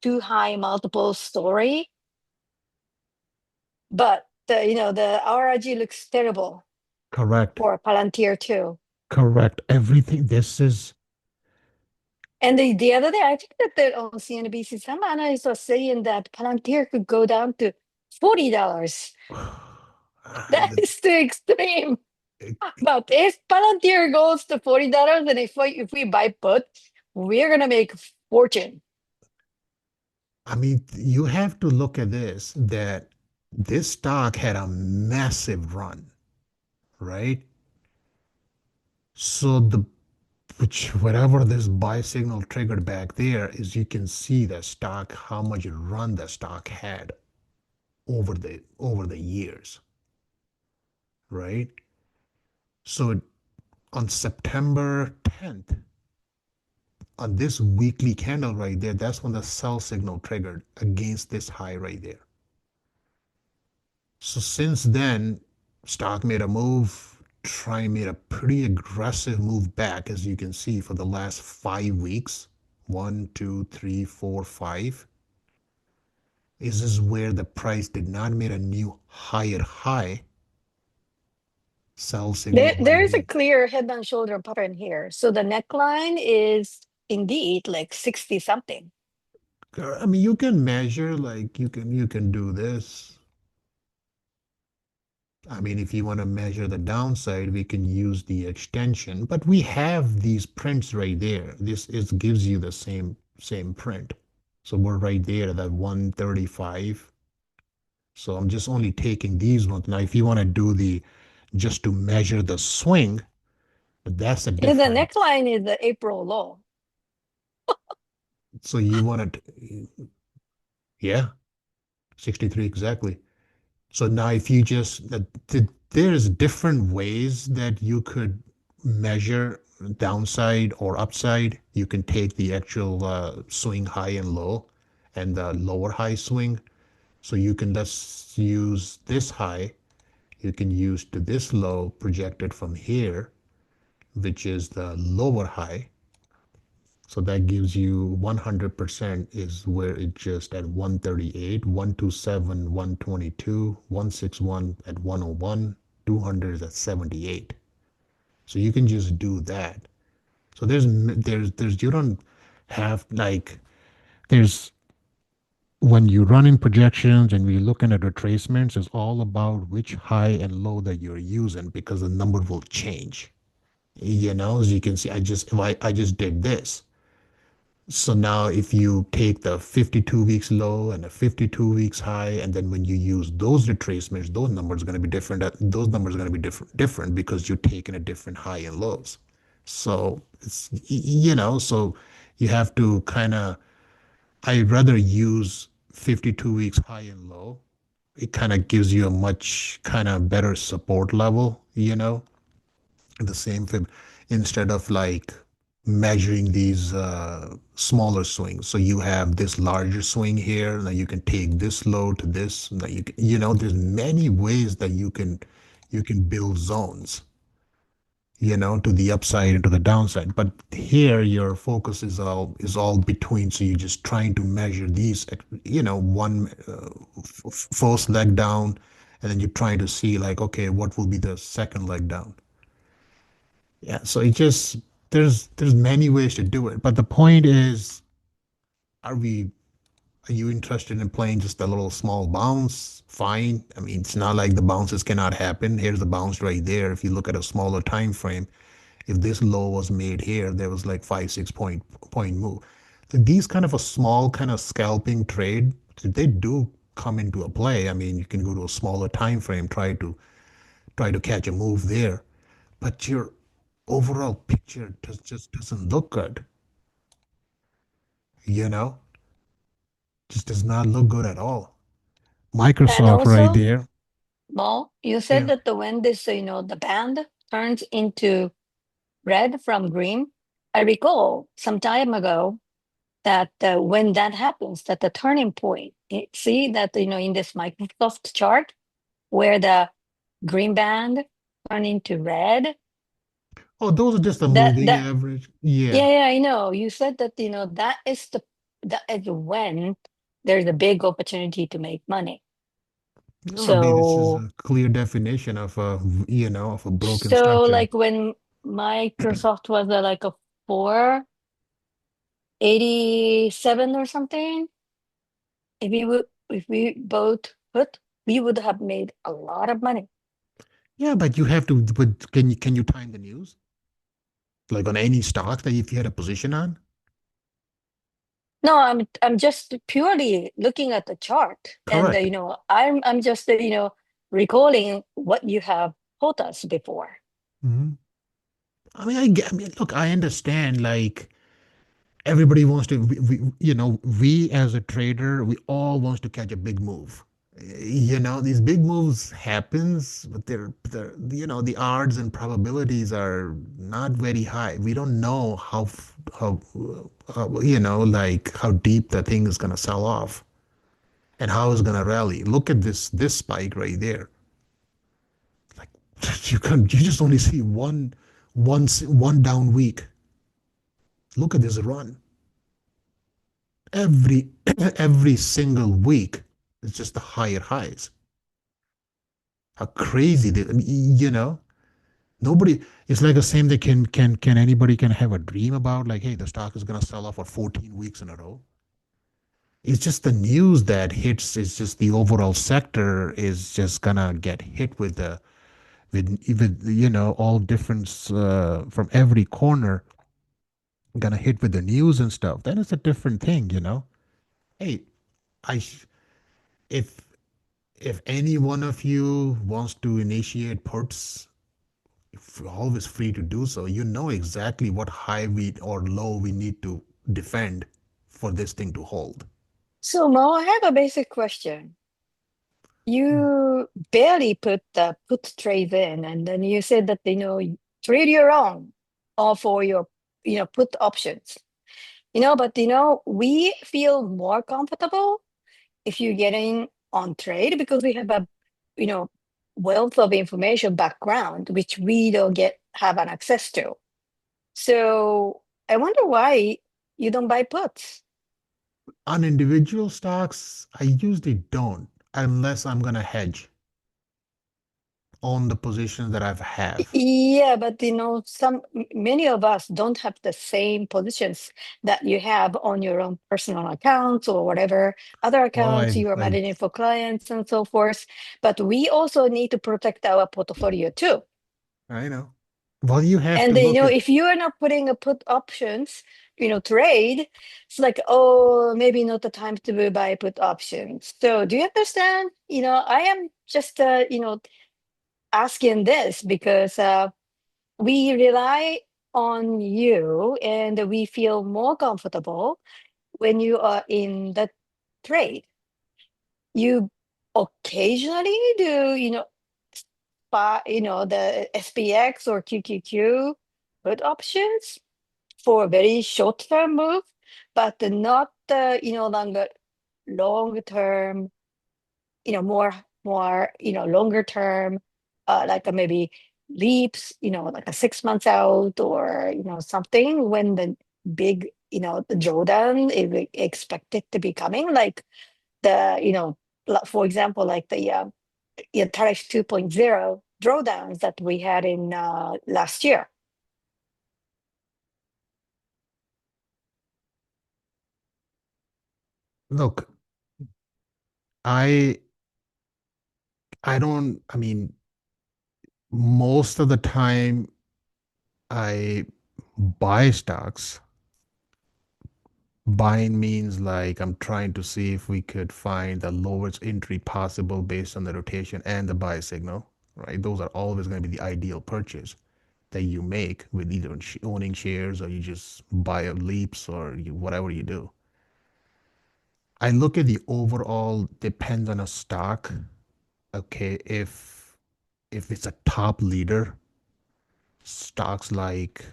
too high multiple story, but the RRG looks terrible Correct. for Palantir too. Correct. Everything. This is, And the other day, I think that on CNBC, some analysts are saying that Palantir could go down to $40. That and is too extreme. But if Palantir goes to $40, and if we buy put, we're gonna make fortune. I mean, you have to look at this, that this stock had a massive run, right? So whatever this buy signal triggered back there is, you can see the stock, how much run the stock had over the years, right? So on September 10th, on this weekly candle right there, that's when the sell signal triggered against this high right there. So since then, stock made a move, made a pretty aggressive move back, as you can see, for the last 5 weeks. One, two, three, four, five. This is where the price did not make a new higher high. Sell There, signal there right is a here. clear head and shoulder pattern here. So the neckline is indeed like 60 something. I mean, you can measure, like you can do this. I mean, if you want to measure the downside, we can use the extension, but we have these prints right there. This is gives you the same print. So we're right there at that 135. So I'm just only taking these ones. Now, if you want to do just to measure the swing, that's a And the different. neckline is the April low. So you want to, yeah, 63 exactly. So now if you just, there's different ways that you could measure downside or upside. You can take the actual swing high and low and the lower high swing. So you can just use this high, you can use to this low projected from here, which is the lower high. So that gives you 100% is where it just at 138, 127, 122, 161 at 101, 200 is at 78. So you can just do that. So you don't have like, there's, when you run in projections and we're looking at retracements, it's all about which high and low that you're using because the number will change. As you can see, I just did this. So now if you take the 52 weeks low and the 52 weeks high, and then when you use those retracements, those numbers are going to be different. Those numbers are going to be different because you're taking a different high and lows. So so you have to I'd rather use 52 weeks high and low. It kind of gives you a much kind of better support level, the same fib, instead of like measuring these smaller swings. So you have this larger swing here, that you can take this low to this, that there's many ways that you can build zones, to the upside and to the downside. But here your focus is all between. So you're just trying to measure these, one first leg down, and then you're trying to see like, okay, what will be the second leg down? Yeah, so it just there's many ways to do it. But the point is, are we are you interested in playing just a little small bounce? Fine. I mean, it's not like the bounces cannot happen. Here's the bounce right there. If you look at a smaller time frame, if this low was made here, there was like 5, 6 point move. So these kind of a small kind of scalping trade, they do come into a play. I mean, you can go to a smaller time frame, try to catch a move there, but your overall picture just doesn't look good, you know? Just does not look good at all. And Microsoft right also, there. Mo, you said Yeah. that when the band turns into red from green, I recall some time ago that when that happens, that the turning point, see that, in this Microsoft chart where the green band turn into red, Oh, those are just a that, moving that, average. Yeah. yeah, yeah, I know. You said that, that is that is when there's a big opportunity to make money. No, I mean, this is So a clear definition of a, of a broken so structure. like when Microsoft was like a 487 or something, if we both put, we would have made a lot of money. Yeah, but you have to, but can you time the news? Like on any stock that if you had a position on? No, I'm just purely looking at the chart, and Correct. I'm just recalling what you have told us before. Mhm. I mean, look, I understand like everybody wants to, we as a trader, we all wants to catch a big move. These big moves happens, but the odds and probabilities are not very high. We don't know like how deep the thing is going to sell off and how it's going to rally. Look at this spike right there. Like you just only see one down week. Look at this run. Every every single week it's just the higher highs. How crazy I mean, nobody, it's like the same that can anybody can have a dream about like, hey, the stock is gonna sell off for 14 weeks in a row. It's just the news that hits, it's just the overall sector is just gonna get hit with the with all different from every corner gonna hit with the news and stuff. That is a different thing. Hey, I if if any one of you wants to initiate puts, always free to do so. You know exactly what high we or low we need to defend for this thing to hold. So Mo, I have a basic question. You barely put the put trade in, and then you said that trade your own or for your put options. But we feel more comfortable if you get in on trade because we have a you know wealth of information background which we don't get have an access to. So I wonder why you don't buy puts. On individual stocks, I usually don't unless I'm gonna hedge on the positions that I have. Yeah, but many of us don't have the same positions that you have on your own personal accounts or whatever other Oh, accounts you are managing for clients and so forth. But we also need to protect our portfolio too. I know. Well, you have to And look at. if you are not putting a put options, trade, it's like, oh, maybe not the time to buy put options. So do you understand? I am just asking this because we rely on you and we feel more comfortable when you are in the trade. You occasionally do, the SPX or QQQ put options for a very short term move, but not the, long term, more, longer term, like maybe leaps, like a 6 months out or, something when the big, the drawdown is expected to be coming, like the, for example, like the tariff 2.0 drawdowns that we had in last year. Look, I I don't. I mean, most of the time I buy stocks. Buying means like I'm trying to see if we could find the lowest entry possible based on the rotation and the buy signal, right? Those are always going to be the ideal purchase that you make with either owning shares or you just buy a leaps or whatever you do. I look at the overall depends on a stock. Okay, if it's a top leader, stocks like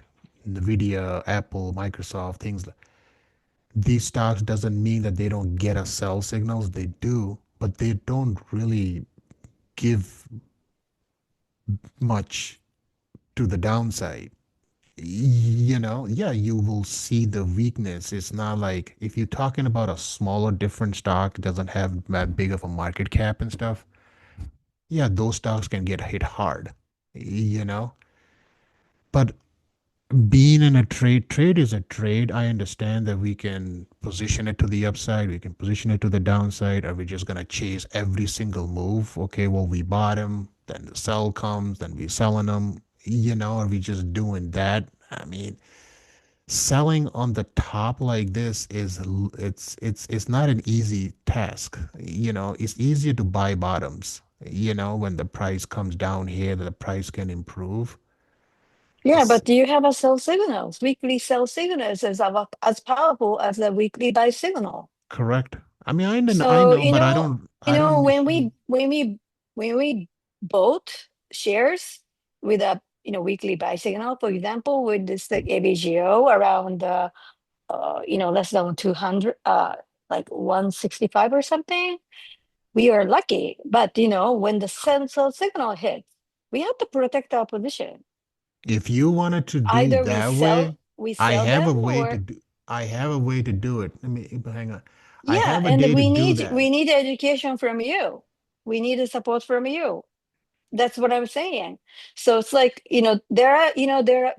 Nvidia, Apple, Microsoft, things like these stocks doesn't mean that they don't get us sell signals. They do, but they don't really give much to the downside. Yeah, you will see the weakness. It's not like if you're talking about a smaller, different stock, doesn't have that big of a market cap and stuff. Yeah, those stocks can get hit hard, you know. But being in a trade is a trade. I understand that we can position it to the upside, we can position it to the downside. Are we just gonna chase every single move? Okay, well, we bought them, then the sell comes, then we selling them. Are we just doing that? I mean, selling on the top like this it's not an easy task. It's easier to buy bottoms. When the price comes down here, the price can improve. Yeah, It's but do you have a sell signals? Weekly sell signals is as powerful as the weekly buy signal. correct. I mean, I So, know, but I don't understand. when we bought shares with a weekly buy signal, for example, with this like ABGO around less than 200, like 165 or something, we are lucky. But when the sell signal hits, we have to protect our position. If you wanted to do Either that way, we I sell have a them, way to or do I have a way to do it. Let me hang on. I yeah, have a and day to do that. we need education from you. We need the support from you. That's what I'm saying. So it's like, there are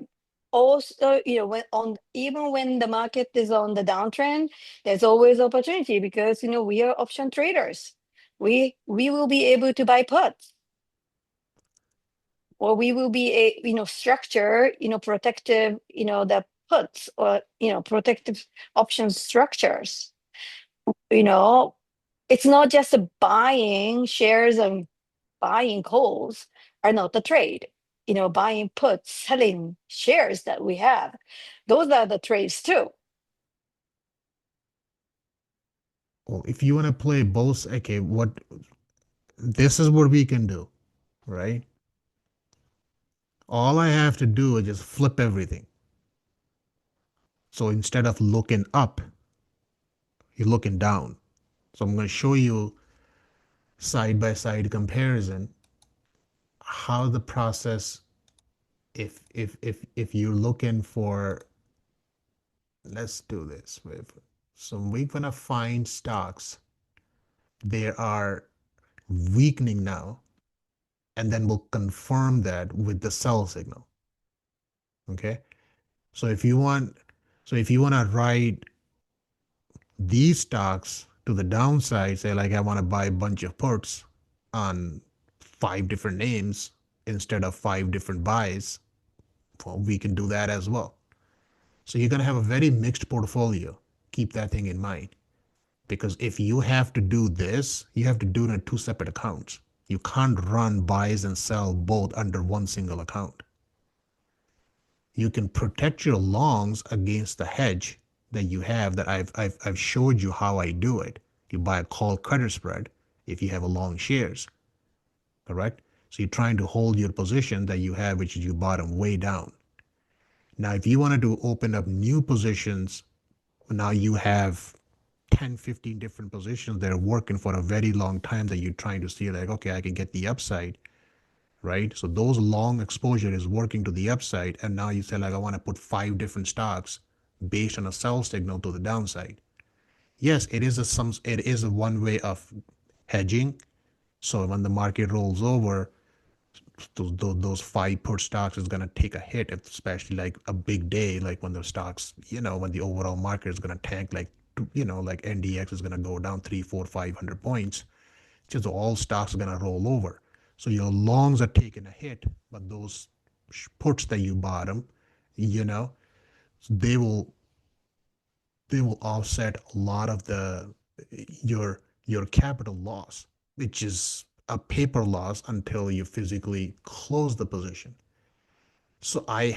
also, when on even when the market is on the downtrend, there's always opportunity because we are option traders. We will be able to buy puts, or we will be a structure, protective, the puts, or protective option structures. You know, it's not just buying shares and buying calls are not the trade. Buying puts, selling shares that we have, those are the trades too. Well, if you want to play both, okay, what this is what we can do, right? All I have to do is just flip everything. So instead of looking up, you're looking down. So I'm going to show you side by side comparison how the process, if you're looking for, let's do this. So we're going to find stocks. They are weakening now, and then we'll confirm that with the sell signal. Okay. So if you want, so if you want to ride these stocks to the downside, say like I want to buy a bunch of puts on five different names instead of five different buys, well, we can do that as well. So you're going to have a very mixed portfolio. Keep that thing in mind. Because if you have to do this, you have to do it in two separate accounts. You can't run buys and sell both under one single account. You can protect your longs against the hedge that you have that I've showed you how I do it. You buy a call credit spread if you have a long shares, correct? So you're trying to hold your position that you have, which is you bottom way down. Now, if you wanted to open up new positions, now you have 10, 15 different positions that are working for a very long time that you're trying to see like, okay, I can get the upside, right? So those long exposure is working to the upside. And now you say like, I want to put five different stocks based on a sell signal to the downside. Yes, it is a one way of hedging. So when the market rolls over, those five per stocks is going to take a hit, especially like a big day, like when the stocks, when the overall market is going to tank, like, like NDX is going to go down 3, 4, 500 points. Just all stocks are going to roll over. So your longs are taking a hit, but those puts that you bought them, you know, they will they will offset a lot of the your capital loss, which is a paper loss until you physically close the position. So I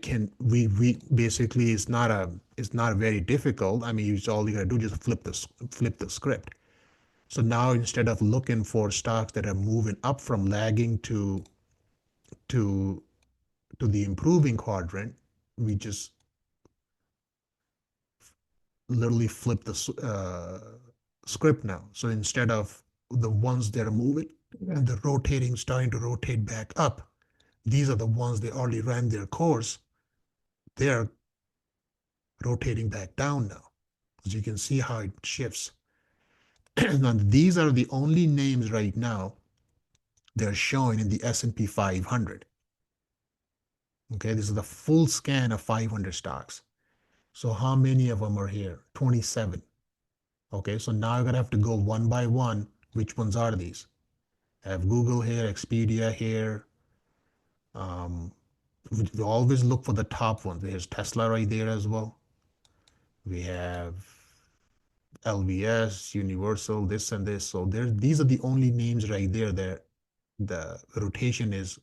can we basically it's not very difficult. I mean, all you gotta do is just flip the script. So now instead of looking for stocks that are moving up from lagging to to the improving quadrant, we just literally flip the script now. So instead of the ones that are moving and the rotating starting to rotate back up, These are the ones that already ran their course. They're rotating back down now. As you can see how it shifts. Now, these are the only names right now they're showing in the S&P 500. Okay, this is the full scan of 500 stocks. So how many of them are here? 27. Okay, so now you're gonna have to go one by one. Which ones are these? I have Google here, Expedia here. Um, we always look for the top ones. There's Tesla right there as well. We have LVS, Universal, this and this. So these are the only names right there that the rotation is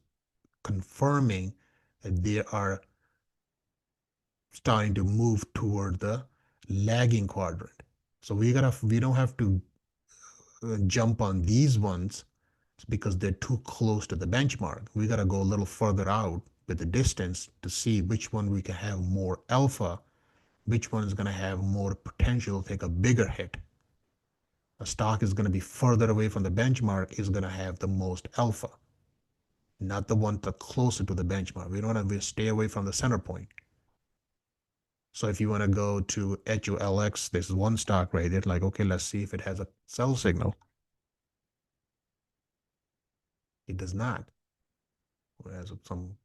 confirming that they are starting to move toward the lagging quadrant. So we don't have to jump on these ones because they're too close to the benchmark. We got to go a little further out with the distance to see which one we can have more alpha, which one is going to have more potential to take a bigger hit. A stock is going to be further away from the benchmark is going to have the most alpha, not the one that's closer to the benchmark. We don't want to stay away from the center point. So if you want to go to HOLX, this is one stock right there. Like, okay, let's see if it has a sell signal. It does not. Whereas some,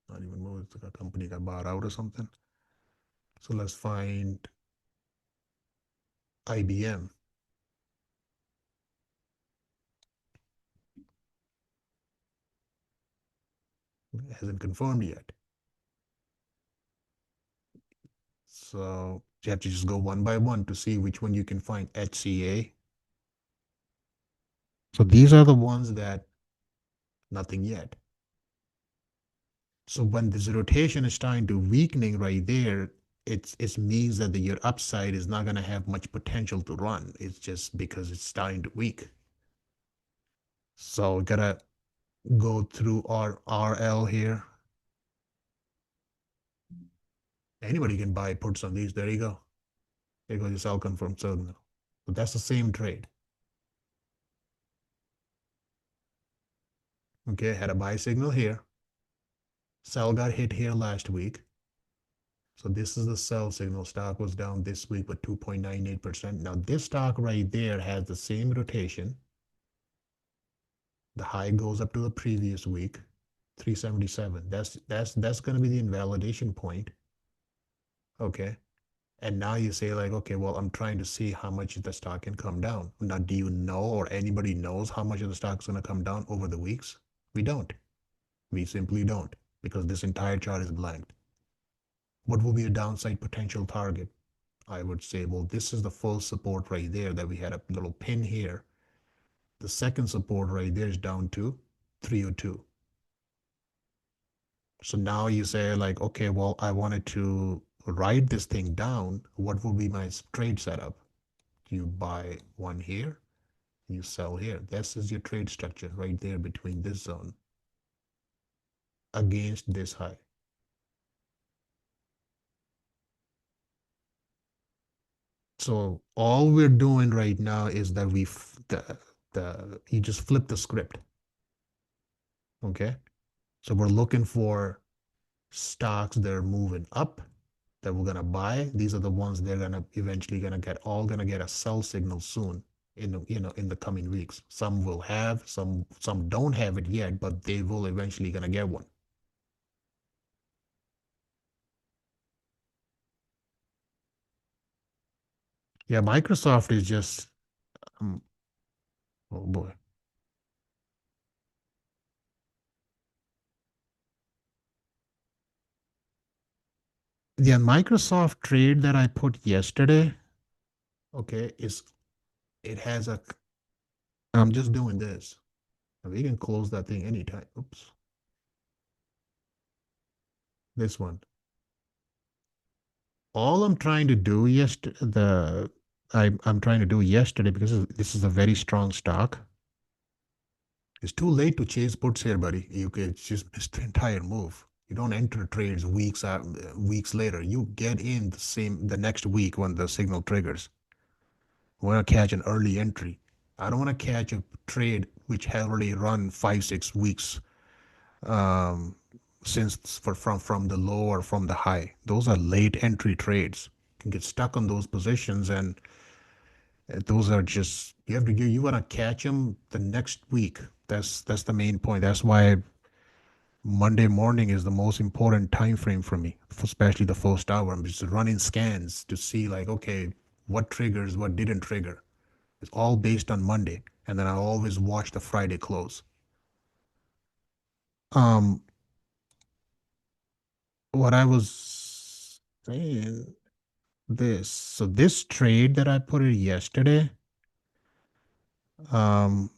not even know, it's like a company got bought out or something. So let's find IBM. It hasn't confirmed yet. So you have to just go one by one to see which one you can find. HCA. So these are the ones that nothing yet. So when this rotation is starting to weakening right there, it means that your upside is not going to have much potential to run. It's just because it's starting to weak. So we gotta go through our RL here. Anybody can buy puts on these. There you go. There goes your sell confirmed signal. But that's the same trade. Okay, had a buy signal here. Sell got hit here last week. So this is the sell signal. Stock was down this week with 2.98%. Now this stock right there has the same rotation. The high goes up to the previous week, 377. That's going to be the invalidation point. Okay. And now you say like, okay, well, I'm trying to see how much the stock can come down. Now, do you know or anybody knows how much of the stock is going to come down over the weeks? We don't. We simply don't because this entire chart is blank. What will be a downside potential target? I would say, well, this is the full support right there that we had a little pin here. The second support right there is down to 302. So now you say like, okay, well, I wanted to write this thing down. What will be my trade setup? You buy one here, you sell here. This is your trade structure right there between this zone against this high. So all we're doing right now is that the you just flip the script. Okay. So we're looking for stocks that are moving up that we're gonna buy. These are the ones they're gonna eventually gonna get a sell signal soon in in the coming weeks. Some will have, some don't have it yet, but they will eventually gonna get one. Yeah, Microsoft is just um, oh boy. The Microsoft trade that I put yesterday, okay, is it has a I'm just doing this. We can close that thing anytime. Oops. This one. All I'm trying to do yesterday, I'm trying to do yesterday because this is a very strong stock. It's too late to chase puts here, buddy. You could just miss the entire move. You don't enter trades weeks later. You get in the next week when the signal triggers. I want to catch an early entry. I don't want to catch a trade which has already run 5, 6 weeks. Um, since from the low or from the high. Those are late entry trades. You can get stuck on those positions, and those are just you want to catch them the next week. That's the main point. That's why Monday morning is the most important time frame for me, especially the first hour. I'm just running scans to see like, okay, what triggers, what didn't trigger. It's all based on Monday, and then I always watch the Friday close. Um, what I was saying this, so this trade that I put it yesterday, um,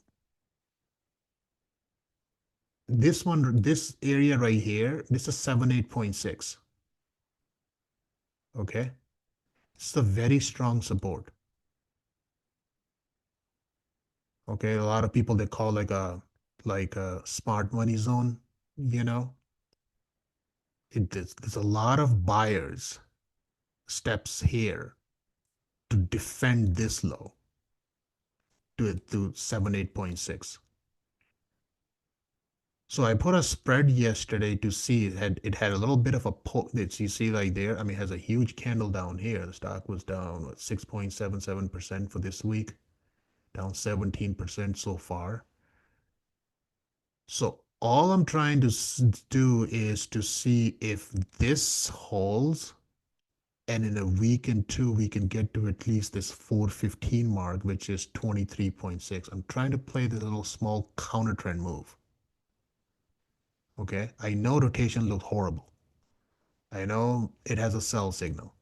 this area right here, this is 78.6. Okay, it's a very strong support. Okay, a lot of people they call like a smart money zone. You know, there's a lot of buyers steps here to defend this low to 78.6. So I put a spread yesterday to see it had a little bit of a pull. It's you see like there. I mean, it has a huge candle down here. The stock was down what, 6.77% for this week, down 17% so far. So all I'm trying to do is to see if this holds, and in a week and two we can get to at least this 415 mark, which is 23.6. I'm trying to play this little small counter trend move. Okay, I know rotation looks horrible. I know it has a sell signal.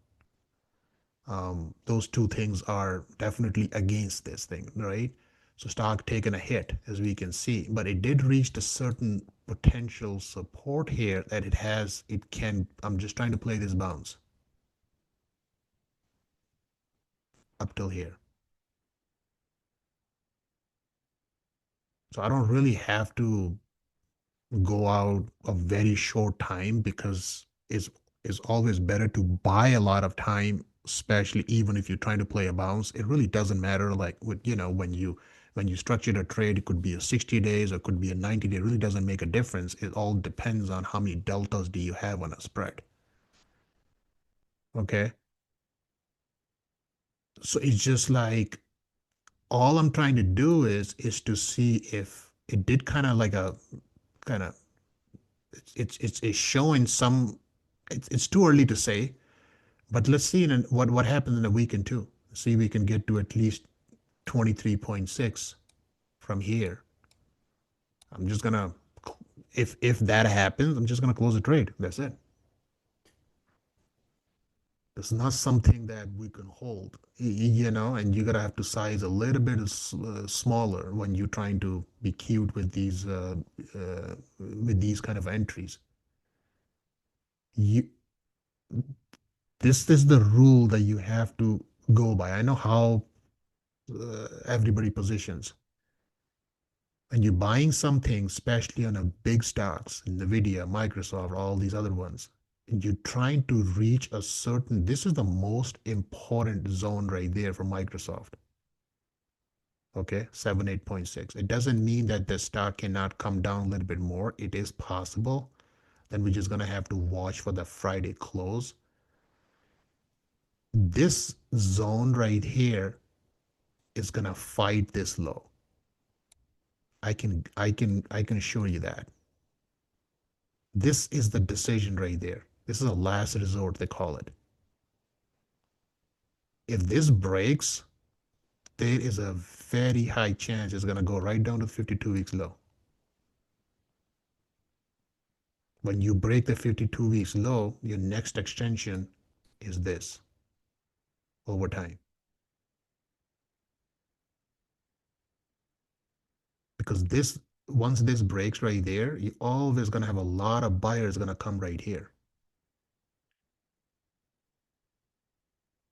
Those two things are definitely against this thing, right? So stock taken a hit, as we can see, but it did reach a certain potential support here that it has. It can. I'm just trying to play this bounce up till here. So I don't really have to go out a very short time because it's always better to buy a lot of time, especially even if you're trying to play a bounce. It really doesn't matter like with when you structure a trade, it could be a 60 days or it could be a 90 day. It really doesn't make a difference. It all depends on how many deltas do you have on a spread. Okay. So it's just like all I'm trying to do is to see if it did kind of like a kind of it's showing some. It's too early to say, but let's see what happens in a week and two. See if we can get to at least 23.6 from here. I'm just gonna if that happens, I'm just gonna close the trade. That's it. It's not something that we can hold, and you're gonna have to size a little bit smaller when you're trying to be cute with these kind of entries. You This is the rule that you have to go by. I know how everybody positions. When you're buying something, especially on a big stocks, Nvidia, Microsoft, all these other ones, and you're trying to reach a certain, this is the most important zone right there for Microsoft. Okay, 78.6. It doesn't mean that the stock cannot come down a little bit more. It is possible. Then we're just gonna have to watch for the Friday close. This zone right here is gonna fight this low. I can assure you that. This is the decision right there. This is a last resort, they call it. If this breaks, there is a very high chance it's gonna go right down to 52 weeks low. When you break the 52 weeks low, your next extension is this over time. Because this once this breaks right there, you always gonna have a lot of buyers gonna come right here.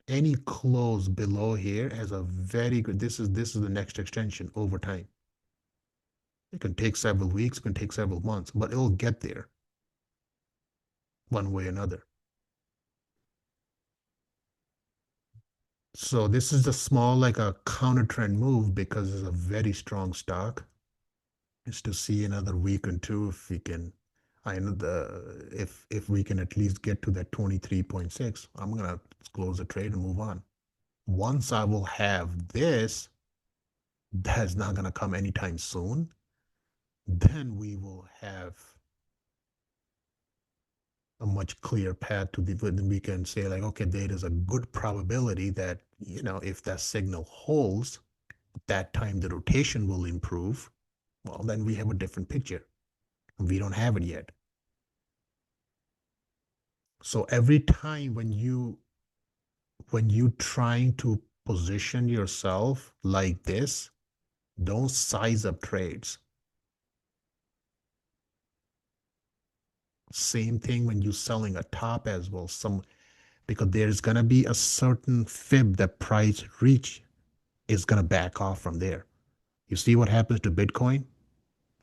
Any close below here has a very good, this is the next extension over time. It can take several weeks, it can take several months, but it'll get there one way or another. So this is a small, like a counter trend move because it's a very strong stock. Is to see another week or two if we can. I know the if we can at least get to that 23.6, I'm gonna close the trade and move on. Once I will have this, that's not gonna come anytime soon, then we will have a much clearer path to the, then we can say like, okay, there is a good probability that, if that signal holds, that time the rotation will improve. Well, then we have a different picture. We don't have it yet. So every time when you trying to position yourself like this, don't size up trades. Same thing when you're selling a top as well. Because there's gonna be a certain fib that price reach is gonna back off from there. You see what happens to Bitcoin?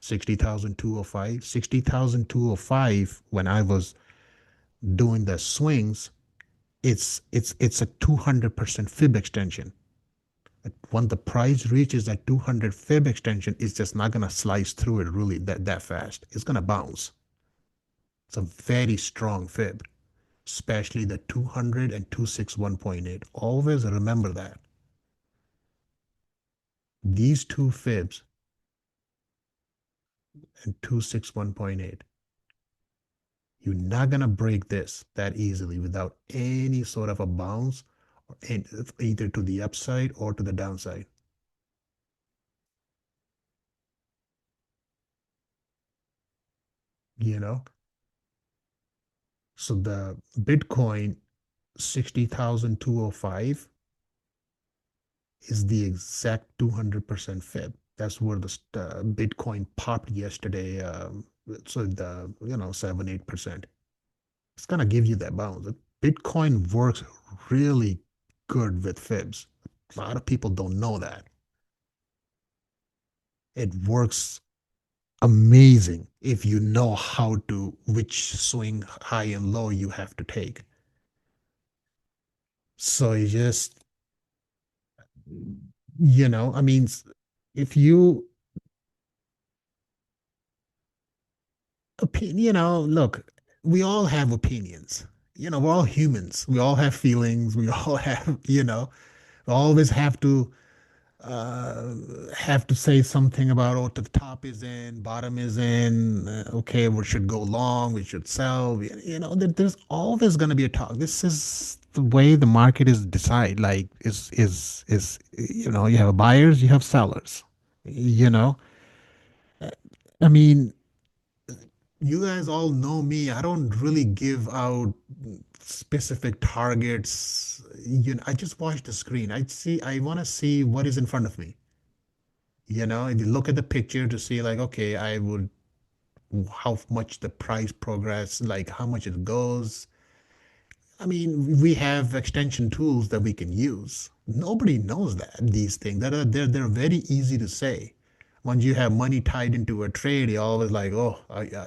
60,205. 60,205 when I was doing the swings, it's a 200% fib extension. When the price reaches that 200 fib extension, it's just not gonna slice through it really that fast. It's gonna bounce. It's a very strong fib, especially the 200 and 261.8. Always remember that. These two fibs and 261.8, you're not gonna break this that easily without any sort of a bounce, or either to the upside or to the downside. You know, so the Bitcoin 60,205 is the exact 200% fib. That's where the Bitcoin popped yesterday. So the 7-8%. It's gonna give you that bounce. Bitcoin works really good with fibs. A lot of people don't know that. It works amazing if you know which swing high and low you have to take. So you just, I mean, if you, look, we all have opinions. We're all humans. We all have feelings. We all we always uh, have to say something about, oh, the top is in, bottom is in, okay, we should go long, we should sell. There's always going to be a talk. This is the way the market is decide. Like, you have buyers, you have sellers. You know, I mean, you guys all know me. I don't really give out specific targets. I just watch the screen. I want to see what is in front of me. If you look at the picture to see like, okay, how much the price progress, like how much it goes. I mean, we have extension tools that we can use. Nobody knows these things. They're very easy to say. Once you have money tied into a trade, you're always like, oh,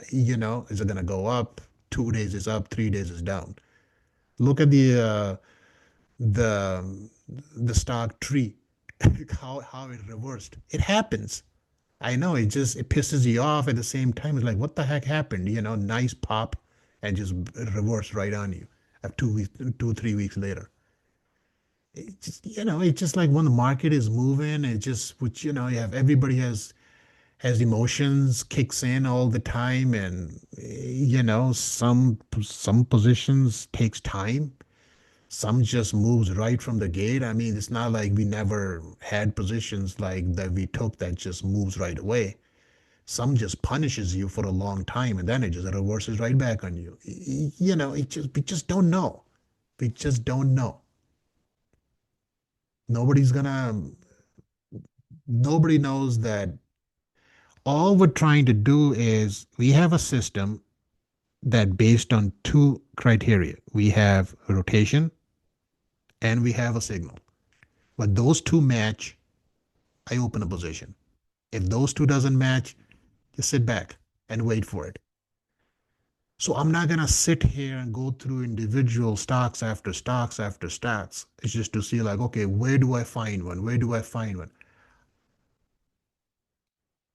is it gonna go up? 2 days is up, 3 days is down. Look at the the stock tree, how it reversed. It happens. I know it pisses you off at the same time. It's like, what the heck happened? Nice pop and just reverse right on you. 2 weeks, 3 weeks later. It's just like when the market is moving, it just, which, you have everybody has emotions, kicks in all the time. And, some positions takes time. Some just moves right from the gate. I mean, it's not like we never had positions like that we took that just moves right away. Some just punishes you for a long time and then it just reverses right back on you. We just don't know. We just don't know. Nobody's gonna, nobody knows that. All we're trying to do is we have a system that based on two criteria. We have rotation and we have a signal. When those two match, I open a position. If those two doesn't match, just sit back and wait for it. So I'm not gonna sit here and go through individual stocks after stocks after stocks. It's just to see like, okay, where do I find one? Where do I find one?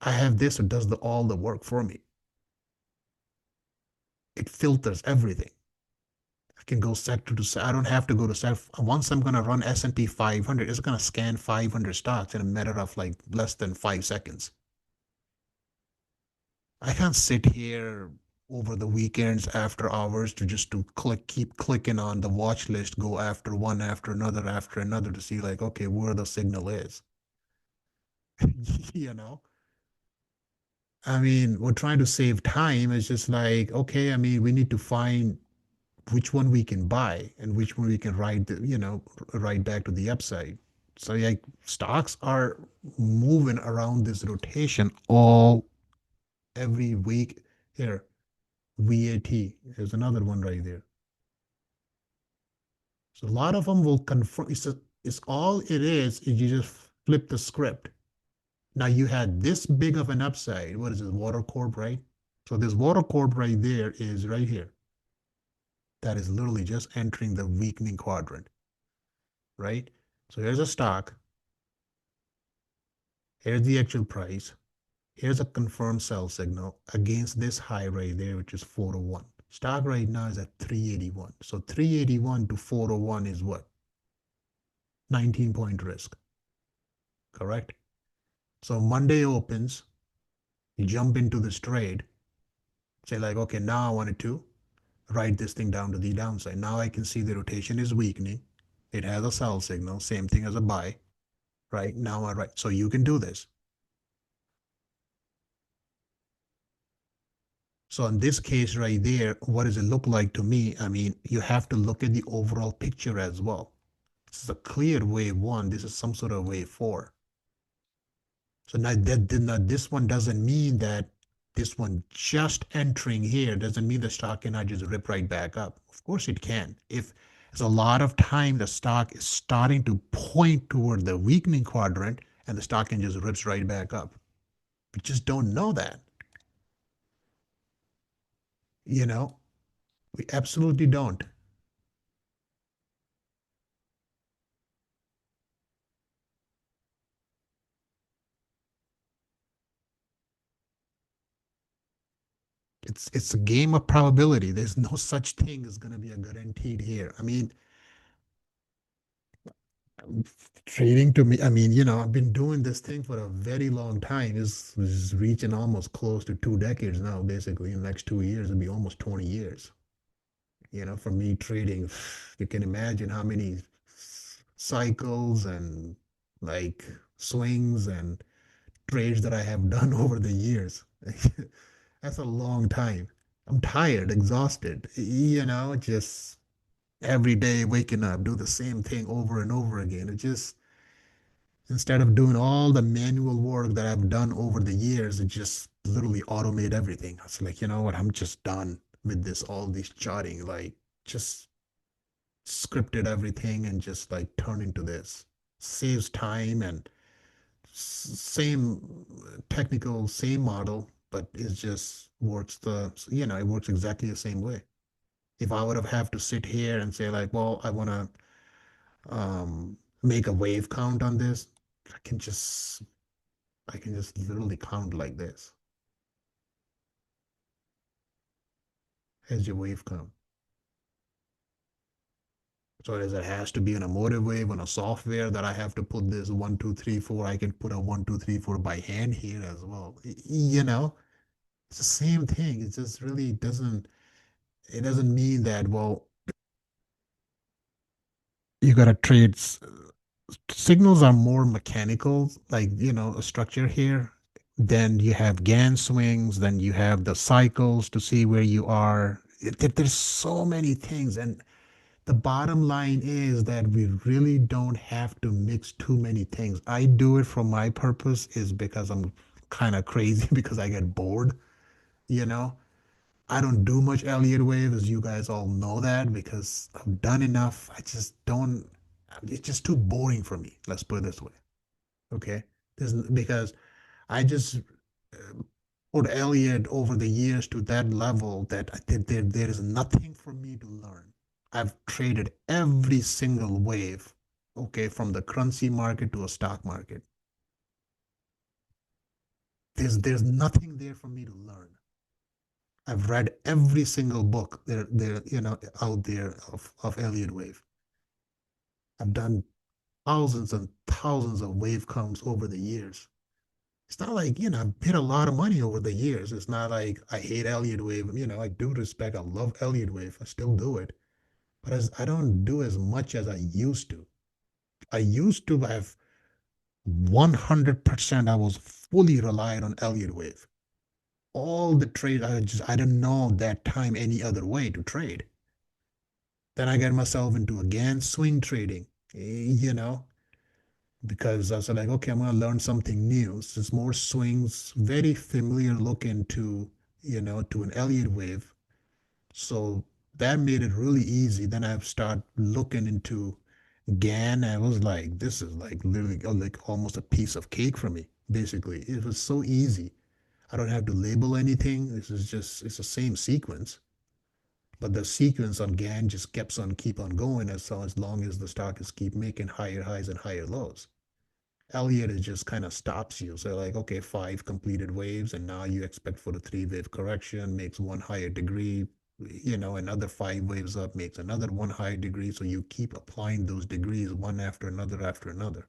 I have this, it does all the work for me. It filters everything. I can go sector to sector. I don't have to go to sector. Once I'm gonna run S&P 500, it's gonna scan 500 stocks in a matter of like less than 5 seconds. I can't sit here over the weekends after hours to just to keep clicking on the watch list, go after another to see like, okay, where the signal is. You know? I mean, we're trying to save time. It's just like, okay, I mean, we need to find which one we can buy and which one we can ride back to the upside. So like stocks are moving around this rotation all every week. Here, VAT. There's another one right there. So a lot of them will confirm. It's all it is you just flip the script. Now you had this big of an upside. What is this, Water Corp, right? So this Water Corp right there is right here. That is literally just entering the weakening quadrant, right? So here's a stock. Here's the actual price. Here's a confirmed sell signal against this high right there, which is 401. Stock right now is at 381. So 381 to 401 is what? 19-point risk, correct? So Monday opens, you jump into this trade, say like, okay, now I wanted to write this thing down to the downside. Now I can see the rotation is weakening. It has a sell signal, same thing as a buy, right? Now I write. So you can do this. So in this case right there, what does it look like to me? I mean, you have to look at the overall picture as well. This is a clear wave one. This is some sort of wave four. So now this one doesn't mean that this one just entering here doesn't mean the stock cannot just rip right back up. Of course it can. If there's a lot of time the stock is starting to point toward the weakening quadrant and the stock can just rips right back up. We just don't know that. You know, we absolutely don't. It's a game of probability. There's no such thing as going to be a guaranteed here. I mean, trading to me, I mean, I've been doing this thing for a very long time. Is reaching almost close to 2 decades now, basically. In the next 2 years, it'll be almost 20 years. For me trading, you can imagine how many cycles and like swings and trades that I have done over the years. That's a long time. I'm tired, exhausted, just every day waking up, do the same thing over and over again. It just, instead of doing all the manual work that I've done over the years, it just literally automate everything. It's like, you know what, I'm just done with this, all this charting, like just scripted everything and just like turn into this. Saves time and same technical, same model, but it just works it works exactly the same way. If I would have to sit here and say like, well, I want to make a wave count on this, I can just I can just literally count like this as your wave count. So it has to be an emotive wave on a software that I have to put this 1, 2, 3, 4. I can put a 1, 2, 3, 4 by hand here as well. It's the same thing. It just really doesn't. It doesn't mean that, well, you gotta trade. Signals are more mechanical, like, a structure here. Then you have GAN swings, then you have the cycles to see where you are. There's so many things. And the bottom line is that we really don't have to mix too many things. I do it for my purpose is because I'm kind of crazy because I get bored, you know. I don't do much Elliott wave, as you guys all know that, because I've done enough. I just don't, it's just too boring for me. Let's put it this way. Okay. Because I just put Elliott over the years to that level that there is nothing for me to learn. I've traded every single wave, okay, from the currency market to a stock market. There's nothing there for me to learn. I've read every single book out there of Elliott wave. I've done thousands and thousands of wave counts over the years. It's not like, I've paid a lot of money over the years. It's not like I hate Elliott wave. I do respect, I love Elliott wave. I still do it. But I don't do as much as I used to. I used to have 100%, I was fully relied on Elliott wave. All the trades, I didn't know that time any other way to trade. Then I got myself into again swing trading, because I was like, okay, I'm gonna learn something new. So it's more swings, very familiar look into, to an Elliott wave. So that made it really easy. Then I start looking into GAN. I was like, this is like literally like almost a piece of cake for me. Basically, it was so easy. I don't have to label anything. It's the same sequence. But the sequence on GAN just keeps on keep on going as long as the stock is keep making higher highs and higher lows. Elliott it just kind of stops you. So like, okay, five completed waves, and now you expect for the three-wave correction, makes one higher degree, another five waves up makes another one higher degree. So you keep applying those degrees one after another.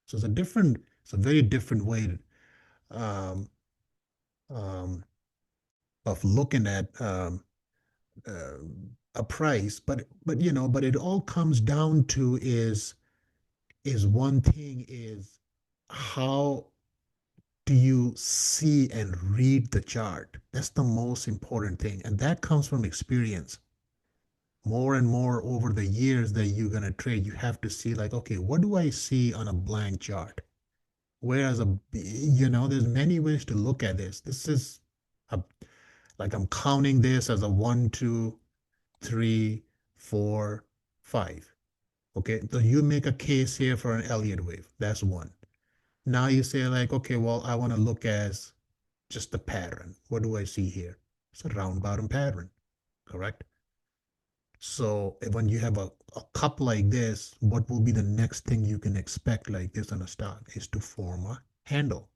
So it's a very different way um, um, of looking at uh, a price. But it all comes down to is one thing is how do you see and read the chart? That's the most important thing. And that comes from experience. More and more over the years that you're going to trade, you have to see, like, okay, what do I see on a blank chart? Whereas, there's many ways to look at this. This is a, like I'm counting this as a one, two, three, four, five. Okay. So you make a case here for an Elliott wave. That's one. Now you say, like, okay, well, I want to look as just the pattern. What do I see here? It's a round bottom pattern, correct? So when you have a cup like this, what will be the next thing you can expect like this on a stock is to form a handle,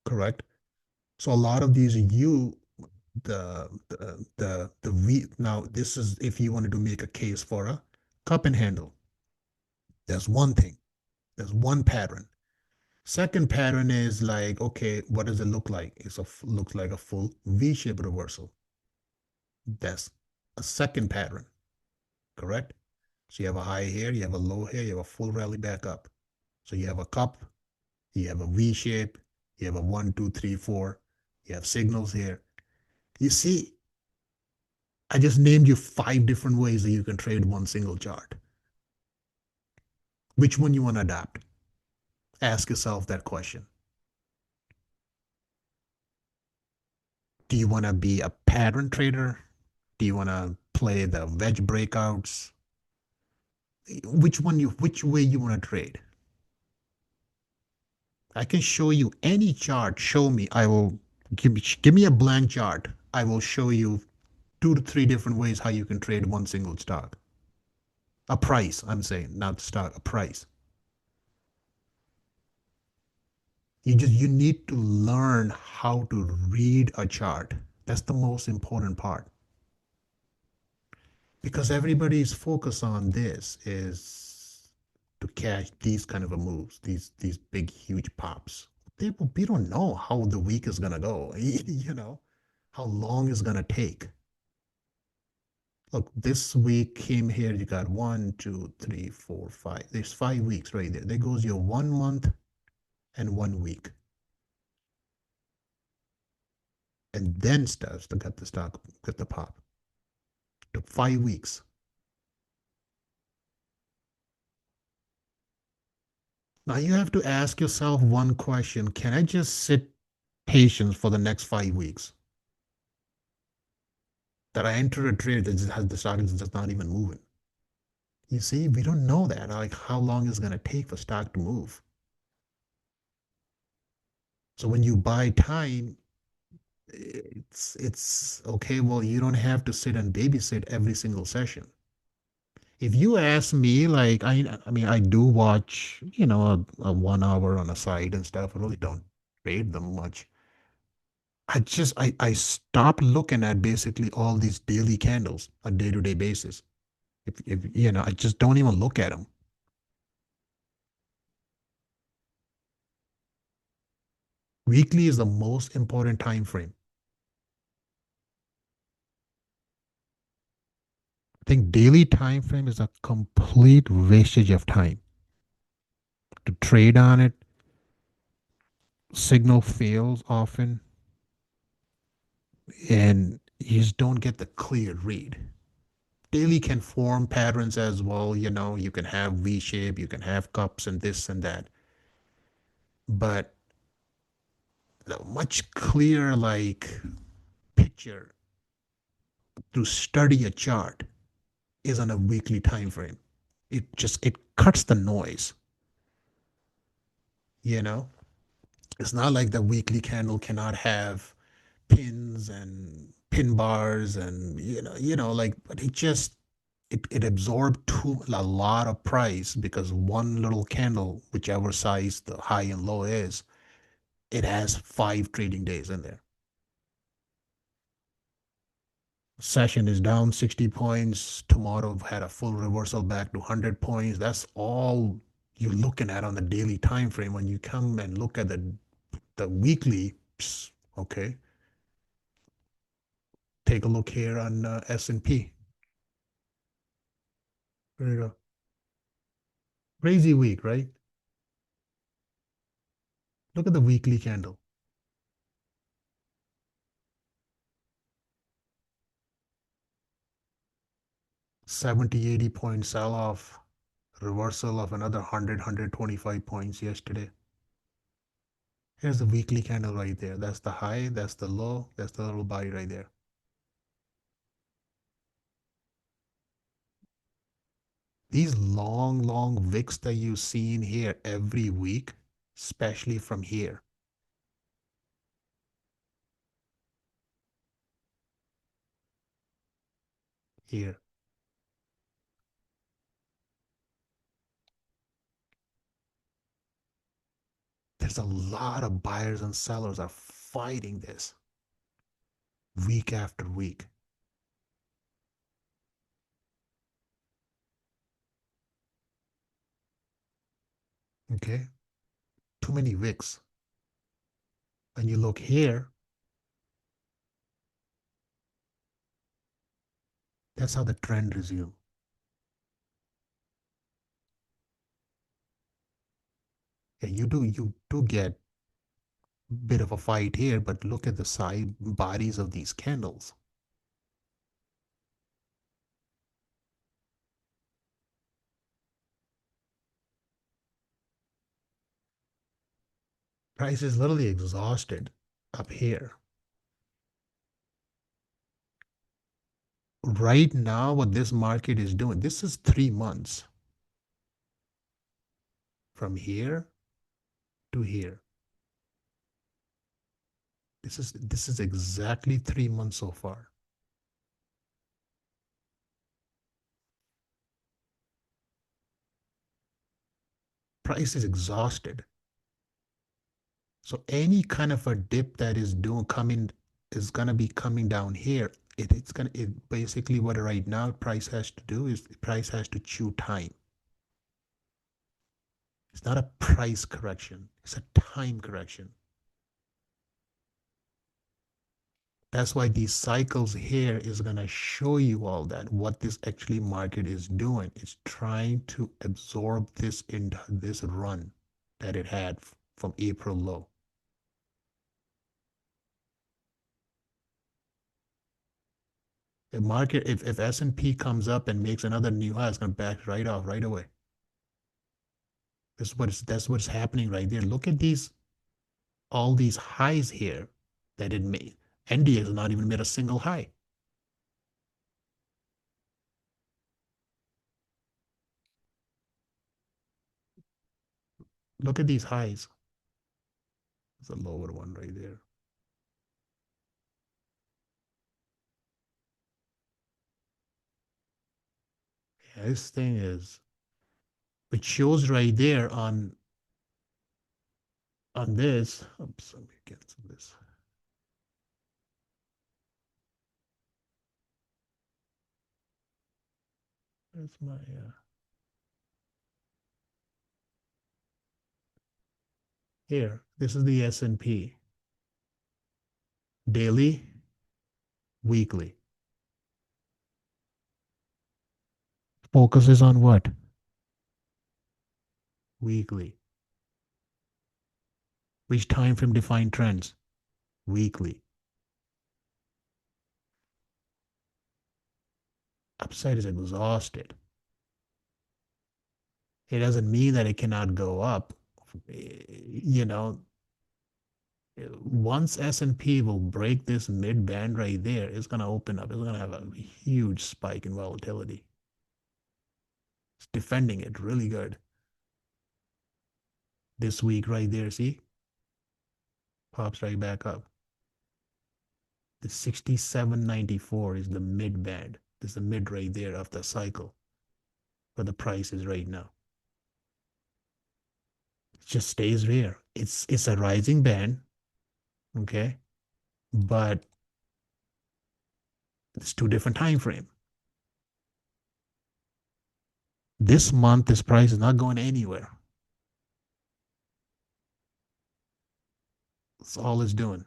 correct? So a lot of these the V now this is if you wanted to make a case for a cup and handle. That's one thing. That's one pattern. Second pattern is like, okay, what does it look like? Looks like a full V-shaped reversal. That's a second pattern, correct? So you have a high here, you have a low here, you have a full rally back up. So you have a cup, you have a V shape, you have a one, two, three, four, you have signals here. You see, I just named you five different ways that you can trade one single chart. Which one you want to adapt? Ask yourself that question. Do you want to be a pattern trader? Do you want to play the wedge breakouts? Which way you want to trade? I can show you any chart. Show me. I will give me a blank chart. I will show you two to three different ways how you can trade one single stock. A price, I'm saying, not stock, a price. You need to learn how to read a chart. That's the most important part. Because everybody's focus on this is to catch these kind of a moves, these big huge pops. We don't know how the week is gonna go, how long it's gonna take. Look, this week came here, you got one, two, three, four, five. There's 5 weeks right there. There goes your 1 month and 1 week. And then starts to get the stock, get the pop. Took 5 weeks. Now you have to ask yourself one question. Can I just sit patient for the next 5 weeks? That I enter a trade that just has the stock is just not even moving. You see, we don't know that. Like how long it's gonna take for stock to move. So when you buy time, it's okay. Well, you don't have to sit and babysit every single session. If you ask me, like I mean, I do watch, a 1 hour on a site and stuff. I really don't trade them much. I stopped looking at basically all these daily candles on day-to-day basis. If I just don't even look at them. Weekly is the most important time frame. I think daily time frame is a complete wastage of time to trade on it. Signal fails often, and you just don't get the clear read. Daily can form patterns as well. You can have V shape, you can have cups and this and that. But the much clearer like picture to study a chart is on a weekly time frame. It cuts the noise, you know? It's not like the weekly candle cannot have pins and pin bars and like but it absorbed a lot of price because one little candle, whichever size the high and low is, it has 5 trading days in there. Session is down 60 points. Tomorrow had a full reversal back to 100 points. That's all you're looking at on the daily time frame. When you come and look at the weekly, okay, take a look here on S&P. There you go. Crazy week, right? Look at the weekly candle. 70, 80 point sell off, reversal of another 100, 125 points yesterday. Here's the weekly candle right there. That's the high, that's the low, that's the little buy right there. These long, long wicks that you see in here every week, especially from here, here. There's a lot of buyers and sellers are fighting this week after week. Okay? Too many wicks. When you look here, that's how the trend resumes. Yeah, you do get a bit of a fight here, but look at the side bodies of these candles. Price is literally exhausted up here. Right now, what this market is doing, this is 3 months from here to here. This is exactly 3 months so far. Price is exhausted. So any kind of a dip that is doing coming is gonna be coming down here. It basically what right now price has to do is price has to chew time. It's not a price correction, it's a time correction. That's why these cycles here is going to show you all that what this actually market is doing. It's trying to absorb this into this run that it had from April low. The market, if S&P comes up and makes another new high, it's going to back right off right away. That's what's happening right there. Look at these all these highs here that it made. NDX has not even made a single high. Look at these highs. It's a lower one right there. Yeah, this thing is, it shows right there on this. Oops, let me cancel this. Where's my here? This is the S&P daily, weekly. Focuses on what? Weekly. Which time frame define trends? Weekly. Upside is exhausted. It doesn't mean that it cannot go up. You know, once S&P will break this mid band right there, it's going to open up. It's going to have a huge spike in volatility. It's defending it really good. This week right there, see? Pops right back up. The 67.94 is the mid band. This is the mid right there of the cycle where the price is right now. It just stays there. It's a rising band, okay? But it's two different time frame. This month, this price is not going anywhere. That's all it's doing.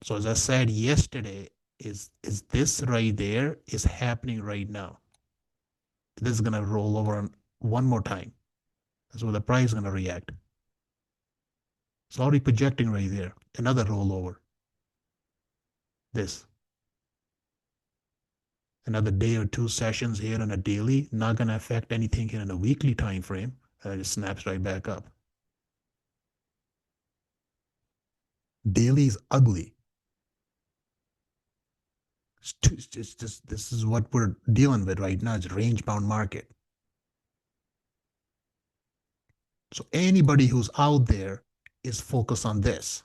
So as I said yesterday, is this right there is happening right now. This is gonna roll over on one more time. That's where the price is gonna react. It's already projecting right there. Another rollover. This. Another day or two sessions here on a daily, not gonna affect anything here in a weekly time frame. And it just snaps right back up. Daily is ugly. It's just this is what we're dealing with right now. It's range bound market. So anybody who's out there is focused on this.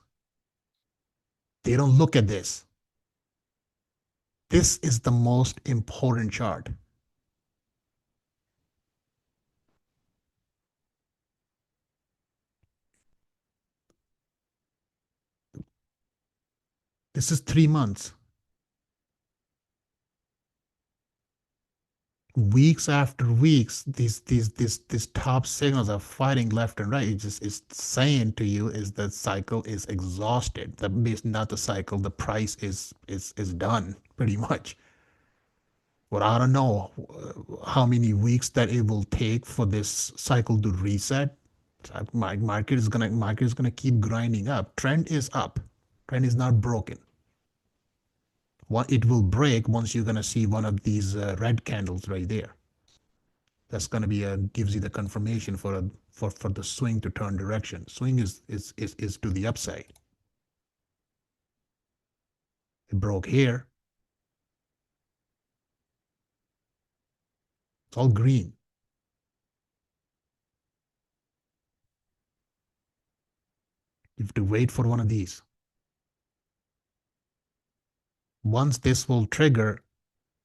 They don't look at this. This is the most important chart. This is 3 months. Weeks after weeks, these top signals are fighting left and right. It's saying to you is that cycle is exhausted. That means not the cycle, the price is done pretty much. But I don't know how many weeks that it will take for this cycle to reset. My market is gonna keep grinding up. Trend is up. Trend is not broken. What it will break once you're gonna see one of these red candles right there. That's gonna be gives you the confirmation for the swing to turn direction. Swing is to the upside. It broke here. It's all green. You have to wait for one of these. Once this will trigger,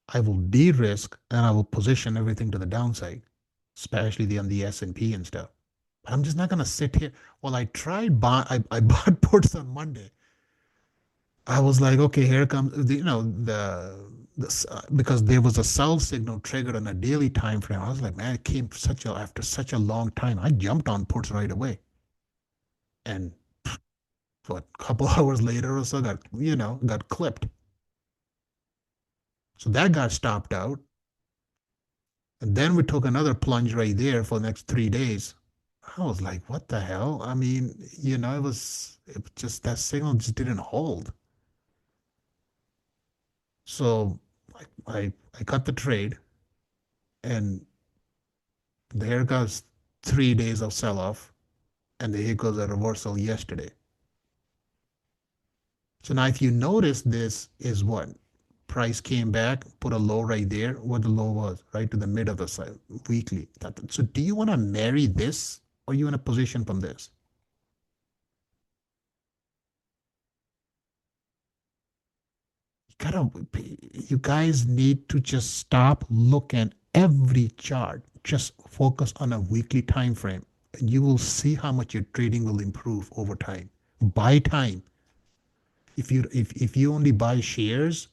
I will de-risk and I will position everything to the downside, especially on the S&P and stuff. But I'm just not gonna sit here. Well, I tried I bought puts on Monday. I was like, okay, here comes because there was a sell signal triggered on a daily time frame. I was like, man, it came after such a long time. I jumped on puts right away, and what a couple hours later or so got clipped. So that got stopped out. And then we took another plunge right there for the next 3 days. I was like, what the hell? I mean, it just that signal just didn't hold. So I cut the trade and there goes 3 days of sell-off and here goes a reversal yesterday. So now if you notice this is what? Price came back, put a low right there, what the low was, right to the mid of the side, weekly. So do you want to marry this or you want to position from this? Gotta, you guys need to just stop looking every chart. Just focus on a weekly time frame, and you will see how much your trading will improve over time. Buy time. If you only buy shares,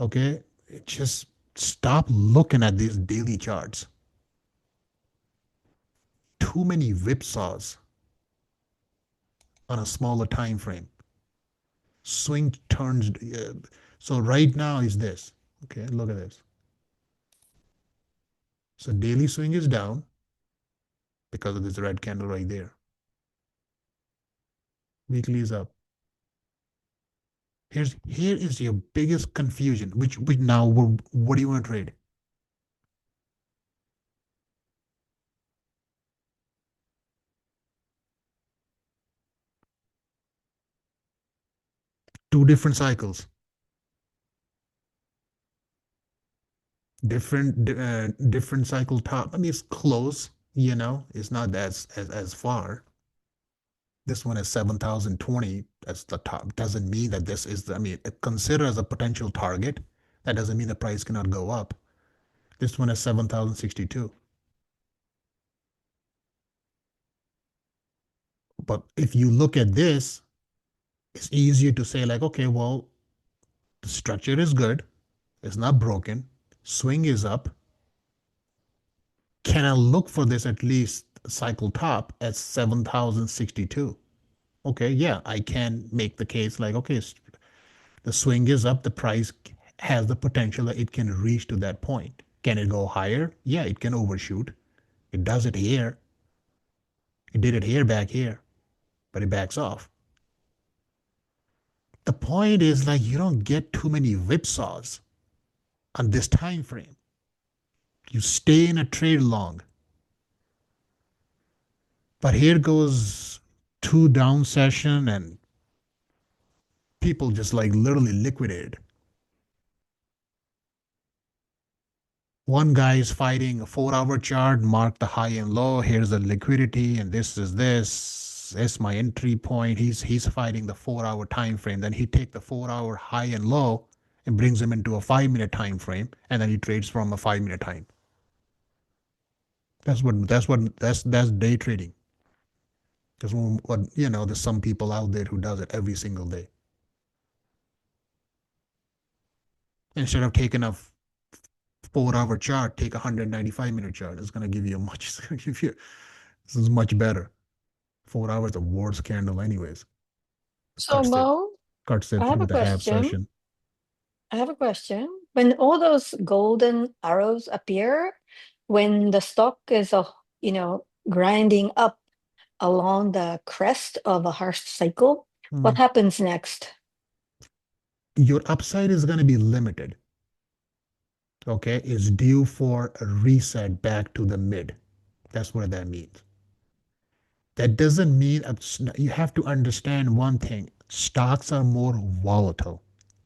Okay, just stop looking at these daily charts. Too many whipsaws on a smaller time frame. Swing turns. So right now is this. Okay, look at this. So daily swing is down because of this red candle right there. Weekly is up. Here is your biggest confusion. Which now what do you want to trade? Two different cycles, different cycle top. I mean, it's close. It's not as far. This one is 7,020. That's the top. Doesn't mean that this is. I mean, consider as a potential target. That doesn't mean the price cannot go up. This one is 7,062. But if you look at this, it's easier to say like, okay, well, the structure is good. It's not broken. Swing is up. Can I look for this at least cycle top at 7,062? Okay, yeah, I can make the case like, okay, the swing is up. The price has the potential that it can reach to that point. Can it go higher? Yeah, it can overshoot. It does it here. It did it here, back here, but it backs off. The point is like you don't get too many whipsaws on this time frame. You stay in a trade long. But here goes two down session and people just like literally liquidated. One guy is fighting a 4 hour chart, mark the high and low. Here's the liquidity, and this is this. It's my entry point. He's fighting the 4 hour time frame. Then he take the 4 hour high and low and brings him into a 5 minute time frame, and then he trades from a 5 minute time. That's day trading. There's what there's some people out there who does it every single day. Instead of taking a 4 hour chart, take a 195 minute chart. It's gonna give you a much. It's gonna give you This is much better. 4 hours of worst candle, anyways. So, Cuts it, Mo, cuts it I have through a the half question. session. I have a question. When all those golden arrows appear, when the stock is, grinding up along the crest of a harsh cycle, what Mm. happens next? Your upside is gonna be limited. Okay, it's due for a reset back to the mid. That's what that means. That doesn't mean you have to understand one thing. Stocks are more volatile.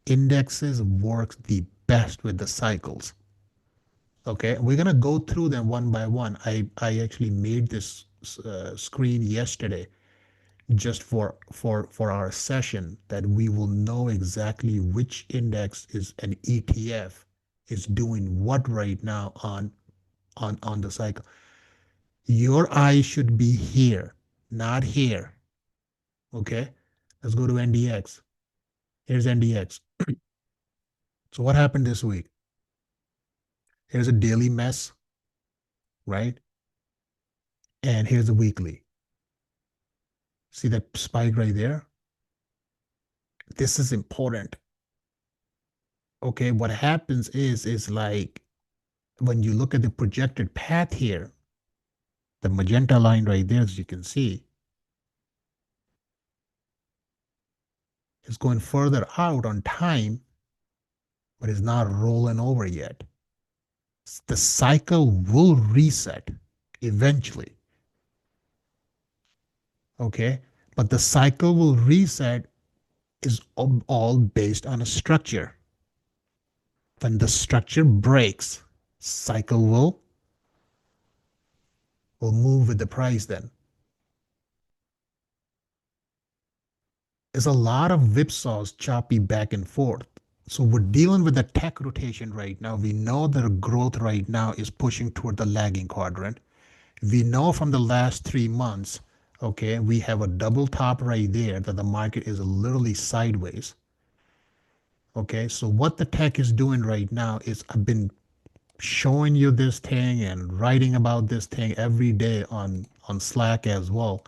Indexes work the best with the cycles. Okay, we're gonna go through them one by one. I actually made this screen yesterday just for our session that we will know exactly which index is an ETF is doing what right now on the cycle. Your eye should be here, not here. Okay, let's go to NDX. Here's NDX. So what happened this week? Here's a daily mess, right? And here's a weekly. See that spike right there? This is important. Okay, what happens is like when you look at the projected path here, the magenta line right there, as you can see, is going further out on time, but is not rolling over yet. The cycle will reset eventually. Okay, but the cycle will reset is all based on a structure. When the structure breaks, cycle will move with the price then. There's a lot of whipsaws, choppy back and forth. So we're dealing with a tech rotation right now. We know that growth right now is pushing toward the lagging quadrant. We know from the last 3 months, okay, we have a double top right there that the market is literally sideways. Okay, so what the tech is doing right now is I've been showing you this thing and writing about this thing every day on Slack as well.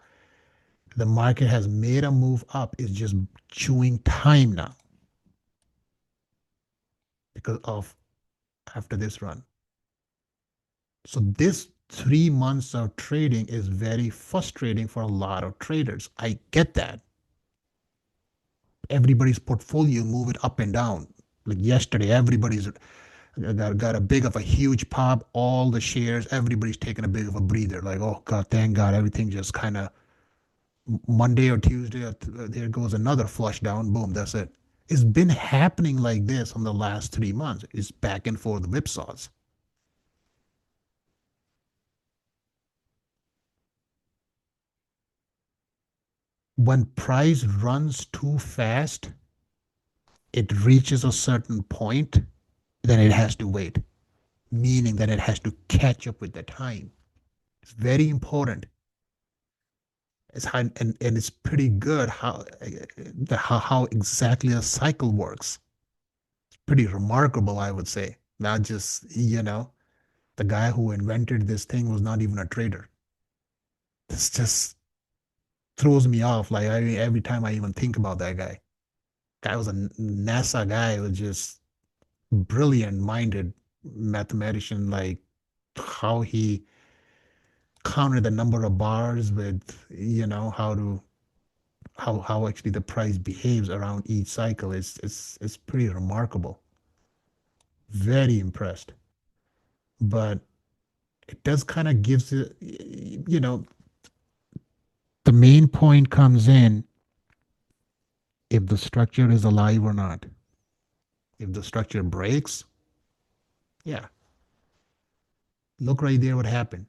The market has made a move up. It's just chewing time now because of after this run. So this 3 months of trading is very frustrating for a lot of traders. I get that. Everybody's portfolio moving up and down. Like yesterday, everybody's got a big of a huge pop. All the shares, everybody's taking a big of a breather. Like, oh God, thank God, everything just kind of Monday or Tuesday, there goes another flush down. Boom, that's it. It's been happening like this on the last 3 months. It's back and forth whipsaws. When price runs too fast, it reaches a certain point, then it has to wait, meaning that it has to catch up with the time. It's very important. And it's pretty good how exactly a cycle works. It's pretty remarkable, I would say. Not just, the guy who invented this thing was not even a trader. This just throws me off. Like every time I even think about that guy. Guy was a NASA guy, was just brilliant minded mathematician, like how he counted the number of bars with, how to how actually the price behaves around each cycle. It's pretty remarkable. Very impressed. But it does kind of gives it, the main point comes in if the structure is alive or not. If the structure breaks, yeah, look right there what happened.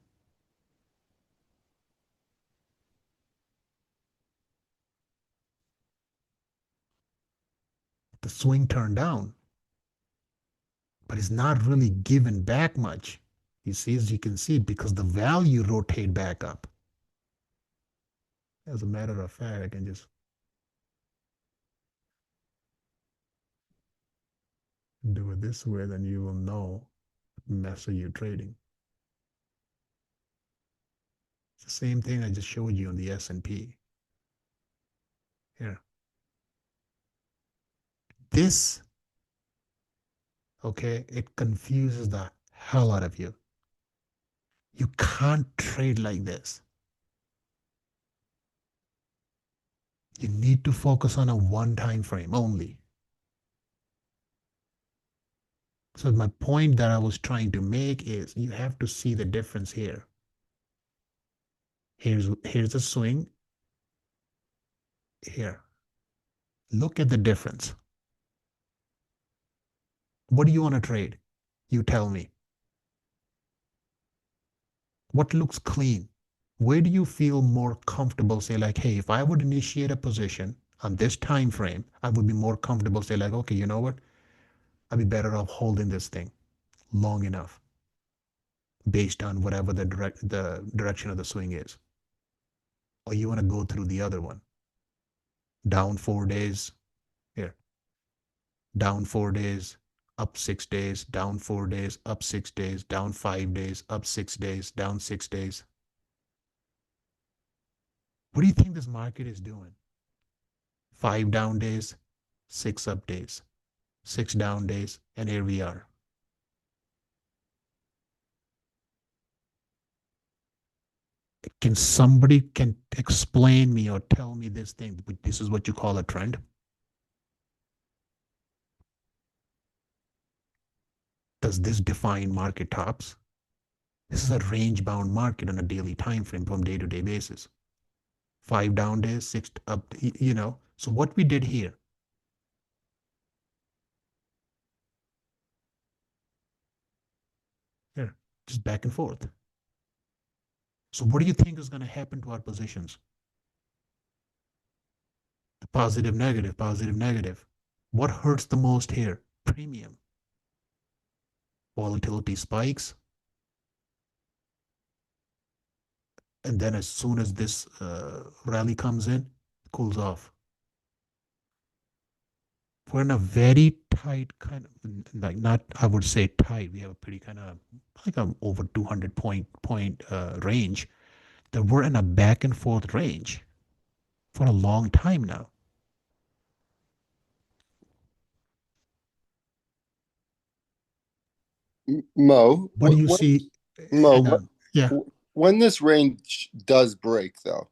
The swing turned down, but it's not really given back much. You see, as you can see, because the value rotate back up. As a matter of fact, I can just do it this way, then you will know what mess are you trading. It's the same thing I just showed you on the S&P. Here, this, okay, it confuses the hell out of you. You can't trade like this. You need to focus on a one time frame only. So my point that I was trying to make is you have to see the difference here. Here's a swing here. Look at the difference. What do you want to trade? You tell me. What looks clean? Where do you feel more comfortable? Say like, hey, if I would initiate a position on this time frame, I would be more comfortable. Say like, okay, you know what? I'd be better off holding this thing long enough based on whatever the direction of the swing is. Or you want to go through the other one. Down 4 days, here. Down 4 days, up 6 days, down 4 days, up 6 days, down 5 days, up 6 days, down 6 days. What do you think this market is doing? 5 down days, 6 up days, 6 down days, and here we are. Can somebody can explain me or tell me this thing? This is what you call a trend. Does this define market tops? This is a range bound market on a daily time frame from day to day basis. 5 down days, 6 up, So what we did here, here, just back and forth. So what do you think is going to happen to our positions? The positive, negative, positive, negative. What hurts the most here? Premium. Volatility spikes. And then as soon as this rally comes in, cools off. we're in a very tight kind of, like, not, I would say tight. We have a pretty kind of like a over 200 point range, that we're in a back and forth range for a long time now. Mo, What do you see? Mo, Hang on. Yeah. when this range does break, though,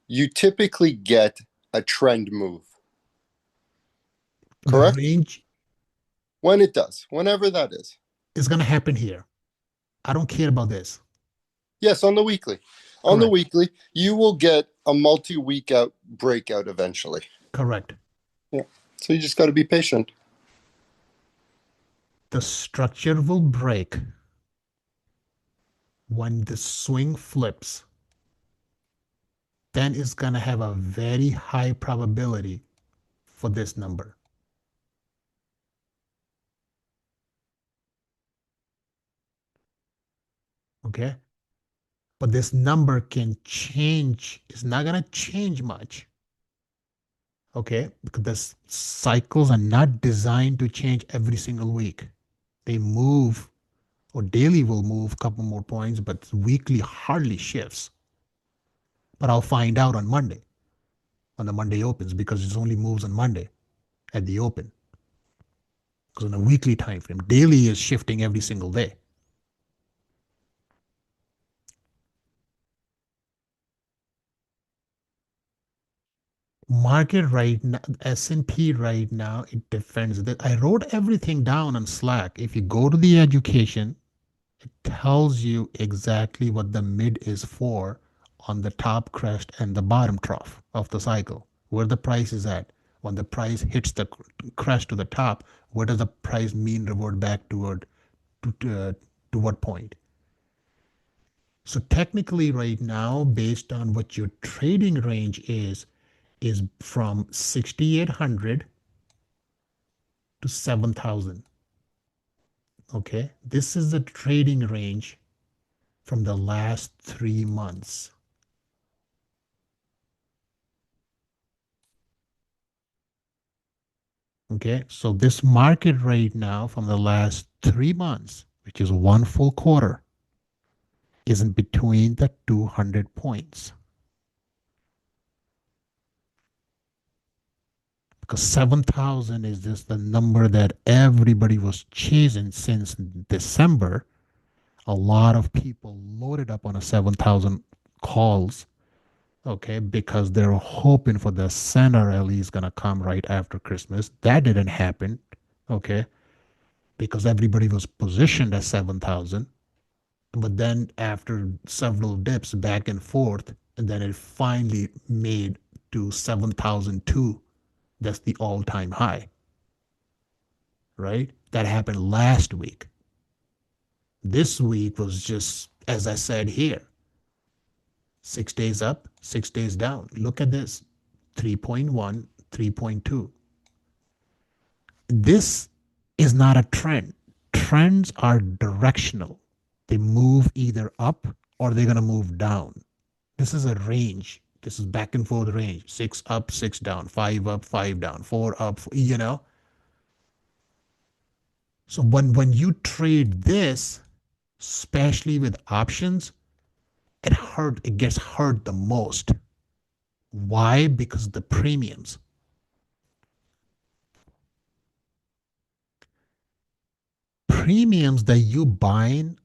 you typically get a trend move, The correct? range When it does, whenever that is. is going to happen here. I don't care about this. Yes, on the weekly. On the Correct. weekly, you will get a multi-week out breakout eventually. Correct. Yeah. So you just got to be patient. The structure will break when the swing flips. Then it's going to have a very high probability for this number. Okay. But this number can change. It's not going to change much. Okay. Because the cycles are not designed to change every single week. They move, or daily will move a couple more points, but weekly hardly shifts. But I'll find out on Monday, when the Monday opens, because it only moves on Monday at the open. Because on a weekly time frame, daily is shifting every single day. Market right now, S&P right now, it defends that. I wrote everything down on Slack. If you go to the education, it tells you exactly what the mid is for on the top crest and the bottom trough of the cycle, where the price is at. When the price hits the crest to the top, where does the price mean revert back to what point? So technically right now, based on what your trading range is from 6,800 to 7,000. Okay. This is the trading range from the last 3 months. Okay. So this market right now from the last 3 months, which is one full quarter, is in between the 200 points. Because 7,000 is just the number that everybody was chasing since December. A lot of people loaded up on a 7,000 calls, okay, because they're hoping for the Santa rally is going to come right after Christmas. That didn't happen, okay, because everybody was positioned at 7,000. But then after several dips back and forth, and then it finally made to 7,002. That's the all-time high, right? That happened last week. This week was just, as I said here, 6 days up, 6 days down. Look at this, 3.1, 3.2. This is not a trend. Trends are directional. They move either up or they're going to move down. This is a range. This is back and forth range. 6 up, 6 down, 5 up, 5 down, 4 up, you know. So when you trade this, especially with options, it gets hurt the most. Why? Because the premiums. Premiums that you buying,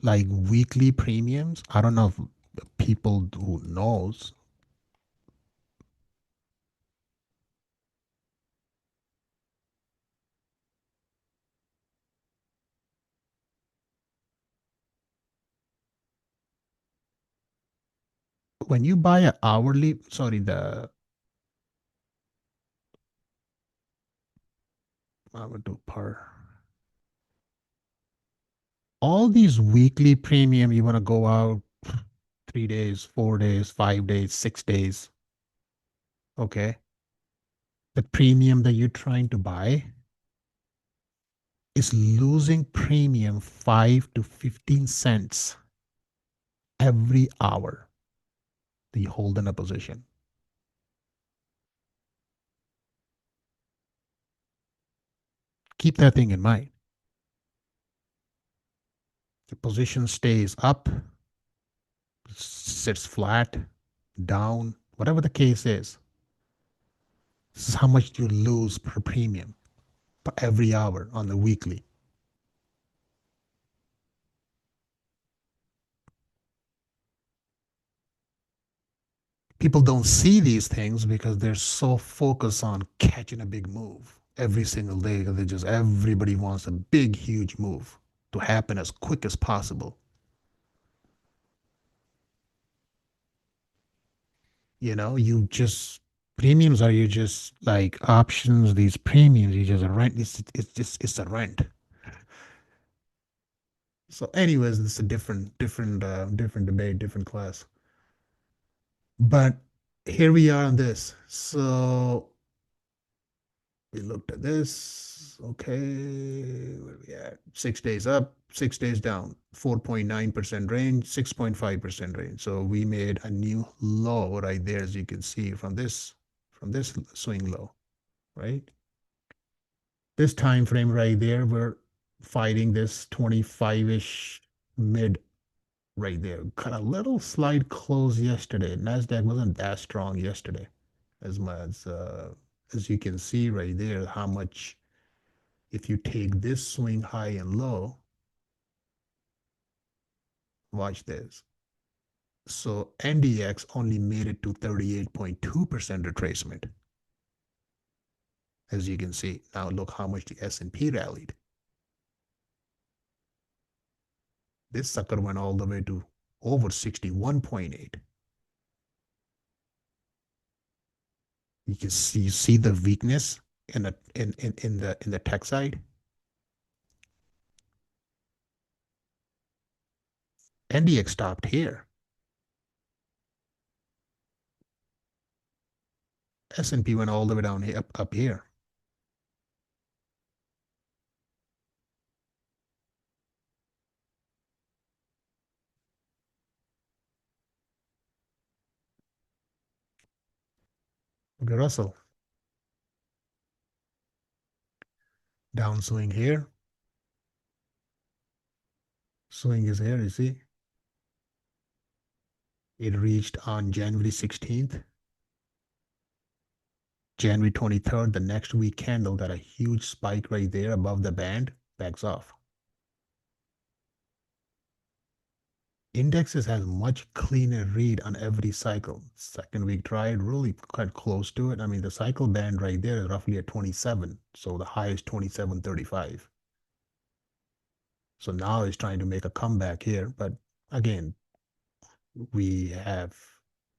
like weekly premiums. I don't know if people who knows. When you buy an hourly, sorry, the I would do per. All these weekly premium, you want to go out 3 days, 4 days, 5 days, 6 days. Okay. The premium that you're trying to buy is losing premium 5 to 15 cents every hour that you hold in a position. Keep that thing in mind. The position stays up, sits flat, down, whatever the case is. This is how much you lose per premium per every hour on the weekly. People don't see these things because they're so focused on catching a big move every single day. They just everybody wants a big, huge move to happen as quick as possible. You just premiums are you just like options. These premiums, you just rent. It's a rent. So, anyways, it's a different debate, different class. But here we are on this. So we looked at this. Okay, where are we at? 6 days up, 6 days down, 4.9% range, 6.5% range. So we made a new low right there, as you can see from this swing low, right? This time frame right there, we're fighting this 25-ish mid right there. Got a little slight close yesterday. Nasdaq wasn't that strong yesterday, as much as you can see right there. How much if you take this swing high and low? Watch this. So NDX only made it to 38.2% retracement, as you can see. Now look how much the S&P rallied. This sucker went all the way to over 61.8. You see the weakness in the tech side. NDX stopped here. S&P went all the way down here, up here. Look at Russell. Downswing here. Swing is here, you see. It reached on January 16th. January 23rd, the next week candle got a huge spike right there above the band, backs off. Indexes has much cleaner read on every cycle. Second week tried really quite close to it. I mean, the cycle band right there is roughly at 27. So the high is 27.35. So now it's trying to make a comeback here. But again, we have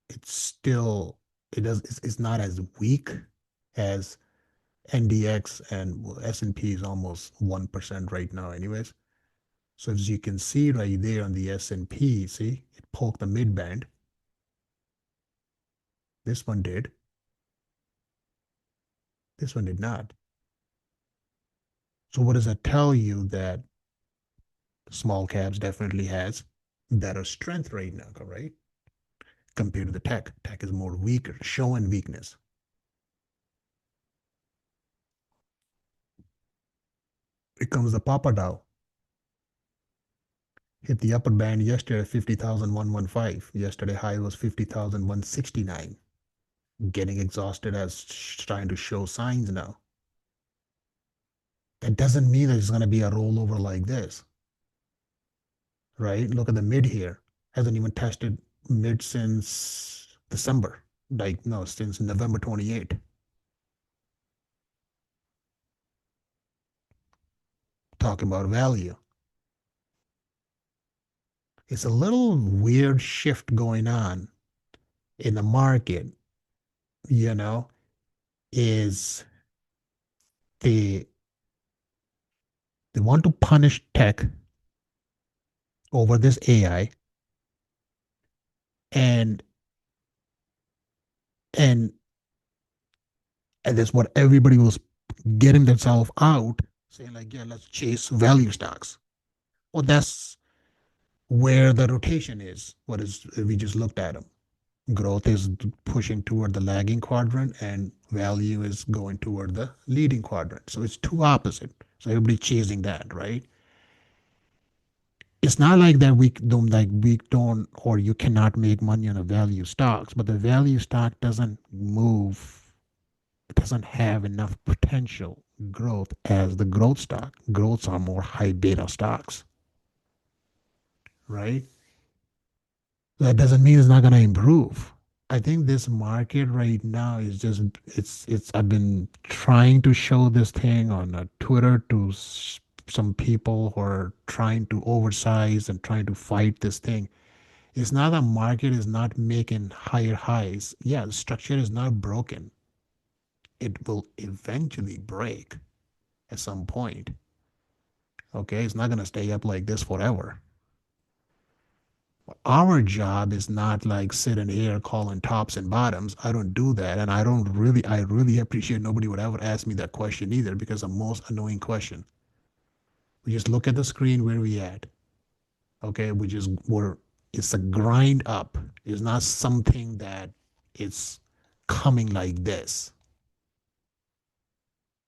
it's still it's not as weak as NDX, and S&P is almost 1% right now anyways. So as you can see right there on the S&P, see, it poked the mid band. This one did. This one did not. So what does that tell you? That small caps definitely has better strength right now, right? Compared to the tech. Tech is more weaker, showing weakness. It comes the Papa Dow. Hit the upper band yesterday at 50,115. Yesterday high was 50,169. Getting exhausted as trying to show signs now. That doesn't mean that it's going to be a rollover like this, right? Look at the mid here. Hasn't even tested mid since December. Like, no, since November 28. Talking about value. It's a little weird shift going on in the market, you know, is they they want to punish tech over this AI, and and and that's what everybody was getting themselves out, saying like, yeah, let's chase value stocks. Well, that's where the rotation is. What is we just looked at them. Growth is pushing toward the lagging quadrant, and value is going toward the leading quadrant. So it's two opposite. So everybody chasing that, right? It's not like that we don't or you cannot make money on the value stocks, but the value stock doesn't move, it doesn't have enough potential growth as the growth stock. Growths are more high beta stocks, right? That doesn't mean it's not going to improve. I think this market right now is just it's I've been trying to show this thing on Twitter to some people who are trying to oversize and trying to fight this thing. It's not the market is not making higher highs. Yeah, the structure is not broken. It will eventually break at some point. Okay, it's not going to stay up like this forever. Our job is not like sitting here calling tops and bottoms. I don't do that. And I really appreciate nobody would ever ask me that question either, because the most annoying question. We just look at the screen where we at. Okay, it's a grind up. It's not something that it's coming like this.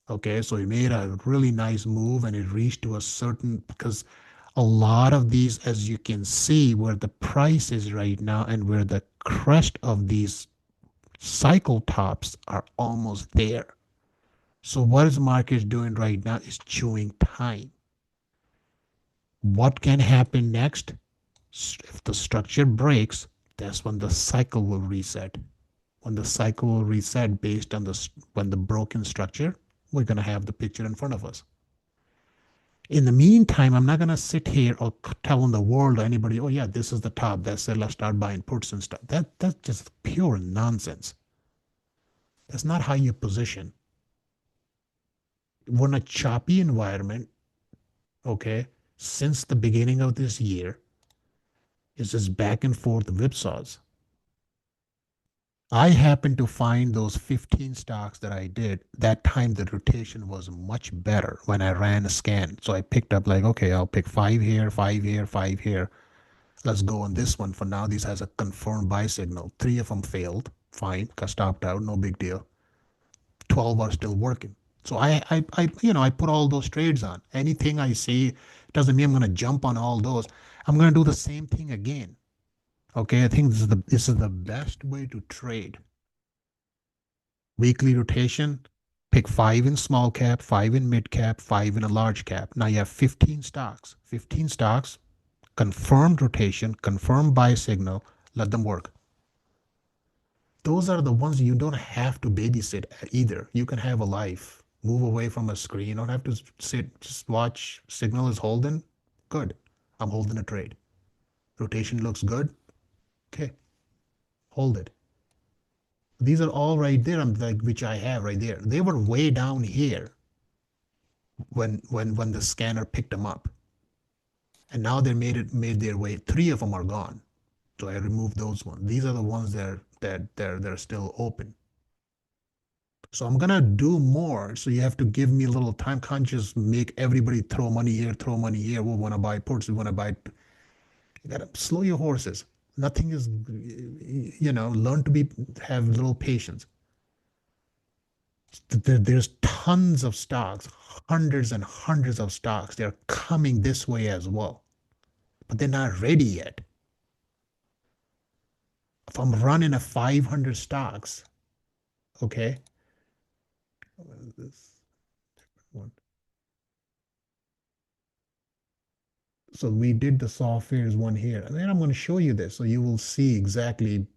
Okay, so he made a really nice move and it reached to a certain, because a lot of these, as you can see, where the price is right now and where the crest of these cycle tops are almost there. So what is the market doing right now is chewing time. What can happen next? If the structure breaks, that's when the cycle will reset. When the cycle will reset based on when the broken structure, we're going to have the picture in front of us. In the meantime, I'm not going to sit here or telling the world or anybody, oh yeah, this is the top. That's it. Let's start buying puts and stuff. That's just pure nonsense. That's not how you position. We're in a choppy environment, okay, since the beginning of this year. It's just back and forth whipsaws. I happened to find those 15 stocks that I did. That time the rotation was much better when I ran a scan. So I picked up like, okay, I'll pick 5 here, 5 here, 5 here. Let's go on this one for now. This has a confirmed buy signal. 3 of them failed. Fine, got stopped out, no big deal. 12 are still working. So I put all those trades on. Anything I see doesn't mean I'm going to jump on all those. I'm going to do the same thing again. Okay, I think this is the best way to trade. Weekly rotation, pick 5 in small cap, 5 in mid cap, 5 in a large cap. Now you have 15 stocks. 15 stocks, confirmed rotation, confirmed buy signal, let them work. Those are the ones you don't have to babysit either. You can have a life, move away from a screen. You don't have to sit, just watch. Signal is holding. Good. I'm holding a trade. Rotation looks good. Okay. Hold it. These are all right there, like which I have right there. They were way down here when the scanner picked them up. And now they made their way. 3 of them are gone. So I removed those ones. These are the ones that are still open. So I'm gonna do more. So you have to give me a little time. Can't just make everybody throw money here, throw money here. We want to buy puts. We want to buy. You gotta slow your horses. Nothing is, learn to have a little patience. There's tons of stocks, hundreds and hundreds of stocks. They're coming this way as well, but they're not ready yet. If I'm running a 500 stocks, okay, what is this one? So we did the softwares one here, and then I'm going to show you this so you will see exactly.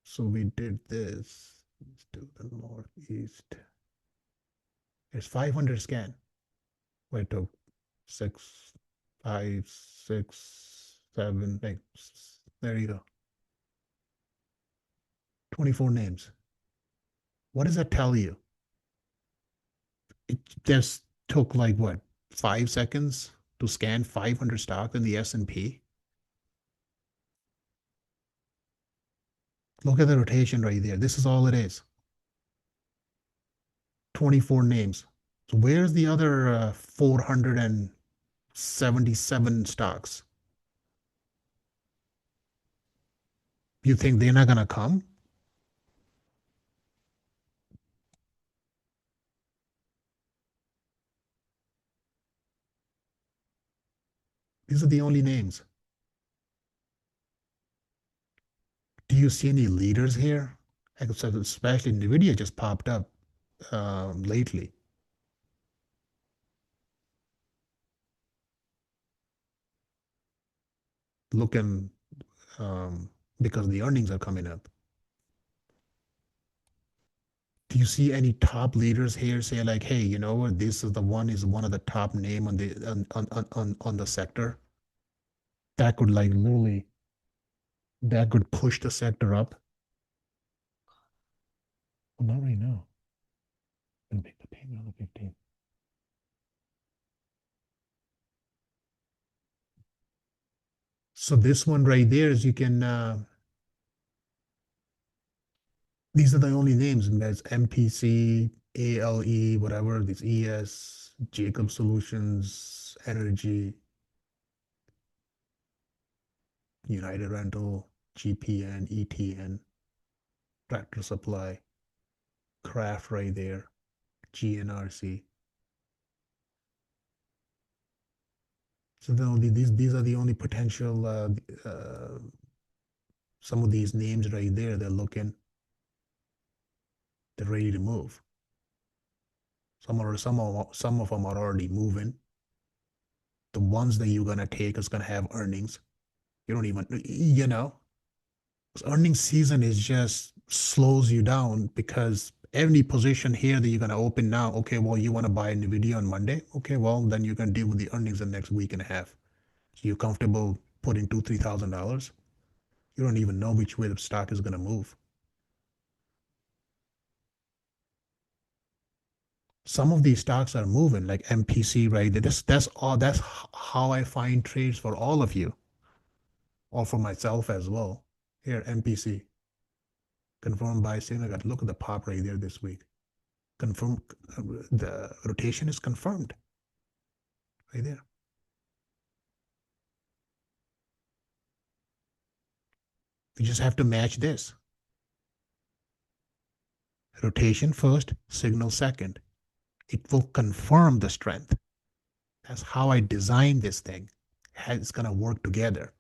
So we did this. Let's do the northeast. It's 500 scan. Wait, took 6, 5, 6, 7, 8. There you go. 24 names. What does that tell you? It just took like what, 5 seconds to scan 500 stocks in the S&P. Look at the rotation right there. This is all it is. 24 names. So where's the other 477 stocks? You think they're not going to come? These are the only names. Do you see any leaders here? Especially NVIDIA just popped up lately. Looking because the earnings are coming up. Do you see any top leaders here say like, hey, you know what, this is one of the top name on the on the sector that could like literally that could push the sector up? Well, not right now. Gonna make the payment on the 15th. So this one right there is you can these are the only names. There's MPC, ALE, whatever, these ES, Jacob Solutions, Energy, United Rental, GPN, ETN, Tractor Supply, Craft right there, GNRC. So these are the only potential some of these names right there. They're ready to move. Some of them are already moving. The ones that you're gonna take is gonna have earnings. You don't even earnings season is just slows you down because every position here that you're gonna open now, okay, well you want to buy NVIDIA on Monday, okay, well then you can deal with the earnings the next week and a half. So you're comfortable putting $2,000-3,000. You don't even know which way the stock is gonna move. Some of these stocks are moving, like MPC, right? That's all. That's how I find trades for all of you, or for myself as well. Here, MPC confirmed buy signal. Got look at the pop right there this week. Confirm the rotation is confirmed right there. You just have to match this. Rotation first, signal second. It will confirm the strength. That's how I designed this thing. It's gonna work together.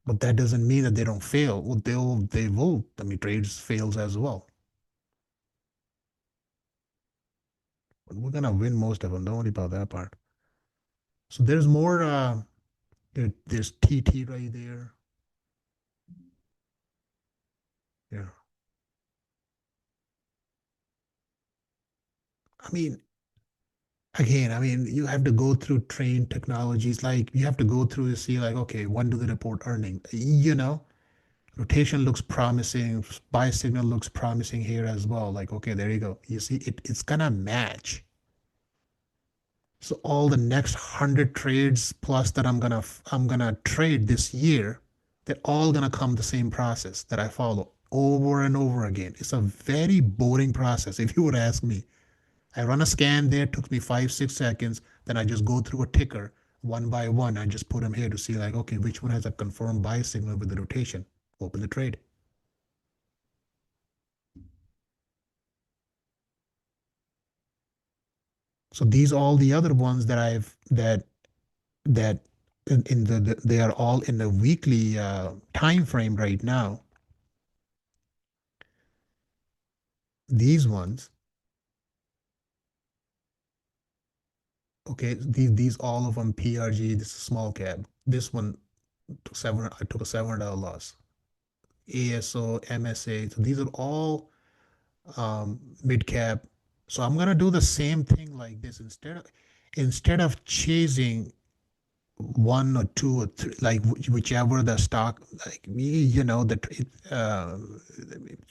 But that doesn't mean that they don't fail. Well, they will. I mean, trades fails as well. But we're gonna win most of them. Don't worry about that part. So there's more. There's TT right there. Yeah. I mean, again, I mean, you have to go through train technologies. Like you have to go through to see, like, okay, when do they report earnings? Rotation looks promising. Buy signal looks promising here as well. Like, okay, there you go. You see, it's gonna match. So all the next 100 trades plus that I'm gonna trade this year, they're all gonna come the same process that I follow over and over again. It's a very boring process, if you would ask me. I run a scan there, took me 5-6 seconds. Then I just go through a ticker one by one. I just put them here to see like, okay, which one has a confirmed buy signal with the rotation. Open the trade. So these all the other ones that I've that in they are all in the weekly time frame right now. These ones, okay, these all of them PRG. This is small cap. This one I took a $700 loss. ASO, MSA. So these are all mid cap. So I'm gonna do the same thing like this instead of chasing one or two or three, like whichever the stock, like the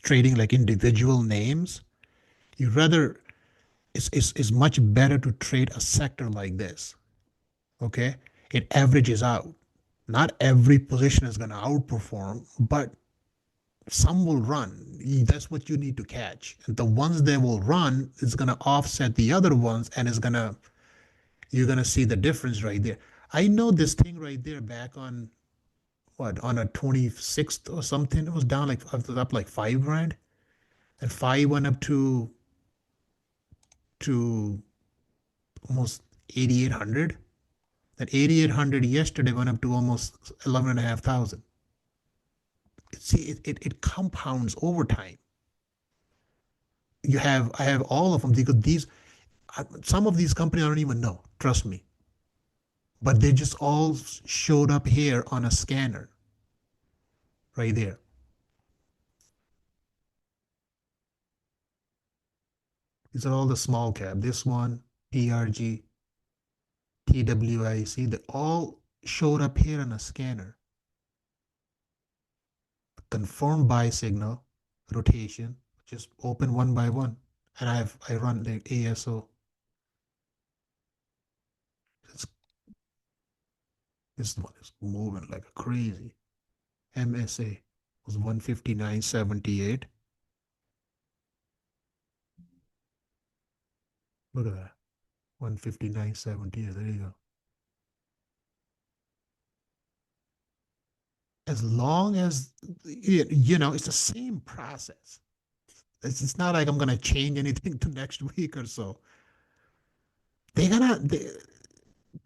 trading like individual names. You rather it's much better to trade a sector like this. Okay, it averages out. Not every position is gonna outperform, but some will run. That's what you need to catch. And the ones that will run is gonna offset the other ones, and you're gonna see the difference right there. I know this thing right there back on what, on a 26th or something. It was down like, it was up like 5 grand. And five went up to almost 8,800. That 8,800 yesterday went up to almost 11,500. See, it compounds over time. I have all of them because some of these companies I don't even know, trust me. But they just all showed up here on a scanner right there. These are all the small cap. This one, PRG, TWIC, they all showed up here on a scanner. Confirm buy signal, rotation, just open one by one. And I run the ASO. It's, this one is moving like crazy. MSA was 159.78. Look at that. 159.78. There you go. As long as it's the same process. It's not like I'm gonna change anything to next week or so. They're gonna they,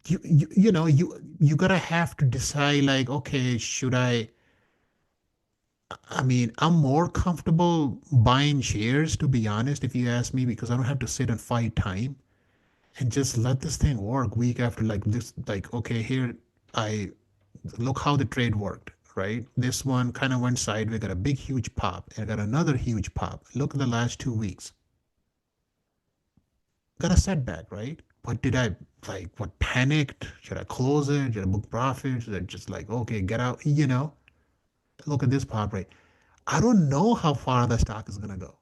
you gotta have to decide like, okay, should I mean, I'm more comfortable buying shares, to be honest, if you ask me, because I don't have to sit and fight time and just let this thing work week after like this. Like, okay, here I look how the trade worked, right? This one kind of went sideways, got a big, huge pop, and got another huge pop. Look at the last 2 weeks. Got a setback, right? What did I like? What panicked? Should I close it? Should I book profit? Should I just like, okay, get out? Look at this pop rate. I don't know how far the stock is gonna go.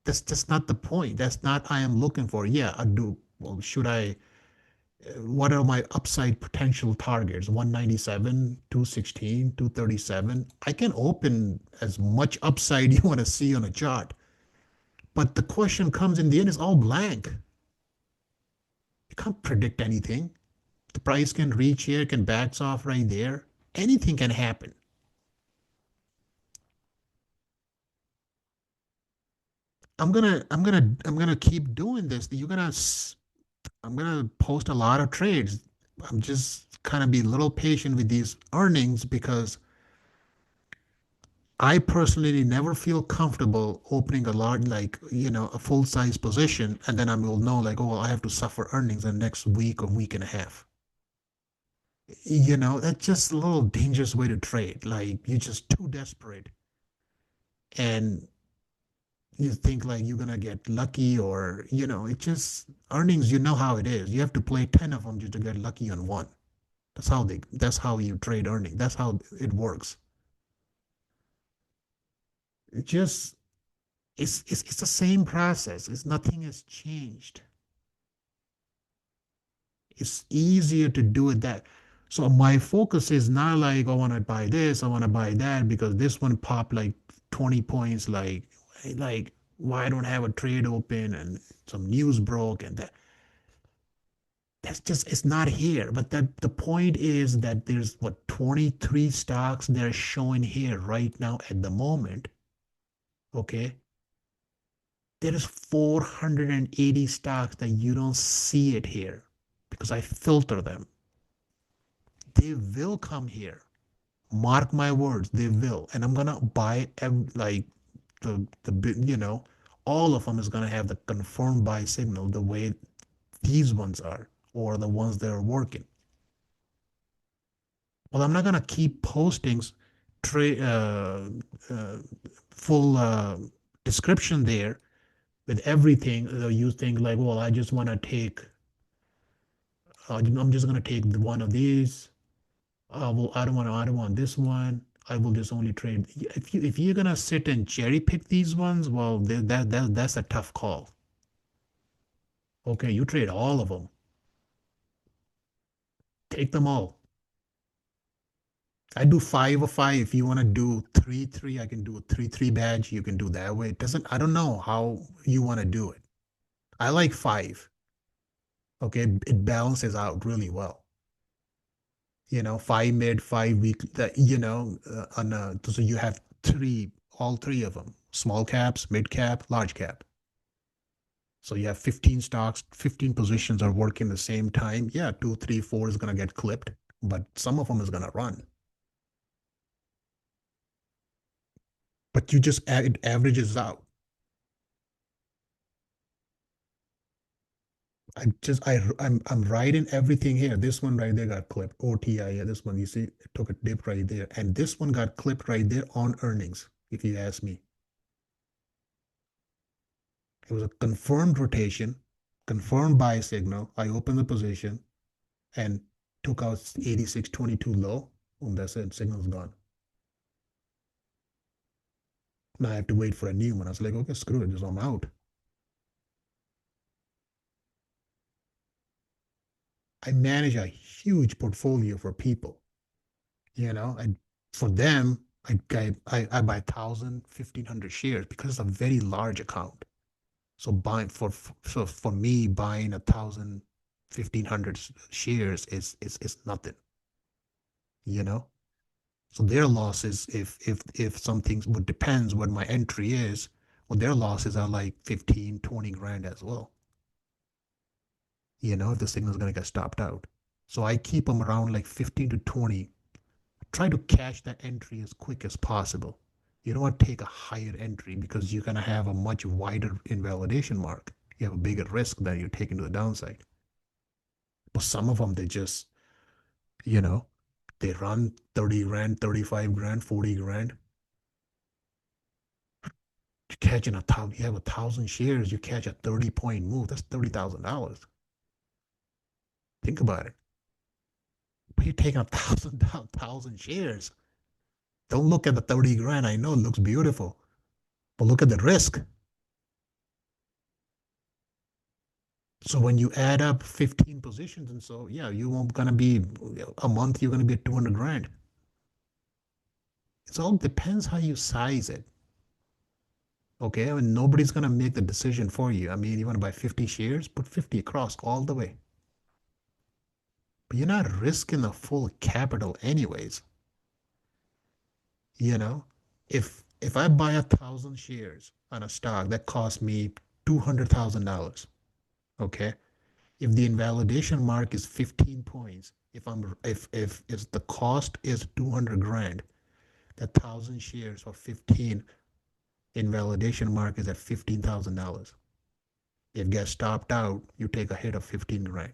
That's just not the point. That's not I am looking for. Yeah, I do. Well, should I? What are my upside potential targets? 197, 216, 237. I can open as much upside you want to see on a chart. But the question comes in the end is all blank. You can't predict anything. The price can reach here, can backs off right there. Anything can happen. I'm gonna keep doing this. I'm gonna post a lot of trades. I'm just kind of be a little patient with these earnings because I personally never feel comfortable opening a large, like, a full size position, and then I will know, like, oh, well, I have to suffer earnings in the next week or week and a half. That's just a little dangerous way to trade. Like, you're just too desperate, and you think like you're gonna get lucky, or it just earnings. You know how it is. You have to play 10 of them just to get lucky on one. That's how you trade earning. That's how it works. It just it's the same process. It's nothing has changed. It's easier to do it that. So my focus is not like I want to buy this, I want to buy that because this one popped like 20 points. Like why don't I have a trade open and some news broke and that. That's just it's not here. But the point is that there's what 23 stocks they're showing here right now at the moment. Okay. There is 480 stocks that you don't see it here because I filter them. They will come here. Mark my words, they will. And I'm gonna buy like all of them is gonna have the confirmed buy signal the way these ones are, or the ones that are working. Well, I'm not gonna keep posting tra- uh, uh, full description there with everything. You think like, well, I just want to take. I'm just gonna take one of these. Well, I don't want this one. I will just only trade. If you're gonna sit and cherry pick these ones, well, that's a tough call. Okay, you trade all of them. Take them all. I do 5 of 5. If you want to do 3-3, I can do a 3-3 badge. You can do that way. It doesn't. I don't know how you want to do it. I like 5. Okay, it balances out really well. 5 mid, 5 week. That on so you have all three of them: small caps, mid cap, large cap. So you have 15 stocks, 15 positions are working the same time. Yeah, two, three, four is going to get clipped, but some of them is going to run. But you just it averages out. I'm writing everything here. This one right there got clipped. OTI, yeah, this one you see it took a dip right there, and this one got clipped right there on earnings. If you ask me, it was a confirmed rotation, confirmed buy signal. I opened the position and took out 86.22 low. Boom, that's it. Signal's gone. Now I have to wait for a new one. I was like, okay, screw it, just I'm out. I manage a huge portfolio for people. And for them, I buy 1,000, 1,500 shares because it's a very large account. So for me, buying 1,000, 1,500 shares is nothing. You know. So their losses, if something would depends what my entry is, well, their losses are like 15, 20 grand as well. If the signal is gonna get stopped out. So I keep them around like 15 to 20. Try to catch that entry as quick as possible. You don't want to take a higher entry because you're gonna have a much wider invalidation mark. You have a bigger risk that you're taking to the downside. But some of them, you know, they run 30 grand, 35 grand, 40 grand. You're catching you have 1,000 shares, you catch a 30-point move. That's $30,000. Think about it. But you're taking 1,000 shares. Don't look at the 30 grand. I know it looks beautiful, but look at the risk. So when you add up 15 positions and so, yeah, you won't gonna be a month, you're gonna be at 200 grand. It all depends how you size it. Okay, I mean, nobody's gonna make the decision for you. I mean, you want to buy 50 shares, put 50 across all the way. But you're not risking the full capital anyways. You know, if I buy 1,000 shares on a stock that costs me $200,000, okay, if the invalidation mark is 15 points, if the cost is 200 grand, that 1,000 shares for 15 invalidation mark is at $15,000. If it gets stopped out, you take a hit of 15 grand.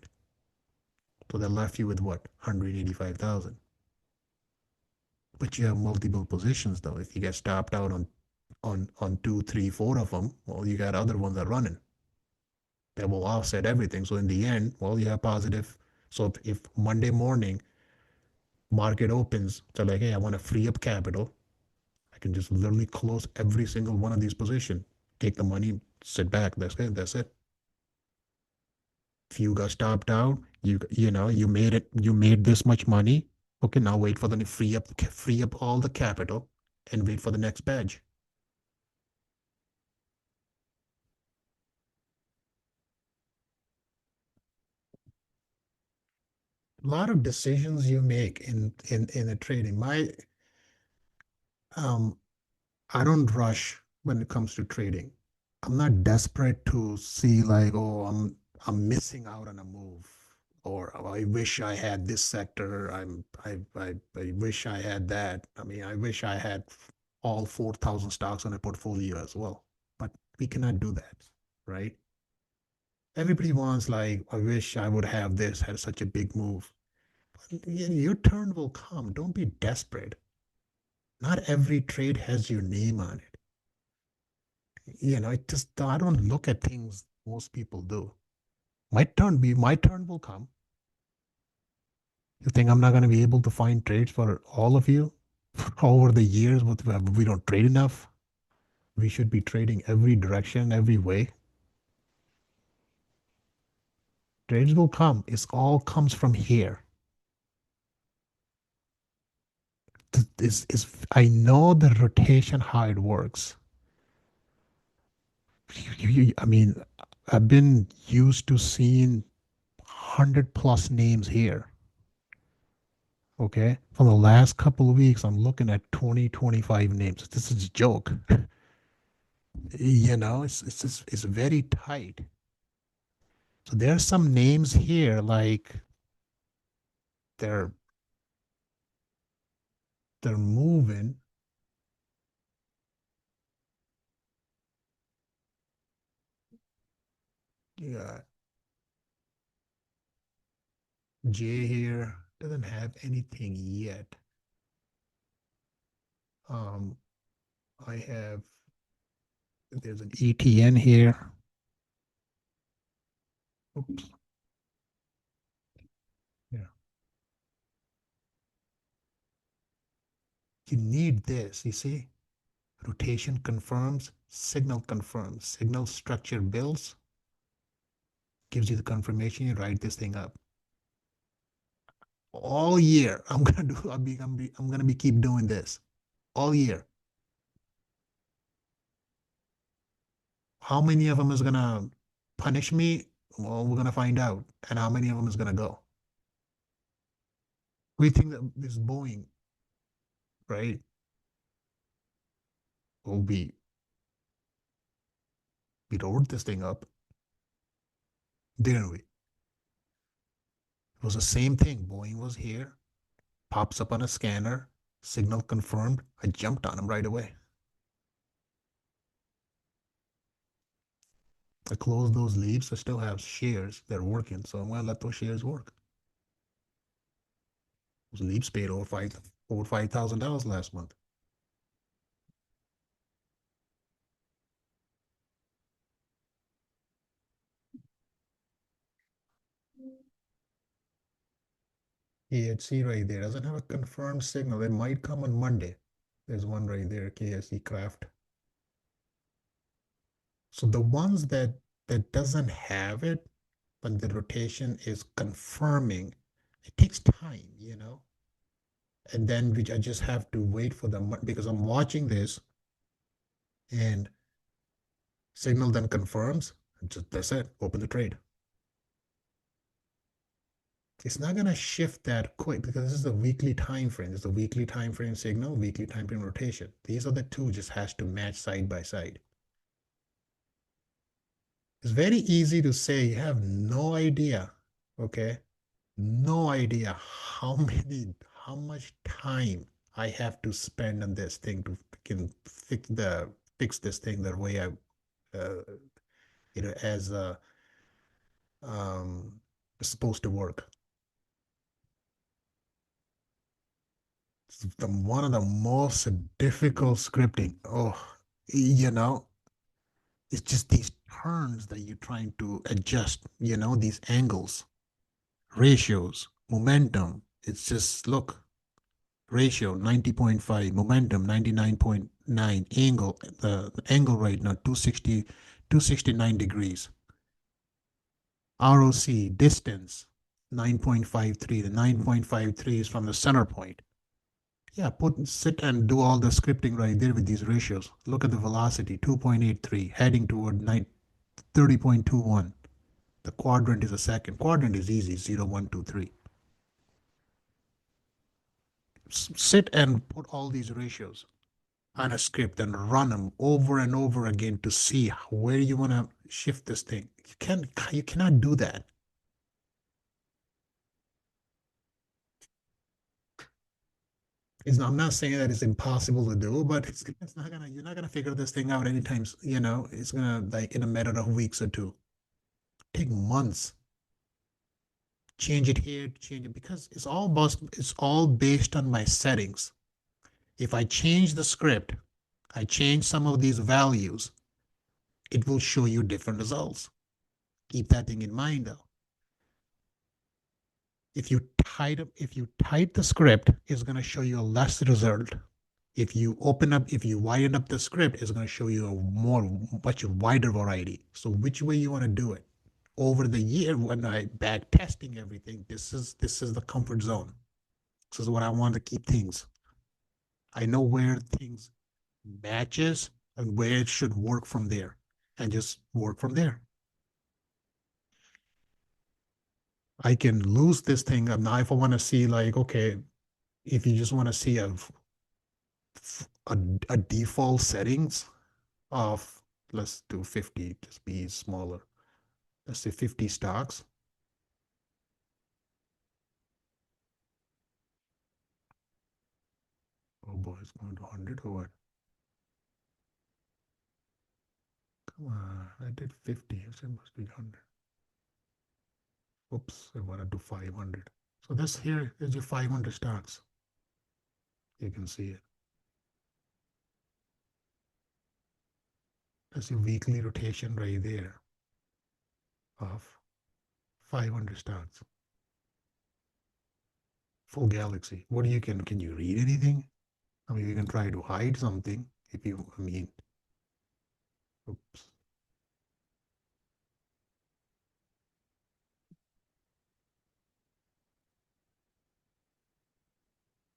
So that left you with what? 185,000. But you have multiple positions though. If you get stopped out on two, three, four of them, well, you got other ones that are running. That will offset everything. So in the end, well, you have positive. So if Monday morning market opens, so like, hey, I want to free up capital, I can just literally close every single one of these positions, take the money, sit back. That's it. That's it. If you got stopped out, you made it. You made this much money. Okay, now wait for them to free up all the capital, and wait for the next badge. A lot of decisions you make in a trading. Um I don't rush when it comes to trading. I'm not desperate to see like, oh, I'm missing out on a move, or oh, I wish I had this sector. I wish I had that. I mean, I wish I had all 4,000 stocks on a portfolio as well. But we cannot do that, right? Everybody wants like, I wish I would have this, had such a big move. Your turn will come. Don't be desperate. Not every trade has your name on it. It just I don't look at things most people do. My turn will come. You think I'm not going to be able to find trades for all of you over the years? But we don't trade enough. We should be trading every direction, every way. Trades will come. It all comes from here. I know the rotation how it works. I mean, I've been used to seeing 100 plus names here. Okay. For the last couple of weeks, I'm looking at 20, 25 names. This is a joke. It's very tight. So there are some names here like they're they're moving. Yeah, J here doesn't have anything yet. Um, I have there's an ETN here. Oops. Yeah. You need this, you see? Rotation confirms, signal confirms, signal structure builds, gives you the confirmation, you write this thing up. All year, I'm gonna do, I'm gonna be keep doing this all year. How many of them is gonna punish me? Well, we're gonna find out. And how many of them is gonna go? We think that this Boeing, right? Will be we wrote this thing up, didn't we? It was the same thing. Boeing was here, pops up on a scanner, signal confirmed. I jumped on him right away. I closed those leads. I still have shares. They're working, so I'm gonna let those shares work. Those leads paid over $5,000 last month. KHC right there doesn't have a confirmed signal. It might come on Monday. There's one right there, KSC Craft. So the ones that doesn't have it, but the rotation is confirming, it takes time, you know. And then which I just have to wait for them because I'm watching this and signal then confirms. Just that's it. Open the trade. It's not gonna shift that quick because this is a weekly time frame. It's a weekly time frame signal, weekly time frame rotation. These are the two just has to match side by side. It's very easy to say you have no idea, okay? No idea how much time I have to spend on this thing to can fix this thing the way I, as it's supposed to work. It's one of the most difficult scripting. Oh, you know, it's just these turns that you're trying to adjust, these angles, ratios, momentum. It's just, look, ratio 90.5, momentum 99.9, angle, the angle right now 269 degrees. ROC, distance 9.53. The 9.53 is from the center point. Yeah, sit and do all the scripting right there with these ratios. Look at the velocity, 2.83, heading toward 30.21. The quadrant is a second. Quadrant is easy, 0, 1, 2, 3. Sit and put all these ratios on a script and run them over and over again to see where you want to shift this thing. You cannot do that. I'm not saying that it's impossible to do, but it's not gonna, you're not gonna figure this thing out anytime, it's gonna like in a matter of weeks or two. Take months. Change it here, change it because it's all based on my settings. If I change the script, I change some of these values, it will show you different results. Keep that thing in mind though. If you type the script, it's going to show you a less result. If you widen up the script, it's going to show you a much wider variety. So which way you want to do it? Over the year, when I back testing everything, this is the comfort zone. This is what I want to keep things. I know where things matches and where it should work from there, and just work from there. I can lose this thing. Now, if I want to see like, okay, if you just want to see a default settings of, let's do 50, just be smaller. let's say 50 stocks. Oh boy, it's going to 100 or what? Come on, I did 50, so it must be 100. Oops, I want to do 500. So this here is your 500 stocks. You can see it. That's your weekly rotation right there of 500 stocks. Full galaxy. What do you can you read anything? I mean, you can try to hide something if you, I mean, oops.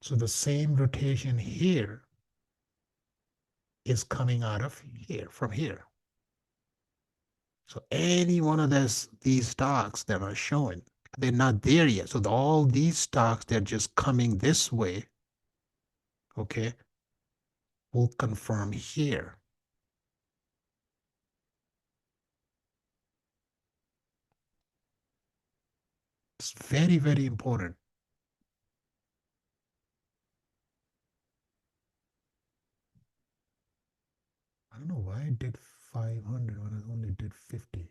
So the same rotation here is coming out of here, from here. So any one of these stocks that are showing, they're not there yet. So all these stocks, they're just coming this way, okay, will confirm here. It's very, very important. I don't know why I did 500 when I only did 50. Okay,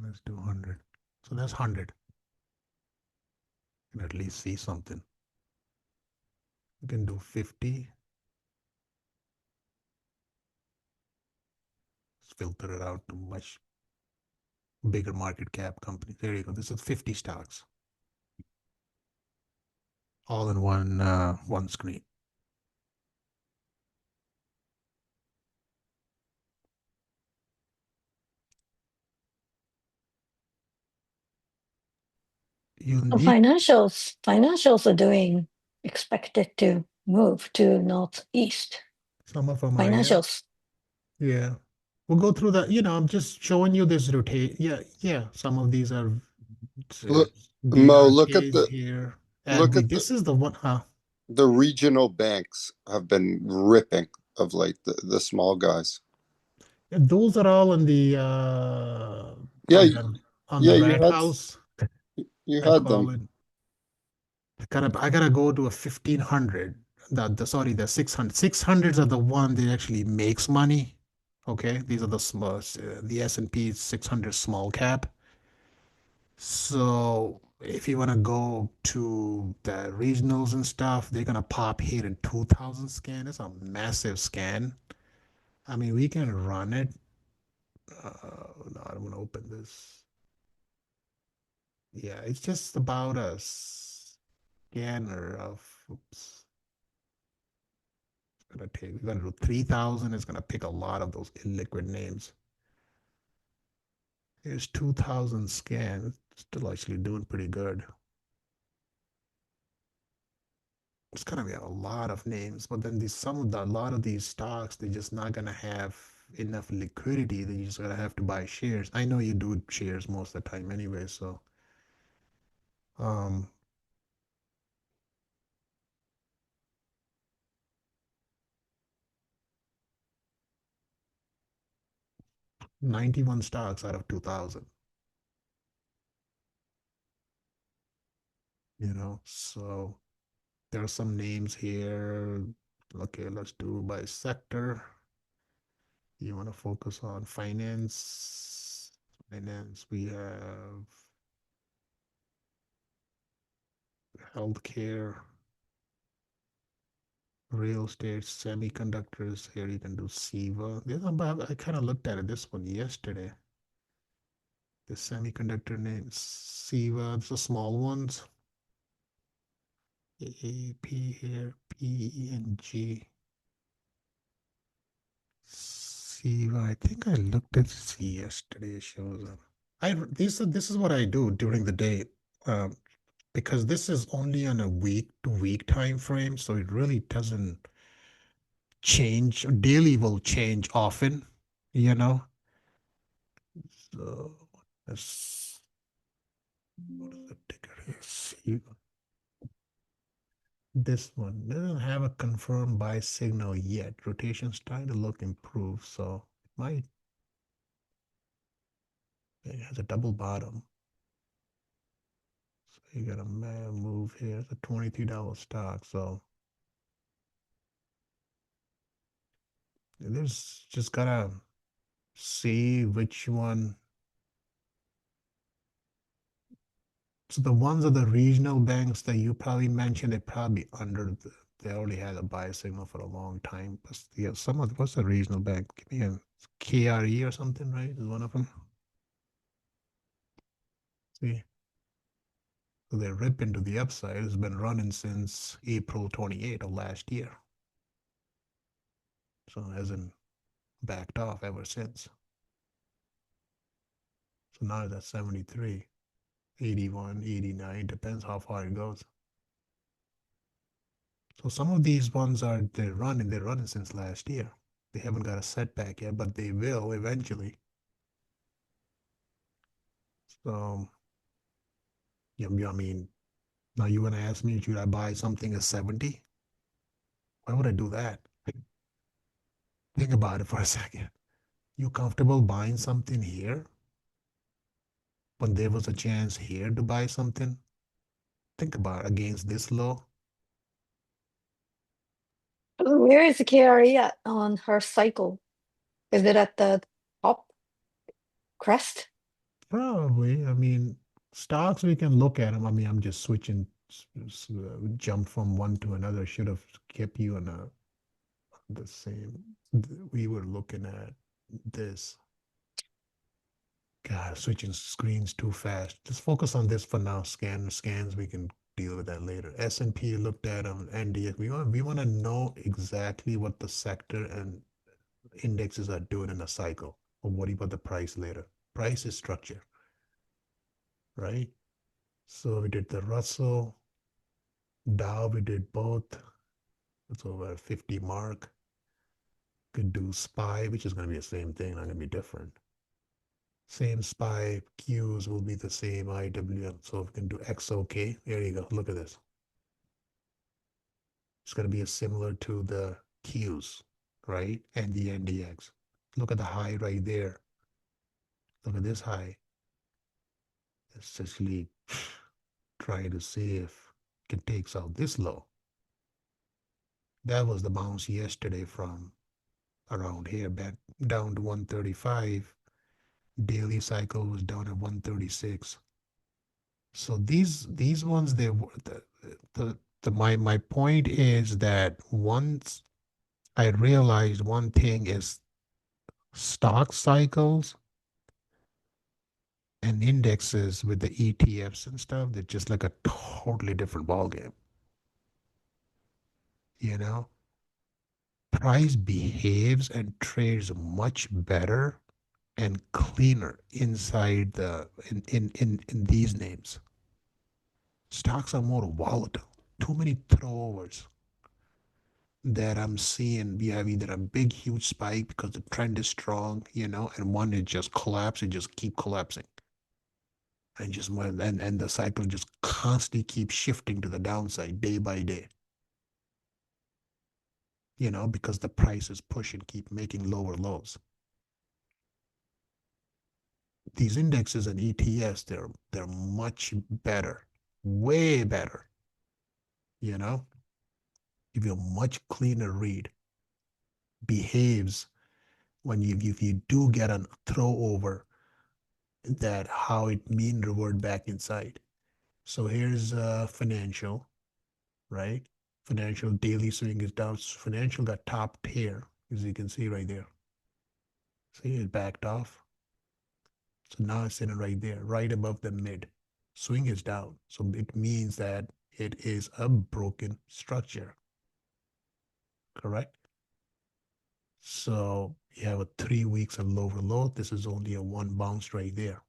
let's do 100. So that's 100. You can at least see something. You can do 50. Let's filter it out to much bigger market cap companies. There you go. This is 50 stocks, all in one screen. You So need financials are doing expected to move to northeast. some of them are, yeah. Financials. Yeah. We'll go through that. I'm just showing you this rotate. Yeah, yeah. Some of these are Look, Mo, DRKs here. look at This is the one, huh? the regional banks have been ripping of late, the small guys. Yeah, those are all in the Yeah, on the yeah, rat house. you I had call them. it. I gotta go to a 1500. The 600. 600s are the one that actually makes money. Okay, these are the small, the S&P 600 small cap. So if you want to go to the regionals and stuff, they're gonna pop here in 2000 scan. It's a massive scan. I mean, we can run it. No, I'm gonna open this. Yeah, it's just about a scanner of. Oops. We're gonna do 3000. It's gonna pick a lot of those illiquid names. Here's 2000 scan. It's still actually doing pretty good. It's gonna be a lot of names, but then a lot of these stocks, they're just not gonna have enough liquidity. They're just gonna have to buy shares. I know you do shares most of the time anyway, so um 91 stocks out of 2000, so there are some names here. Okay, let's do by sector. You want to focus on finance. Finance, we have healthcare, real estate, semiconductors. Here you can do SIVA. I kind of looked at this one yesterday. The semiconductor names, SIVA, it's the small ones. AP here, P, and G. SIVA, I think I looked at C yesterday. It shows up. This is what I do during the day. Um, because this is only on a week to week time frame, so it really doesn't change. Daily will change often, you know. So let's what is the ticker here? See, This one doesn't have a confirmed buy signal yet. Rotation's starting to look improved, so it might. It has a double bottom. So you got a mad move here. It's a $23 stock, so there's just gotta see which one. So the ones are the regional banks that you probably mentioned, they probably they already had a buy signal for a long time. But yeah, some of what's the regional bank? Give me a KRE or something, right? Is one of them. See, so they rip into the upside. It's been running since April 28 of last year. So it hasn't backed off ever since. So now it's at 73, 81, 89, depends how far it goes. So some of these ones they're running since last year. They haven't got a setback yet, but they will eventually. So, yeah, I mean, now you want to ask me, should I buy something at 70? Why would I do that? Think about it for a second. You comfortable buying something here when there was a chance here to buy something? Think about it, against this low. Where is the KRE at on her cycle? Is it at the top crest? Probably. I mean, stocks, we can look at them. I mean, I'm just switching, jumped from one to another. Should have kept you on the same. We were looking at this. God, switching screens too fast. Just focus on this for now. Scans, we can deal with that later. S&P looked at them, NDX. We want to know exactly what the sector and indexes are doing in a cycle. Or what about the price later? Price is structure, right? So we did the Russell, Dow, we did both. It's over 50 mark. Could do SPY, which is going to be the same thing, not going to be different. Same SPY, Qs will be the same, IWM. So we can do XOK. There you go. Look at this. It's going to be similar to the Qs, right? And the NDX. Look at the high right there. Look at this high. It's actually trying to see if it takes out this low. That was the bounce yesterday from around here, back down to 135. Daily cycle was down at 136. So these ones, they were my point is that once I realized one thing is stock cycles and indexes with the ETFs and stuff, they're just like a totally different ballgame. You know, price behaves and trades much better and cleaner inside in these names. Stocks are more volatile. Too many throwovers that I'm seeing. We have either a big, huge spike because the trend is strong, and one it just collapse, it just keep collapsing. And just and the cycle just constantly keeps shifting to the downside day by day. Because the price is pushing, keep making lower lows. These indexes and ETFs, they're much better, way better, give you a much cleaner read. Behaves when if you do get a throw over, that how it mean revert back inside. So here's financial, right? Financial daily swing is down. Financial got topped here, as you can see right there. See, it backed off. So now it's sitting right there, right above the mid. Swing is down. So it means that it is a broken structure. Correct? So you have a 3 weeks of lower low. This is only a one bounce right there.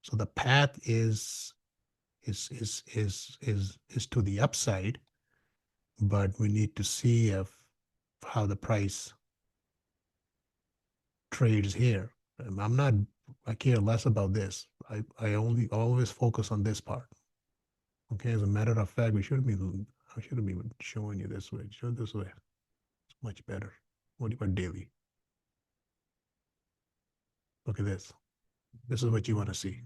So the path is to the upside, but we need to see how the price trades here. I care less about this. I only always focus on this part. Okay, as a matter of fact, we should be I should have been showing you this way. Show this way. It's much better. What about daily? Look at this. This is what you want to see.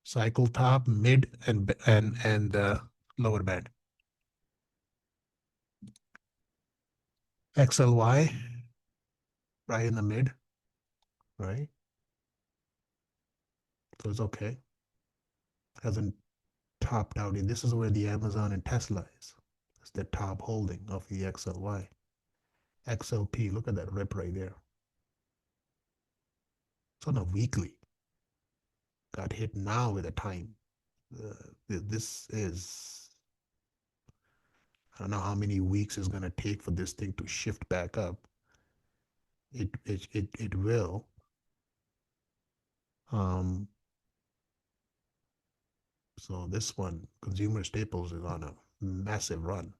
Cycle top, mid, and lower band. XLY, right in the mid, right? So it's okay. Hasn't topped out. This is where the Amazon and Tesla is. It's the top holding of the XLY. XLP, look at that rip right there. It's on a weekly. Got hit now with a time. This is, I don't know how many weeks it's going to take for this thing to shift back up. It will. So this one, consumer staples, is on a massive run.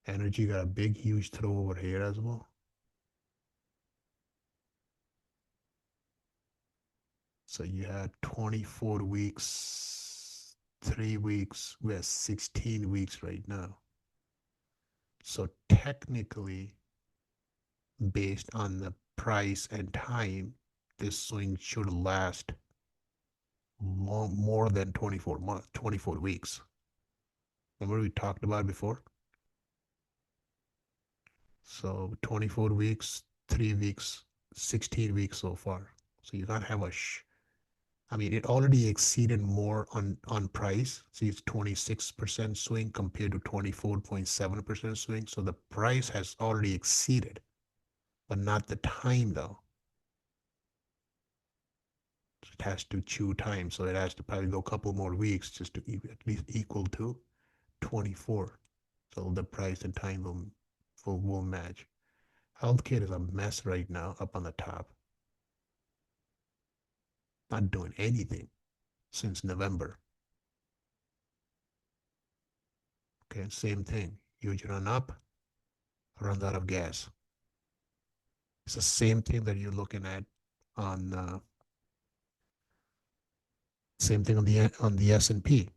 Energy got a big, huge throw over here as well. So you had 24 weeks, 3 weeks. We're 16 weeks right now. So technically, based on the price and time, this swing should last more than 24 months, 24 weeks. Remember we talked about it before? So 24 weeks, 3 weeks, 16 weeks so far. So you can't have I mean, it already exceeded more on price. See, it's 26% swing compared to 24.7% swing. So the price has already exceeded, but not the time though. It has to chew time, so it has to probably go a couple more weeks just to at least equal to 24. So the price and time will match. Healthcare is a mess right now, up on the top. Not doing anything since November. Okay, same thing. Huge run up, runs out of gas. It's the same thing that you're looking at on same thing on the S&P.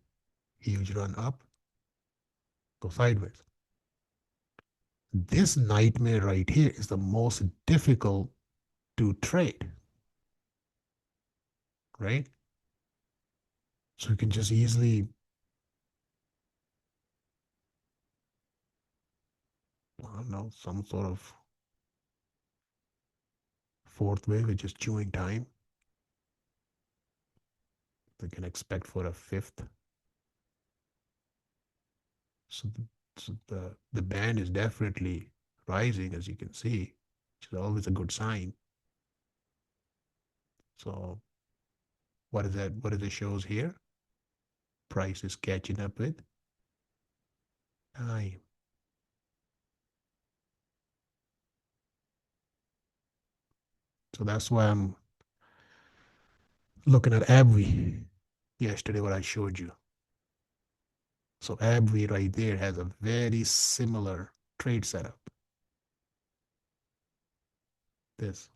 Huge run up, go sideways. This nightmare right here is the most difficult to trade, right? So you can just easily, I don't know, some sort of fourth wave is just chewing time. They can expect for a fifth. So the band is definitely rising, as you can see, which is always a good sign. So what is that? What is it shows here? Price is catching up with time. So that's why I'm looking at AbbVie yesterday, what I showed you. So AbbVie right there has a very similar trade setup. This.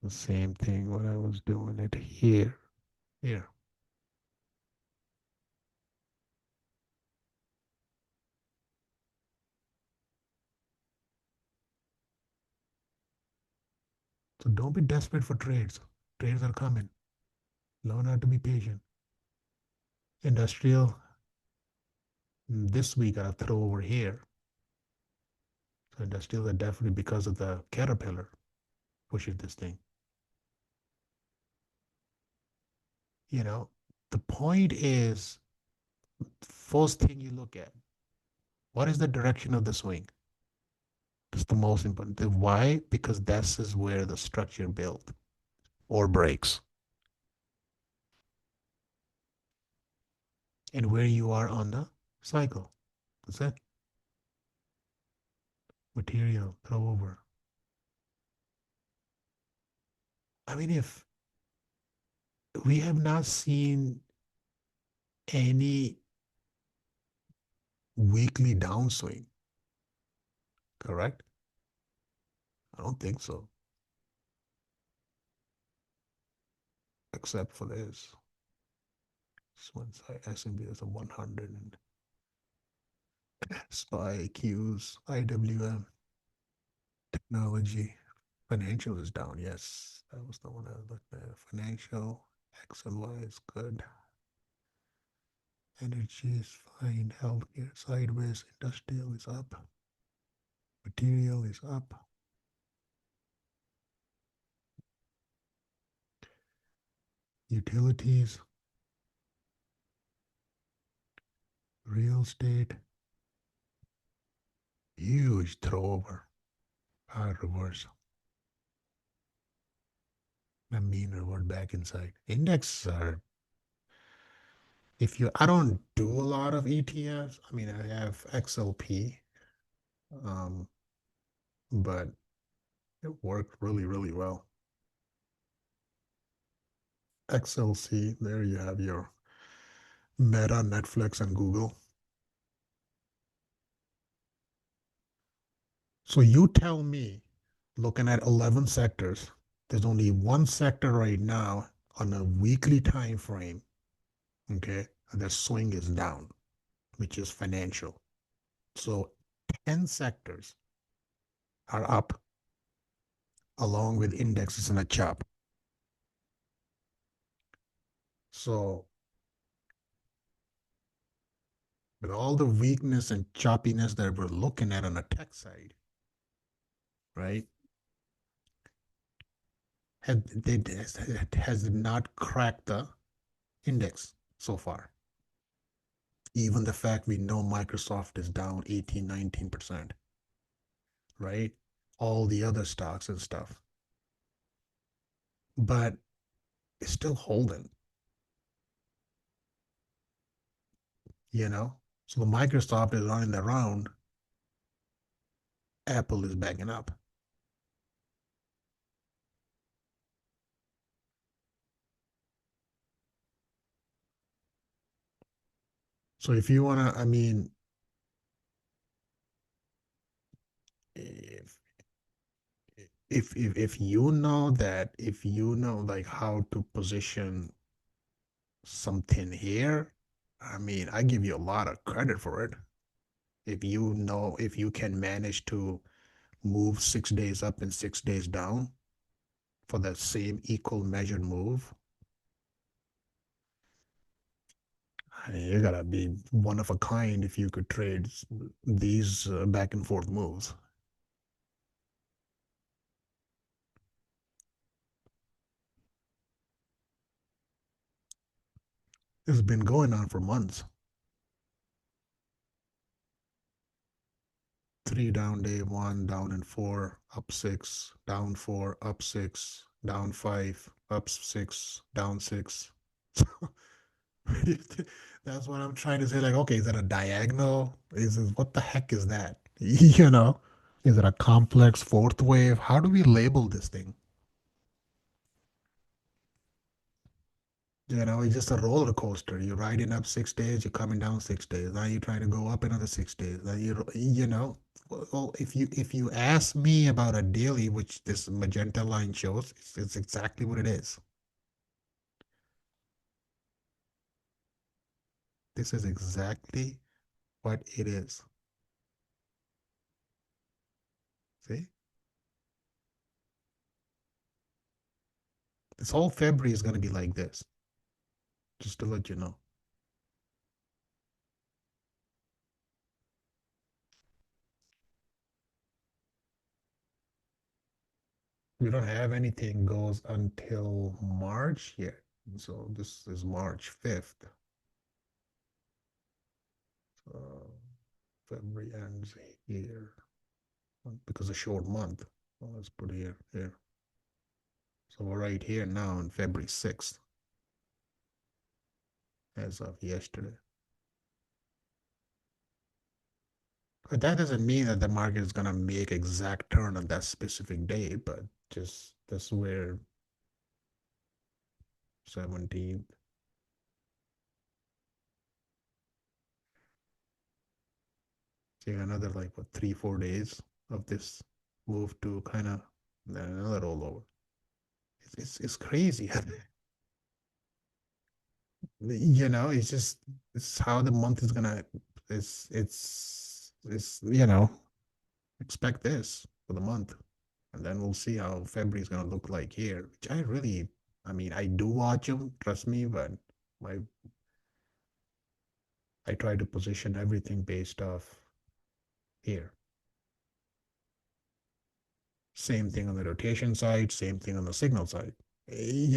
The same thing what I was doing it here. Here. So don't be desperate for trades. Trades are coming. Learn how to be patient. Industrial, this week got a throw over here. So industrials are definitely because of the caterpillar pushing this thing. You know, the point is, first thing you look at, what is the direction of the swing? That's the most important. The why? Because this is where the structure built or breaks. And where you are on the cycle. That's it. Material, throw over. I mean, if we have not seen any weekly downswing, correct? I don't think so, except for this. This one's S&P is a 100 and SPY, Qs, IWM, technology. Financial is down. Yes, that was the one I looked at. Financial, XLY is good. Energy is fine. Healthcare sideways. Industrial is up. Material is up. Utilities, real estate, huge throwover. Hard reverse. I mean revert back inside. Index are, if you, I don't do a lot of ETFs. I mean, I have XLP, um, but it worked really, really well. XLC, there you have your Meta, Netflix, and Google. So you tell me, looking at 11 sectors, there's only one sector right now on a weekly time frame, okay? And the swing is down, which is financial. So 10 sectors are up along with indexes in a chop. So with all the weakness and choppiness that we're looking at on the tech side, right? Has not cracked the index so far. Even the fact we know Microsoft is down 18, 19%, right? All the other stocks and stuff. But it's still holding, you know? So the Microsoft is running around, Apple is backing up. So if you wanna, I mean, if if you know that, if you know like how to position something here, I mean, I give you a lot of credit for it. If you know, if you can manage to move 6 days up and 6 days down for the same equal measured move, you gotta be one of a kind if you could trade these back and forth moves. This has been going on for months. 3 down day one, down in 4, up 6, down 4, up 6, down 5, up 6, down 6. That's what I'm trying to say. Like, okay, is that a diagonal? What the heck is that? You know? Is it a complex fourth wave? How do we label this thing? You know, it's just a roller coaster. You're riding up 6 days, you're coming down 6 days. Now you're trying to go up another 6 days. Now you know, well, if you ask me about a daily, which this magenta line shows, it's exactly what it is. This is exactly what it is. See, this whole February is going to be like this. Just to let you know. We don't have anything goes until March yet. So this is March 5th. So February ends here because a short month. Well, let's put here. So we're right here now on February 6th as of yesterday. But that doesn't mean that the market is gonna make exact turn on that specific day, but just that's where 17th. So you got another like what 3, 4 days of this move to kind of then another rollover. It's crazy. It's just it's how the month is gonna. It's expect this for the month, and then we'll see how February is gonna look like here. Which I mean, I do watch them, trust me, but my I try to position everything based off here. Same thing on the rotation side, same thing on the signal side. These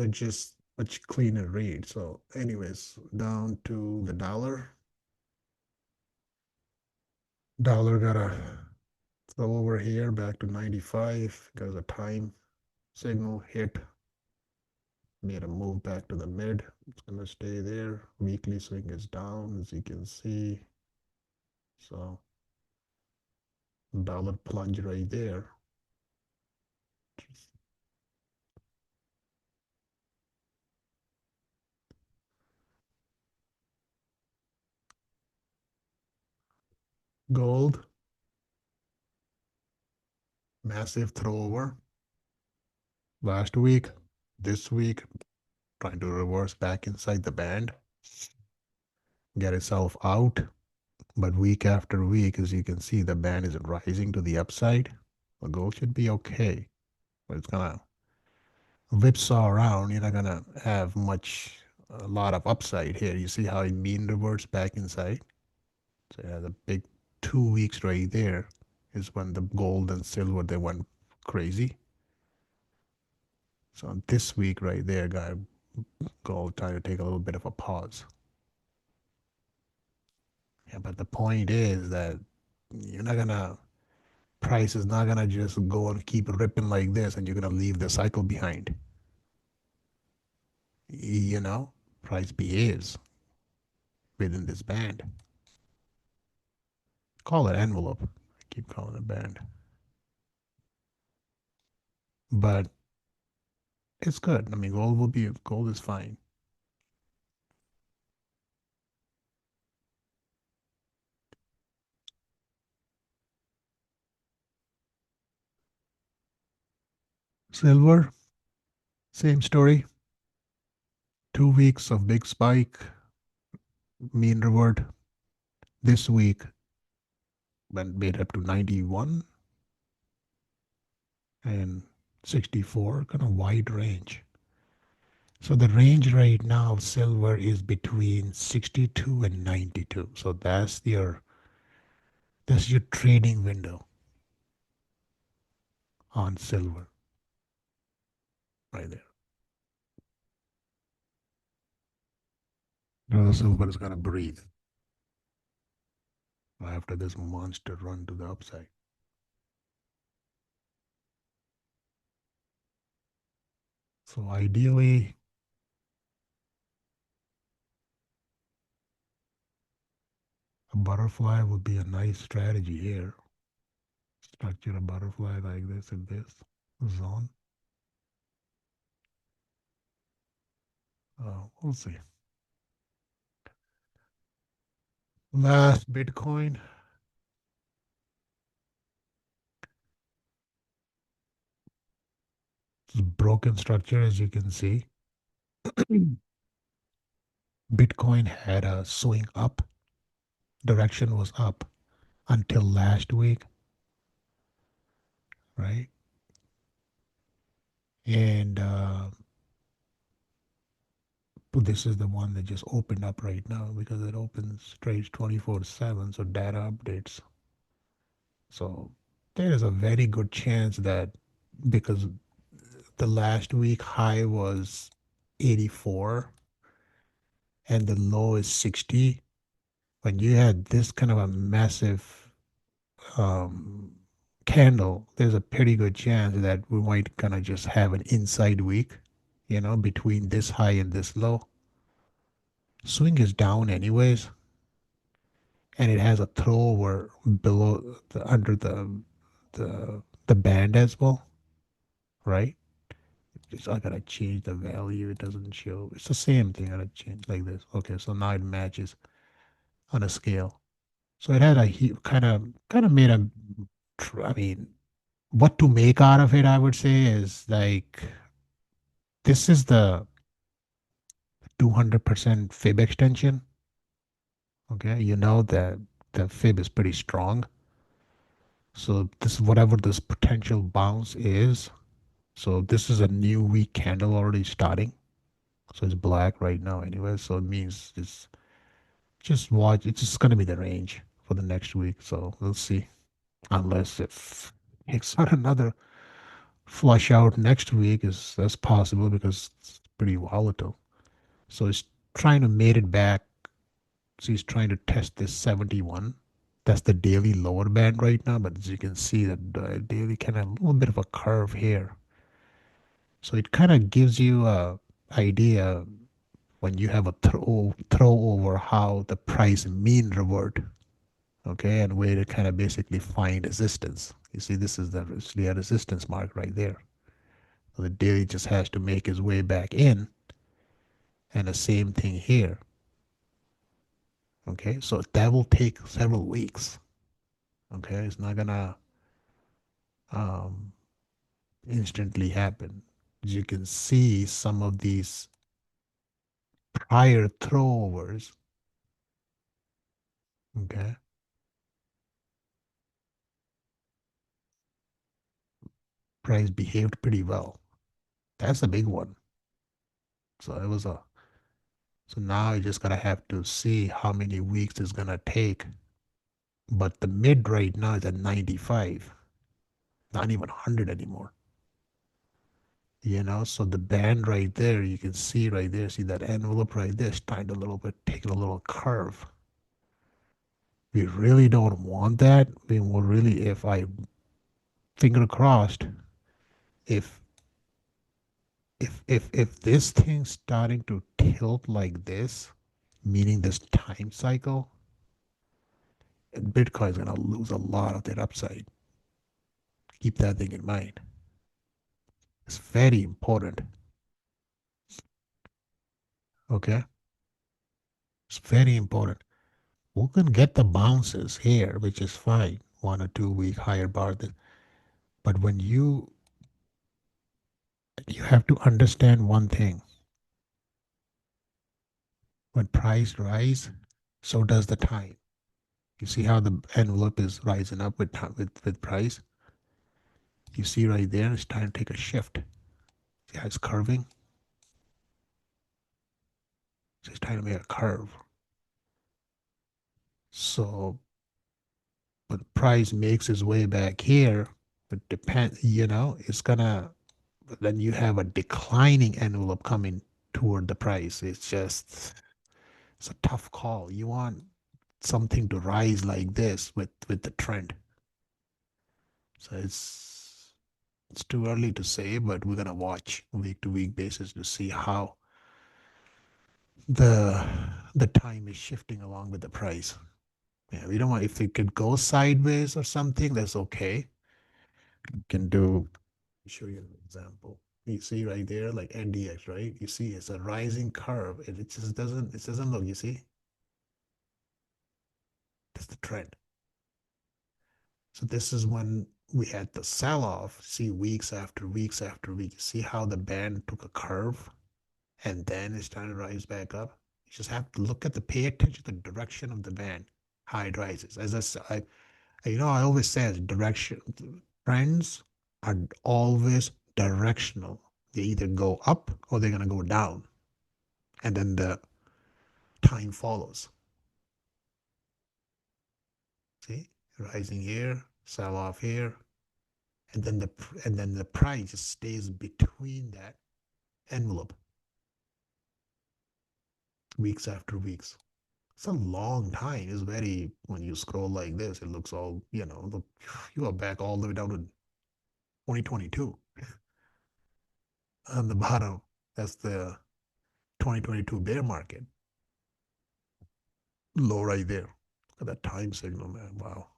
are just much cleaner read. So, anyways, down to the dollar. Dollar got a throw over here back to 95 because a time signal hit, made a move back to the mid. It's gonna stay there. Weekly swing is down, as you can see. So dollar plunge right there. Gold, massive throw over last week. This week, trying to reverse back inside the band, get itself out. But week after week, as you can see, the band is rising to the upside. The gold should be okay, but it's gonna whipsaw around. You're not gonna have a lot of upside here. You see how it mean reverts back inside? So yeah, the big 2 weeks right there is when the gold and silver they went crazy. So this week right there, got gold trying to take a little bit of a pause. Yeah, but the point is that you're not gonna price is not gonna just go and keep ripping like this, and you're gonna leave the cycle behind. You know, price behaves within this band. Call it envelope. I keep calling it band, but it's good. I mean, gold is fine. Silver, same story. 2 weeks of big spike, mean revert. This week went made up to 91 and 64, kind of wide range. So the range right now of silver is between 62 and 92. So that's your trading window on silver right there. Now silver is gonna breathe after this monster run to the upside. So ideally, a butterfly would be a nice strategy here. Structure a butterfly like this in this zone. We'll see. Last Bitcoin. It's broken structure, as you can see. Bitcoin had a swing up. Direction was up until last week, right? And this is the one that just opened up right now because it opens trades 24/7, so data updates. So there is a very good chance that because the last week high was 84 and the low is 60, when you had this kind of a massive um, candle, there's a pretty good chance that we might kind of just have an inside week, between this high and this low. Swing is down anyways, and it has a throwover below under the band as well, right? Just I gotta change the value. It doesn't show. It's the same thing. I gotta change like this. Okay, so now it matches on a scale. So it had a kind of made a. I mean, what to make out of it? I would say is like this is the 200% fib extension. Okay, you know that the fib is pretty strong. So this whatever this potential bounce is. So this is a new weak candle already starting. So it's black right now anyway. So it means it's just watch. It's just gonna be the range for the next week. So we'll see. Unless if it's not another flush out next week, is that's possible because it's pretty volatile. So it's trying to mate it back. So he's trying to test this 71. That's the daily lower band right now, but as you can see, that daily kind of a little bit of a curve here. So it kind of gives you a idea when you have a throw over how the price mean revert, okay, and where to kind of basically find resistance. You see, this is the resistance mark right there. So the daily just has to make its way back in, and the same thing here. Okay, so that will take several weeks. Okay, it's not gonna um, instantly happen. As you can see, some of these prior throwovers, okay, price behaved pretty well. That's a big one. So it was a so now you just gotta have to see how many weeks it's gonna take. But the mid right now is at 95, not even 100 anymore. So the band right there, you can see right there, see that envelope right there, starting a little bit, taking a little curve. We really don't want that. We will really, if I finger crossed, if if this thing's starting to tilt like this, meaning this time cycle, Bitcoin's gonna lose a lot of that upside. Keep that thing in mind. It's very important. Okay, it's very important. We can get the bounces here, which is fine, 1 or 2 week higher bar. But when you have to understand one thing: when price rise, so does the time. You see how the envelope is rising up with price. You see right there, it's trying to take a shift. See how it's curving? So it's trying to make a curve. So, but the price makes its way back here. But it's gonna. But then you have a declining envelope coming toward the price. It's a tough call. You want something to rise like this with the trend. So it's too early to say, but we're gonna watch week to week basis to see how the the time is shifting along with the price. Yeah, we don't want if it could go sideways or something, that's okay. You can do show you an example. You see right there, like NDX, right? You see it's a rising curve. It doesn't look, you see? That's the trend. So this is when we had the sell-off, see weeks after weeks after weeks. See how the band took a curve and then it's trying to rise back up. You just have to look at pay attention to the direction of the band, how it rises. As I said, I always say direction trends are always directional. They either go up or they're gonna go down, and then the time follows. See, rising here, sell off here, and then the price just stays between that envelope weeks after weeks. It's a long time. It's very when you scroll like this, it looks all look. You are back all the way down to 2022 on the bottom. That's the 2022 bear market low right there. Look at that time signal, man. Wow.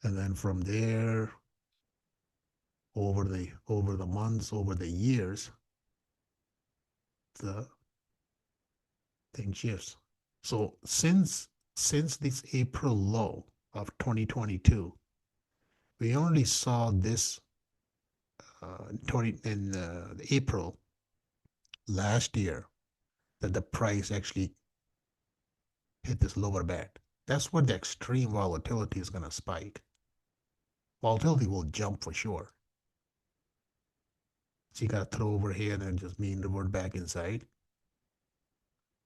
And then from there, over the months, over the years, the thing shifts. So since this April low of 2022, we only saw this 20 in April. last year that the price actually hit this lower band. That's where the extreme volatility is going to spike. Volatility will jump for sure. So you got to throw over here and then just mean revert back inside.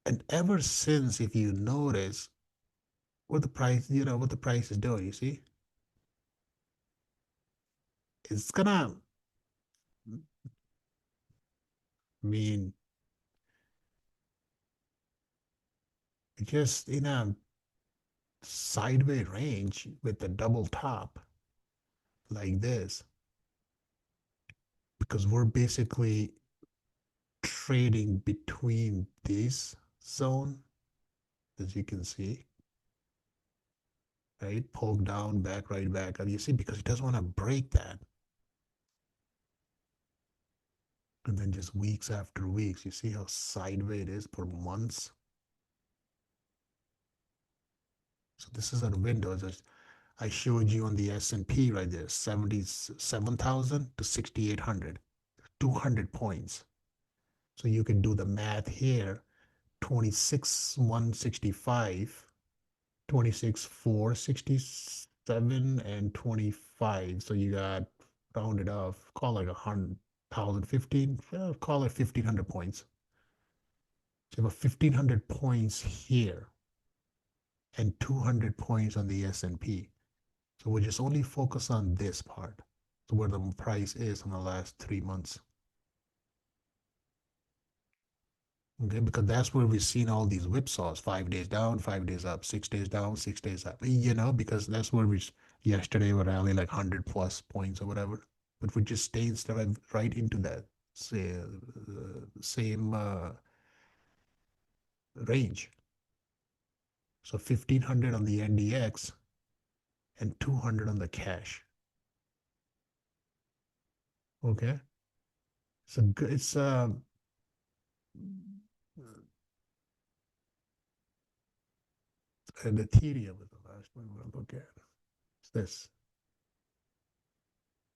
And ever since, if you notice what the price, what the price is doing, you see, it's gonna mean just in a sideways range with the double top like this, because we're basically trading between this zone, as you can see, right? Poke down, back, right, back up. You see, because it doesn't want to break that. And then just weeks after weeks, you see how sideways it is for months. So this is our windows. As I showed you on the S&P right there, 77,000 to 6,800, 200 points. So you can do the math here, 26,165, 26,467, and 25. So you got rounded off, call it 100,000, 15, call it 1,500 points. So you have 1,500 points here and 200 points on the S&P. So we just only focus on this part, so where the price is in the last 3 months. Okay, because that's where we've seen all these whipsaws, 5 days down, 5 days up, 6 days down, 6 days up. Because that's where yesterday we rallied like 100 plus points or whatever. But we just stayed right into that same range. So 1,500 on the NDX and 200 on the cash. Okay, so it's and Ethereum is the last one we'll look at. It's this.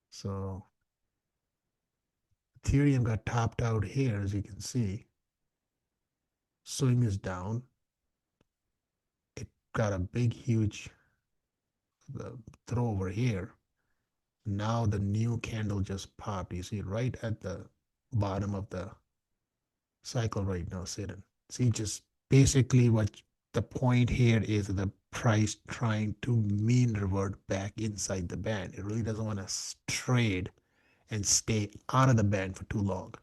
So Ethereum got topped out here, as you can see. Swing is down. It got a big, huge throw over here. Now the new candle just popped. You see, right at the bottom of the cycle right now, sitting. See, just basically what the point here is the price trying to mean revert back inside the band. It really doesn't want to trade and stay out of the band for too long.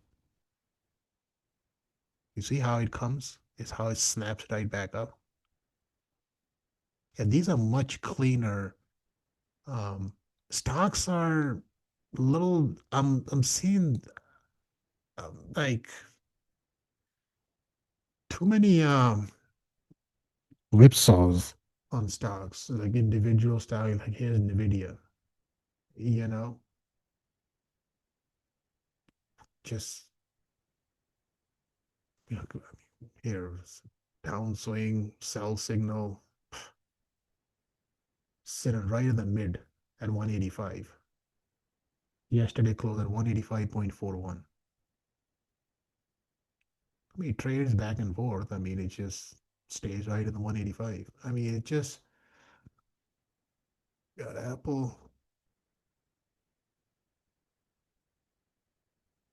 You see how it comes? It's how it snaps right back up. Yeah, these are much cleaner. Stocks are a little. I'm seeing like too many whipsaws on stocks, like individual style. Like here's Nvidia, you know, just here's downswing, sell signal, sitting right in the mid at 185. Yesterday closed at 185.41. I mean, it trades back and forth. I mean, it just stays right in the 185. I mean, it just got Apple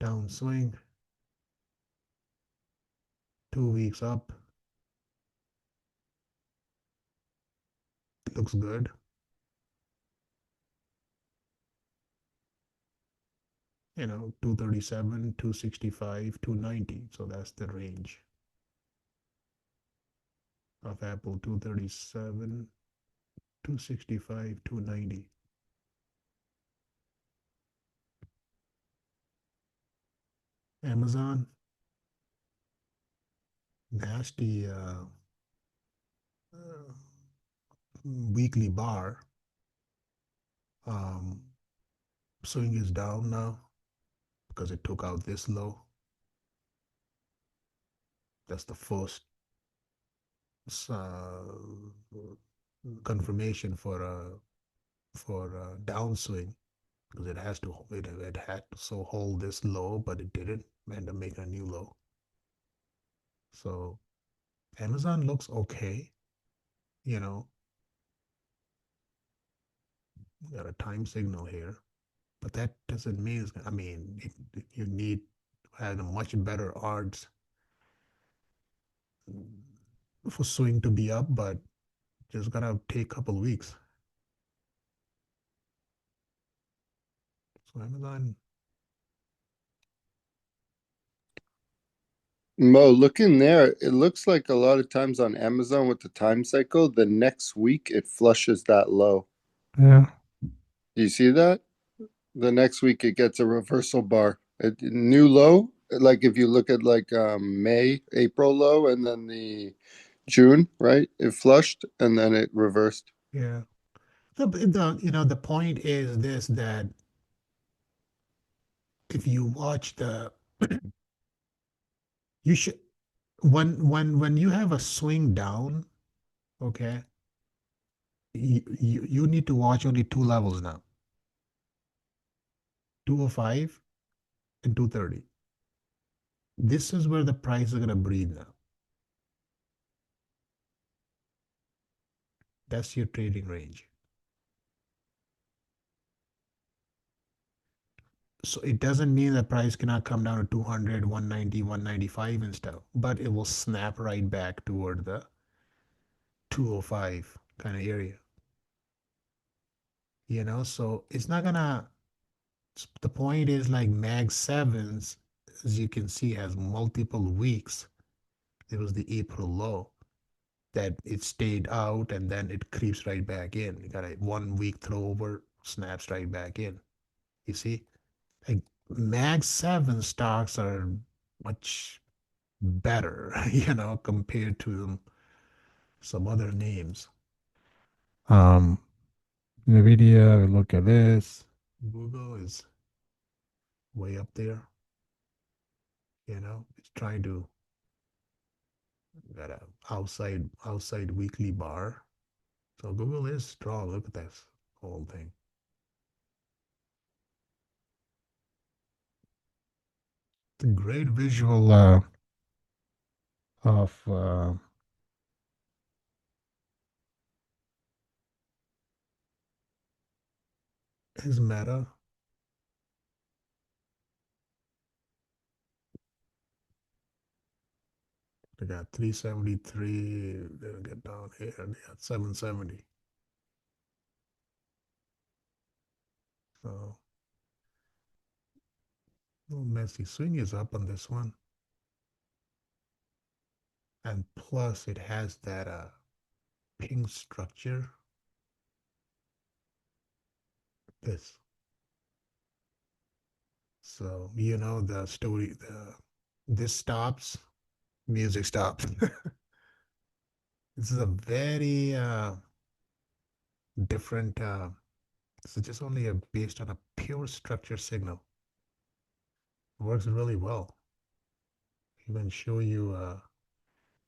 downswing, 2 weeks up. It looks good. 237, 265, 290. So that's the range of Apple, 237, 265, 290. Amazon, nasty weekly bar. Um, Swing is down now because it took out this low. That's the first confirmation for downswing, because it had to so hold this low, but it didn't end up making a new low. So Amazon looks okay, you know, we got a time signal here, but that doesn't mean, I mean, you need to have a much better odds for swing to be up, but just gotta take a couple weeks. So Amazon, Mo, look in there. It looks like a lot of times on Amazon with the time cycle, the next week it flushes that low. yeah, Do you see that? The next week it gets a reversal bar. A new low, like if you look at like May, April low, and then the June, right? It flushed and then it reversed. yeah. The point is this, that if you watch you should, when you have a swing down, okay, you need to watch only two levels now, 205 and 230. This is where the price is gonna breathe now. That's your trading range. So it doesn't mean the price cannot come down to 200, 190, 195 and stuff, but it will snap right back toward the 205 kind of area. So it's not gonna, the point is like Mag 7s, as you can see, has multiple weeks. There was the April low that it stayed out and then it creeps right back in. You got a 1 week throw over, snaps right back in. You see? Like Mag 7 stocks are much better, compared to some other names. Um, NVIDIA, look at this. Google is way up there, it's trying to got a outside weekly bar. So Google is strong. Look at this whole thing. The great visual of his Meta. They got 373. They'll get down here. They got 770. So a little messy. Swing is up on this one. And plus it has that ping structure. This. So the story, this stops, music stops. This is a very different. This is just only based on a pure structure signal. It works really well. Even show you.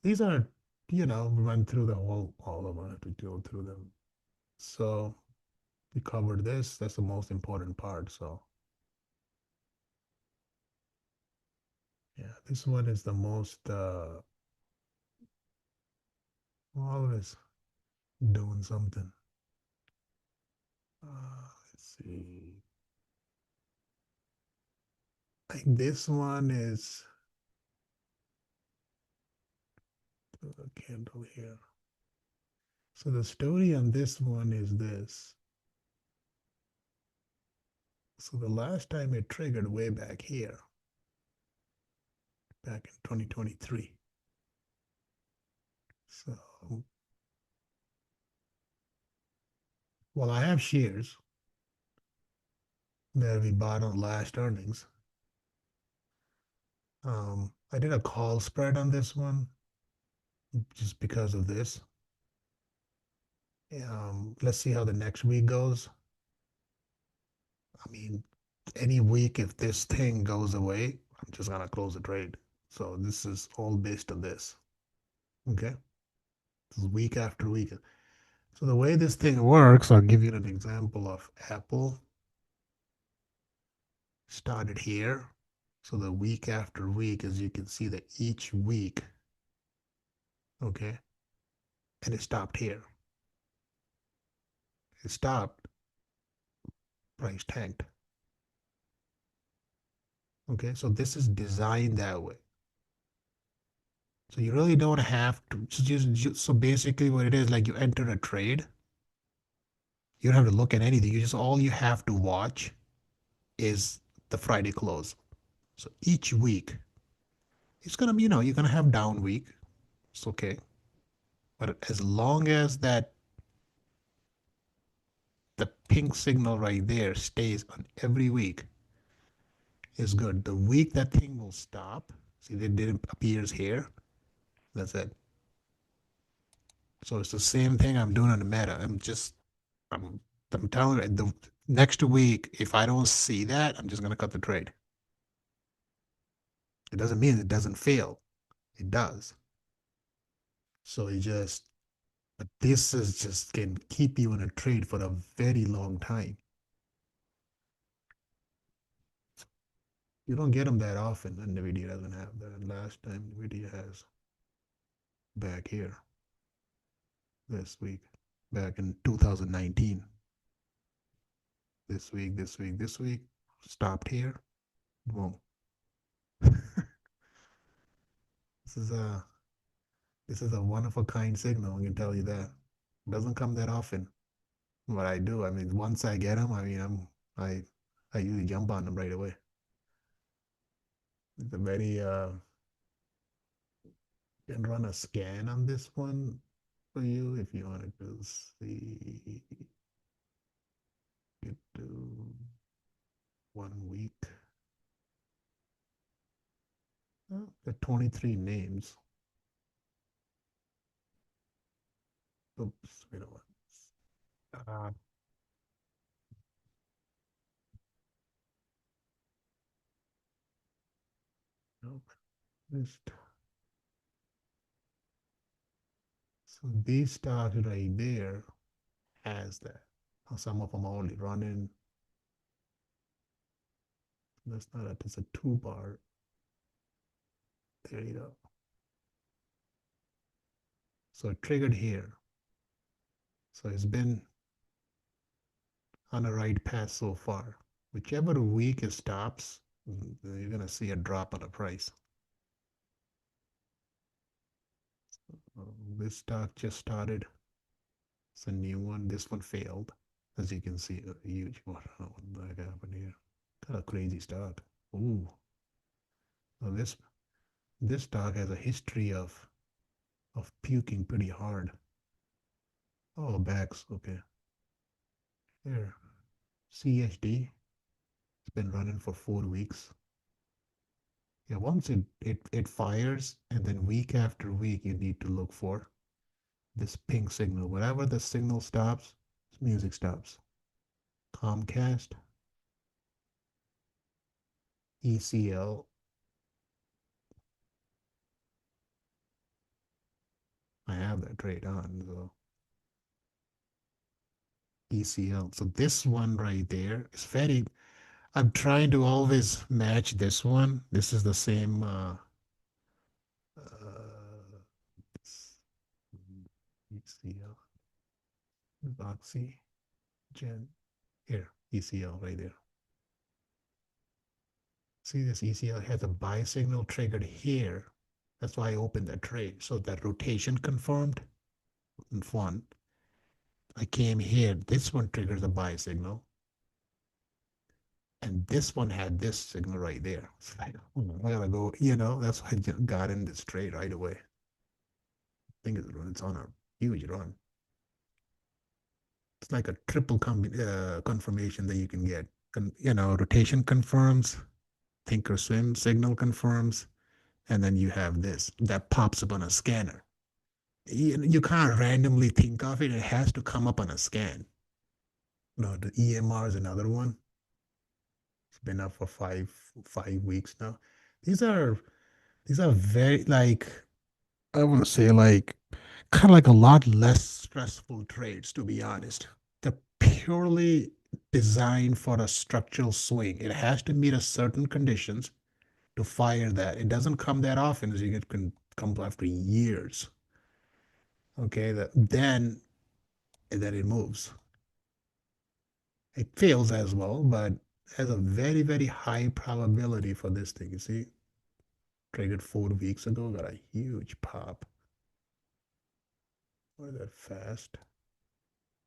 These are, run through the whole, all of them. To go through them. So we covered this. That's the most important part. So yeah, this one is the most. Always doing something. Let's see. I think this one is the candle here. So the story on this one is this. So the last time it triggered way back here, back in 2023. So, well, I have shares that we bought on last earnings. I did a call spread on this one just because of this. Let's see how the next week goes. I mean, any week if this thing goes away, I'm just gonna close the trade. So this is all based on this. Okay, this is week after week. So the way this thing works, I'll give you an example of Apple. Started here. So the week after week, as you can see, that each week Okay. And it stopped here. It stopped, price tanked. Okay. So this is designed that way. So you really don't have to so basically what it is, like you enter a trade, you don't have to look at anything. You just all you have to watch is the Friday close. So each week it's gonna be, you're gonna have down week. It's okay. But as long as the pink signal right there stays on every week is good. The week that thing will stop, see it didn't appears here. That's it. So it's the same thing I'm doing on the meta. I'm I'm telling you the next week, if I don't see that, I'm just gonna cut the trade. It doesn't mean it doesn't fail. It does. So but this is just can keep you in a trade for a very long time. You don't get them that often, and NVIDIA doesn't have that. Last time NVIDIA has back here this week, back in 2019. This week, stopped here. Boom. This is a this is a one of a kind signal. I can tell you that. It doesn't come that often. What I do, I mean, once I get them, I mean, I I usually jump on them right away. It's a very can run a scan on this one for you if you wanted to see it to 1 week. Oh, the 23 names. Oops, wait a minute. Nope. List. So these stocks right there has that. Some of them are only running. That's not a, it's a 2 bar. There you go. So it triggered here. So it's been on a right path so far. Whichever week it stops, you're gonna see a drop on the price. This stock just started. It's a new one. This one failed. As you can see, a huge one. I don't know what the heck happened here. Kind of crazy stock. Ooh. Now this stock has a history of puking pretty hard. Oh, backs. Okay. Here. CHD. It's been running for 4 weeks. Yeah, once it fires, and then week after week, you need to look for this pink signal. Whenever the signal stops, music stops. Comcast, ECL. I have that trade on, so ECL. So this one right there is very. I'm trying to always match this one. This is the same. ECL, Oxygen. Here, ECL right there. See, this ECL has a buy signal triggered here. That's why I opened that trade. So that rotation confirmed in one. I came here. This one triggers a buy signal. And this one had this signal right there. It's like, oh, I gotta go, that's why I got in this trade right away. I think it's on a huge run. It's like a triple confirmation that you can get. Rotation confirms, think or swim signal confirms, and then you have this that pops up on a scanner. You can't randomly think of it. It has to come up on a scan. No, the EMR is another one. It's been up for five weeks now. These are these are very like I want to say like kind of like a lot less stressful trades, to be honest. They're purely designed for a structural swing. It has to meet a certain conditions to fire that. It doesn't come that often as you can come after years. Okay, then it moves. It fails as well, but has a very, very high probability for this thing. You see, traded 4 weeks ago, got a huge pop. Why that fast?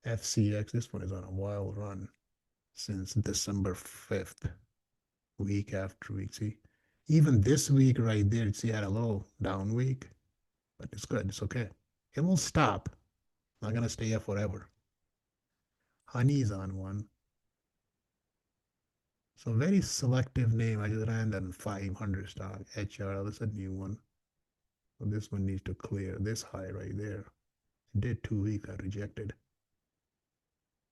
FCX, this one is on a wild run since December 5th, week after week. See, even this week right there, see, had a little down week, but it's good. It's okay. It will stop. Not gonna stay here forever. Honey's on one. So very selective name. I just ran that in 500 stock. HRL, that's a new one. So this one needs to clear this high right there. It did 2 weeks, I rejected.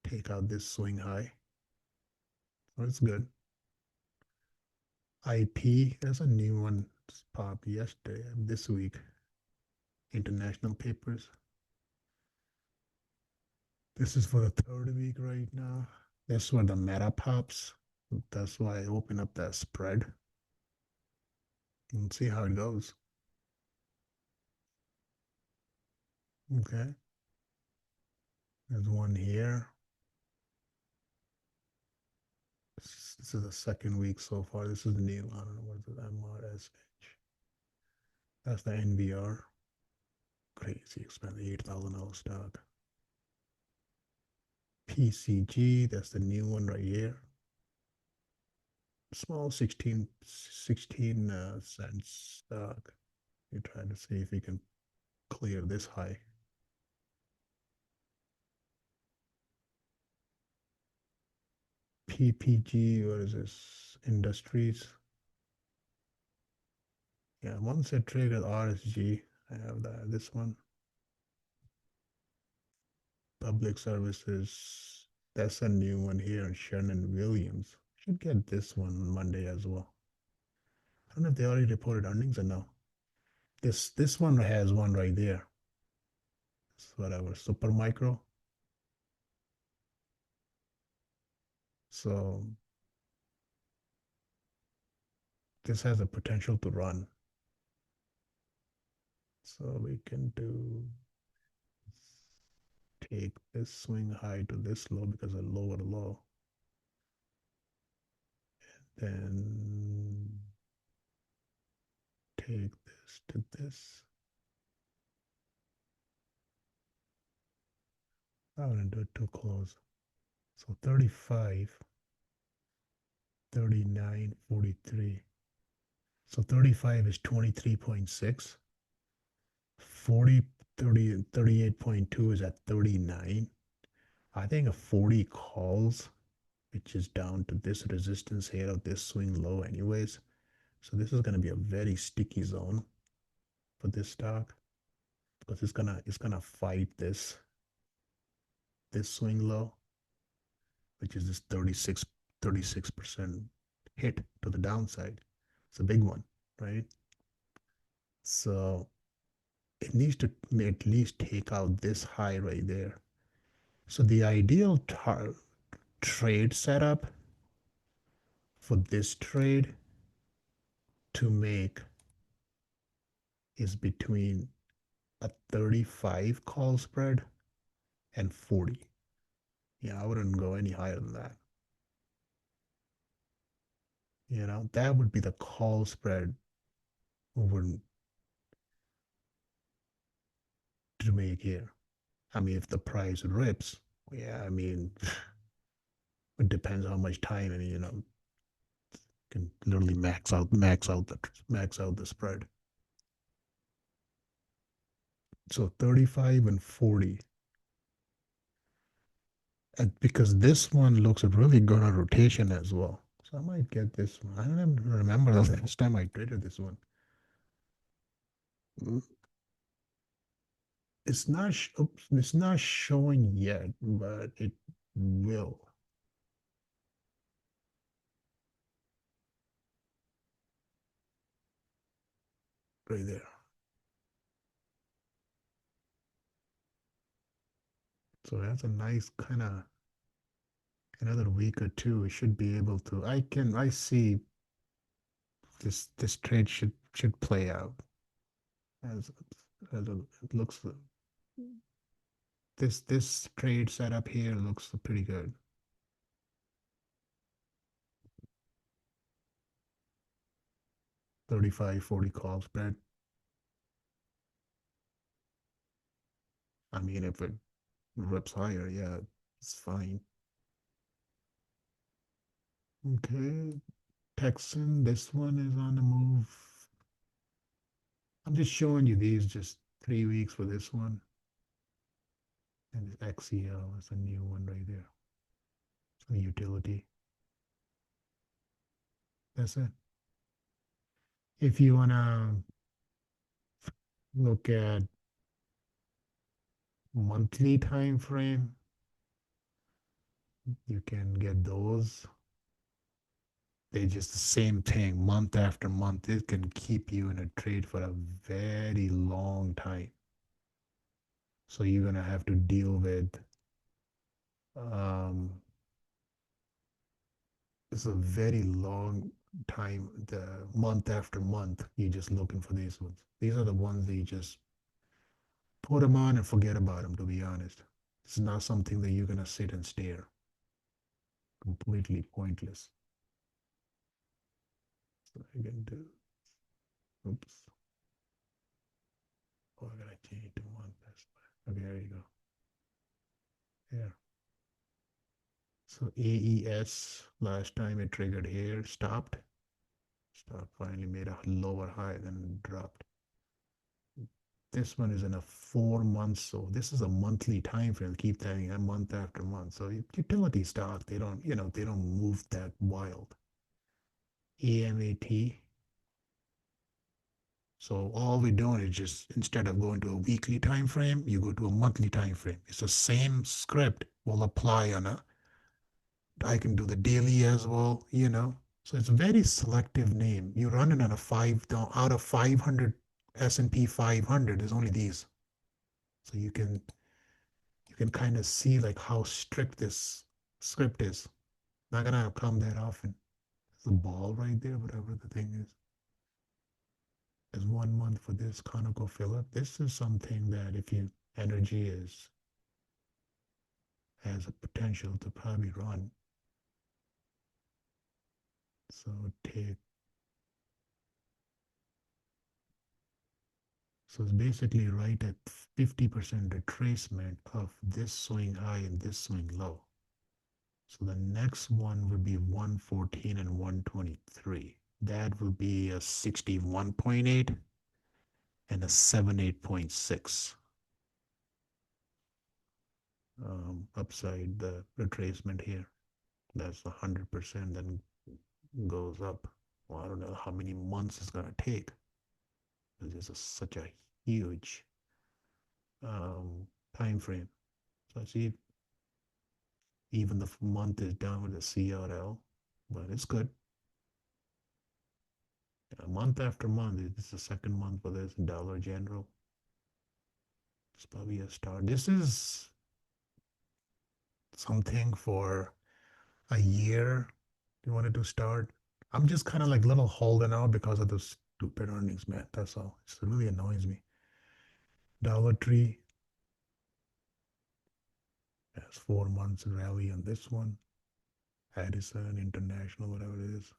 Take out this swing high. So it's good. IP, that's a new one. It's popped yesterday, this week. International papers. This is for the third week right now. That's where the meta pops. That's why I open up that spread and see how it goes. Okay. There's one here. This is the second week so far. This is new. I don't know what is it. MRSH. That's the NVR. Crazy expensive. $8,000 stock. PCG. That's the new one right here. Small 16 cents stock. You try to see if you can clear this high. PPG. What is this? Industries. Yeah, once I traded RSG, I have this one. Public services. That's a new one here in Sherman Williams. Should get this one on Monday as well. I don't know if they already reported earnings or no. This one has one right there. It's whatever, super micro. So this has a potential to run. So we can take this swing high to this low because of lower low. Then take this to this. I wouldn't do it too close. So 35, 39, 43. So 35 is 23.6. 40, 30, 38.2 is at 39. I think a 40 calls, which is down to this resistance here of this swing low anyways. So this is going to be a very sticky zone for this stock because it's gonna fight this swing low, which is this 36% hit to the downside. It's a big one, right? So it needs to at least take out this high right there. So the ideal trade setup for this trade to make is between a 35 call spread and 40. Yeah, I wouldn't go any higher than that. That would be the call spread over to make here. I mean, if the price rips, yeah, I mean, it depends how much time, and can literally max out the spread. So 35 and 40. And because this one looks really good on rotation as well. So I might get this one. I don't even remember the last time I traded this one. Mm, it's not showing yet, but it will. Right there. So that's a nice kind of another week or two. We should be able to. I see this trade should play out as it looks. This trade setup here looks pretty good. 35-40 call spread. I mean, if it rips higher, yeah, it's fine. Okay, Texan, this one is on the move. I'm just showing you these, just 3 weeks for this one. And this XEL is a new one right there. It's a utility. That's it. If you want to look at monthly time frame, you can get those. They're just the same thing month after month. It can keep you in a trade for a very long time. So you're gonna have to deal with um, it's a very long time. The month after month, you're just looking for these ones. These are the ones that you just put them on and forget about them. To be honest, it's not something that you're gonna sit and stare. Completely pointless. So I can do. Oops. Oh, I gotta change to month. Okay, there you go. Here. So AES, last time it triggered here, stopped. Stopped, finally made a lower high, then dropped. This one is in a 4 months, so this is a monthly time frame. Keep telling you, month after month. So utility stock, they don't, they don't move that wild. EMAT. So all we're doing is just instead of going to a weekly time frame, you go to a monthly time frame. It's the same script will apply on a. I can do the daily as well. So it's a very selective name. You run it on a out of 500 S&P 500. There's only these, so you can kind of see like how strict this script is. Not gonna come that often. There's a ball right there, whatever the thing is. There's 1 month for this ConocoPhillips. This is something that if you energy is has a potential to probably run. So take so it's basically right at 50% retracement of this swing high and this swing low. So the next one would be 114 and 123. That will be a 61.8 and a 78.6 upside the retracement here. That's 100%, then goes up. Well, I don't know how many months it's going to take. This is such a huge time frame. So I see even the month is down with the CRL, but it's good. Month after month, it's the second month for this Dollar General. It's probably a start. This is something for a year. You wanted to start. I'm just kind of like little holding out because of the stupid earnings, man. That's all. It really annoys me. Dollar Tree has 4 months rally on this one. Addison International, whatever it is.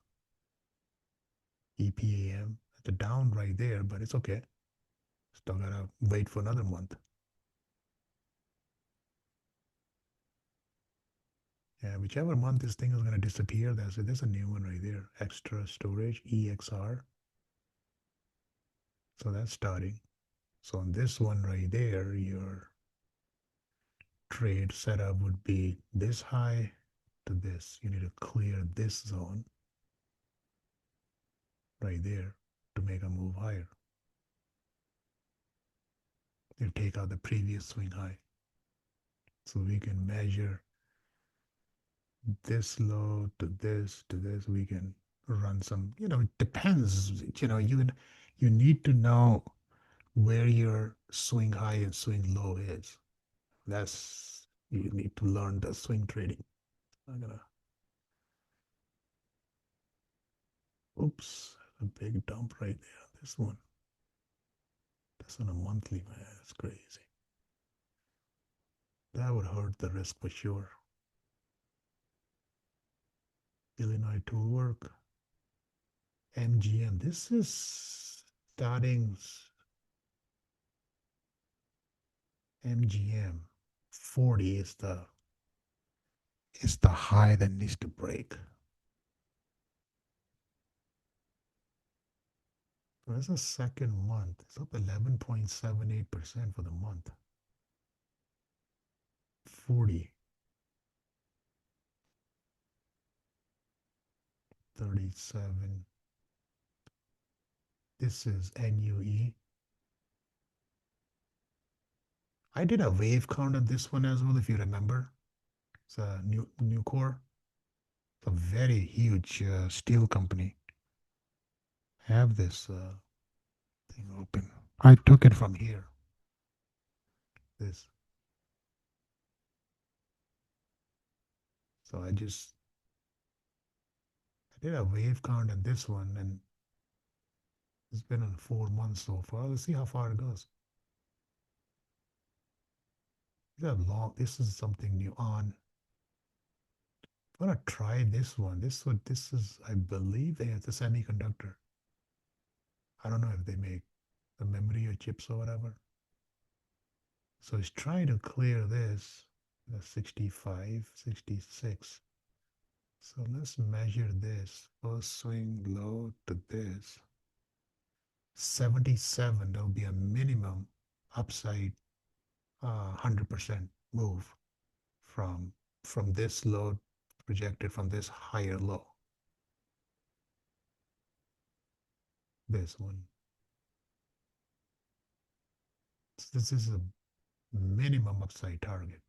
EPAM. It's a down right there, but it's okay. Still gotta wait for another month. Yeah, whichever month this thing is gonna disappear, there's a new one right there. Extra storage, EXR. So that's starting. So on this one right there, your trade setup would be this high to this. You need to clear this zone right there to make a move higher. You take out the previous swing high. So we can measure this low to this. We can run some, it depends. You need to know where your swing high and swing low is. That's you need to learn the swing trading. I'm gonna oops, a big dump right there. This one. That's on a monthly, man. That's crazy. That would hurt the risk for sure. Illinois Toolwork, MGM. This is starting MGM. 40 is the high that needs to break. That's the second month. It's up 11.78% for the month. 40, 37. This is NUE. I did a wave count on this one as well, if you remember. It's a new core. It's a very huge steel company. I have this thing open. I took it from here. This. So I did a wave count on this one, and it's been on 4 months so far. Let's see how far it goes. These are long. This is something new on. I'm gonna try this one. This is, I believe, it's a semiconductor. I don't know if they make the memory or chips or whatever. So it's trying to clear this, 65, 66. So let's measure this. First swing low to this. 77, there'll be a minimum upside 100% move from this low projected from this higher low. This one. So this is a minimum upside target.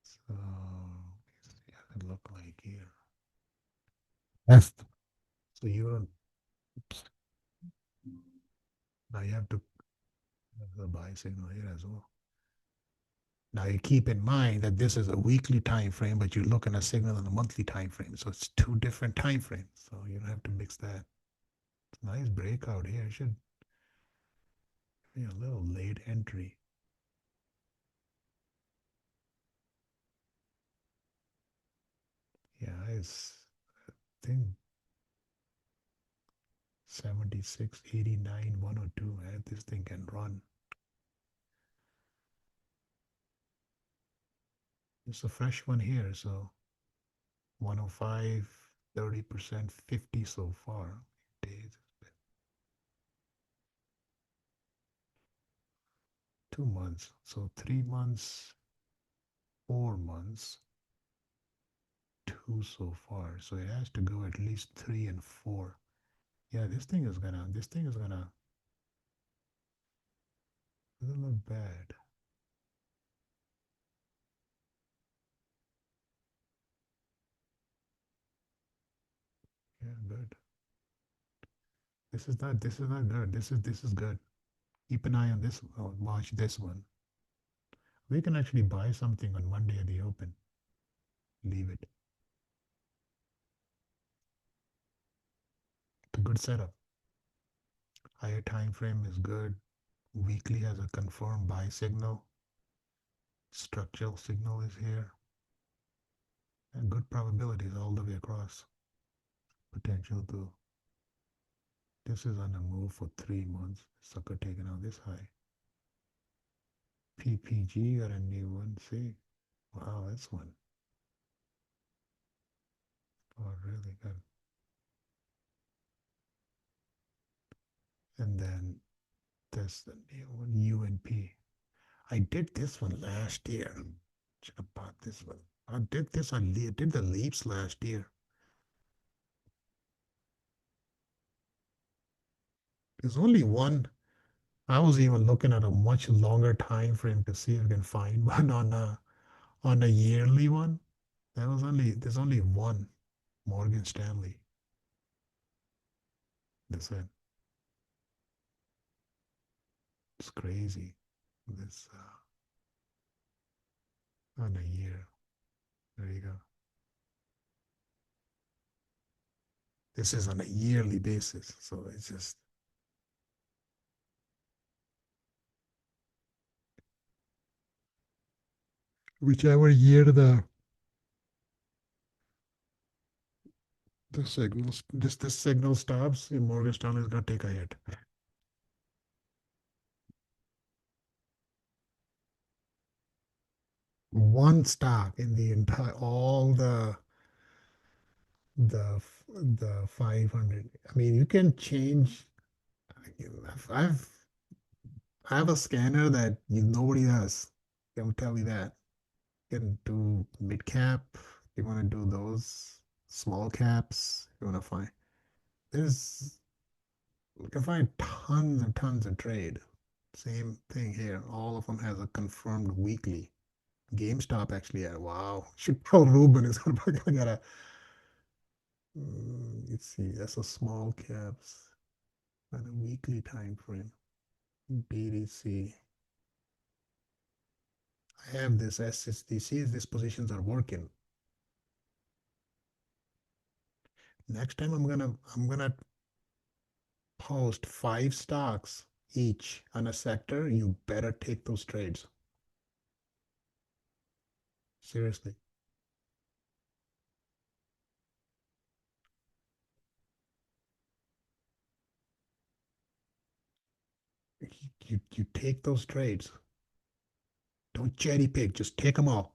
So let's see how it look like here. That's so you don't. Oops. Now you have to have the buy signal here as well. Now you keep in mind that this is a weekly time frame, but you're looking at a signal on a monthly time frame. So it's two different time frames. So you don't have to mix that. Nice breakout here. It should be a little late entry. Yeah, it's I think 76, 89, 102. This thing can run. It's a fresh one here, so 105, 30%, 50 so far. Days. 2 months. So 3 months, 4 months, two so far. So it has to go at least 3 and 4. Yeah, this thing is gonna, doesn't look bad. Yeah, good. This is not good. This is good. Keep an eye on this. Watch this one. We can actually buy something on Monday at the open. Leave it. It's a good setup. Higher time frame is good. Weekly has a confirmed buy signal. Structural signal is here. And good probabilities all the way across. Potential to. This is on the move for 3 months. Sucker taking out this high. PPG got a new one. See? Wow, this one. Oh, really good. And then there's the new one, UNP. I did this one last year. Should have bought this one. I did this. I did the leaps last year. There's only one. I was even looking at a much longer time frame to see if I can find one on a yearly one. There's only one Morgan Stanley. That's it. It's crazy. This on a year. There you go. This is on a yearly basis, so it's just whichever year the signal stops, Morgan Stanley is gonna take a hit. One stock in the entire all the 500. I mean, you can change. I've I have a scanner that nobody has. I'll tell you that. You can do mid cap. You want to do those small caps. You want to find there's you can find tons and tons of trade. Same thing here. All of them has a confirmed weekly. GameStop actually had wow. Should tell Ruben is gonna get a. Let's see. That's a small caps and a weekly time frame. BDC. I have this SSDC. These positions are working. Next time I'm gonna post 5 stocks each on a sector. You better take those trades. Seriously. You take those trades. Don't cherry pick. Just take them all.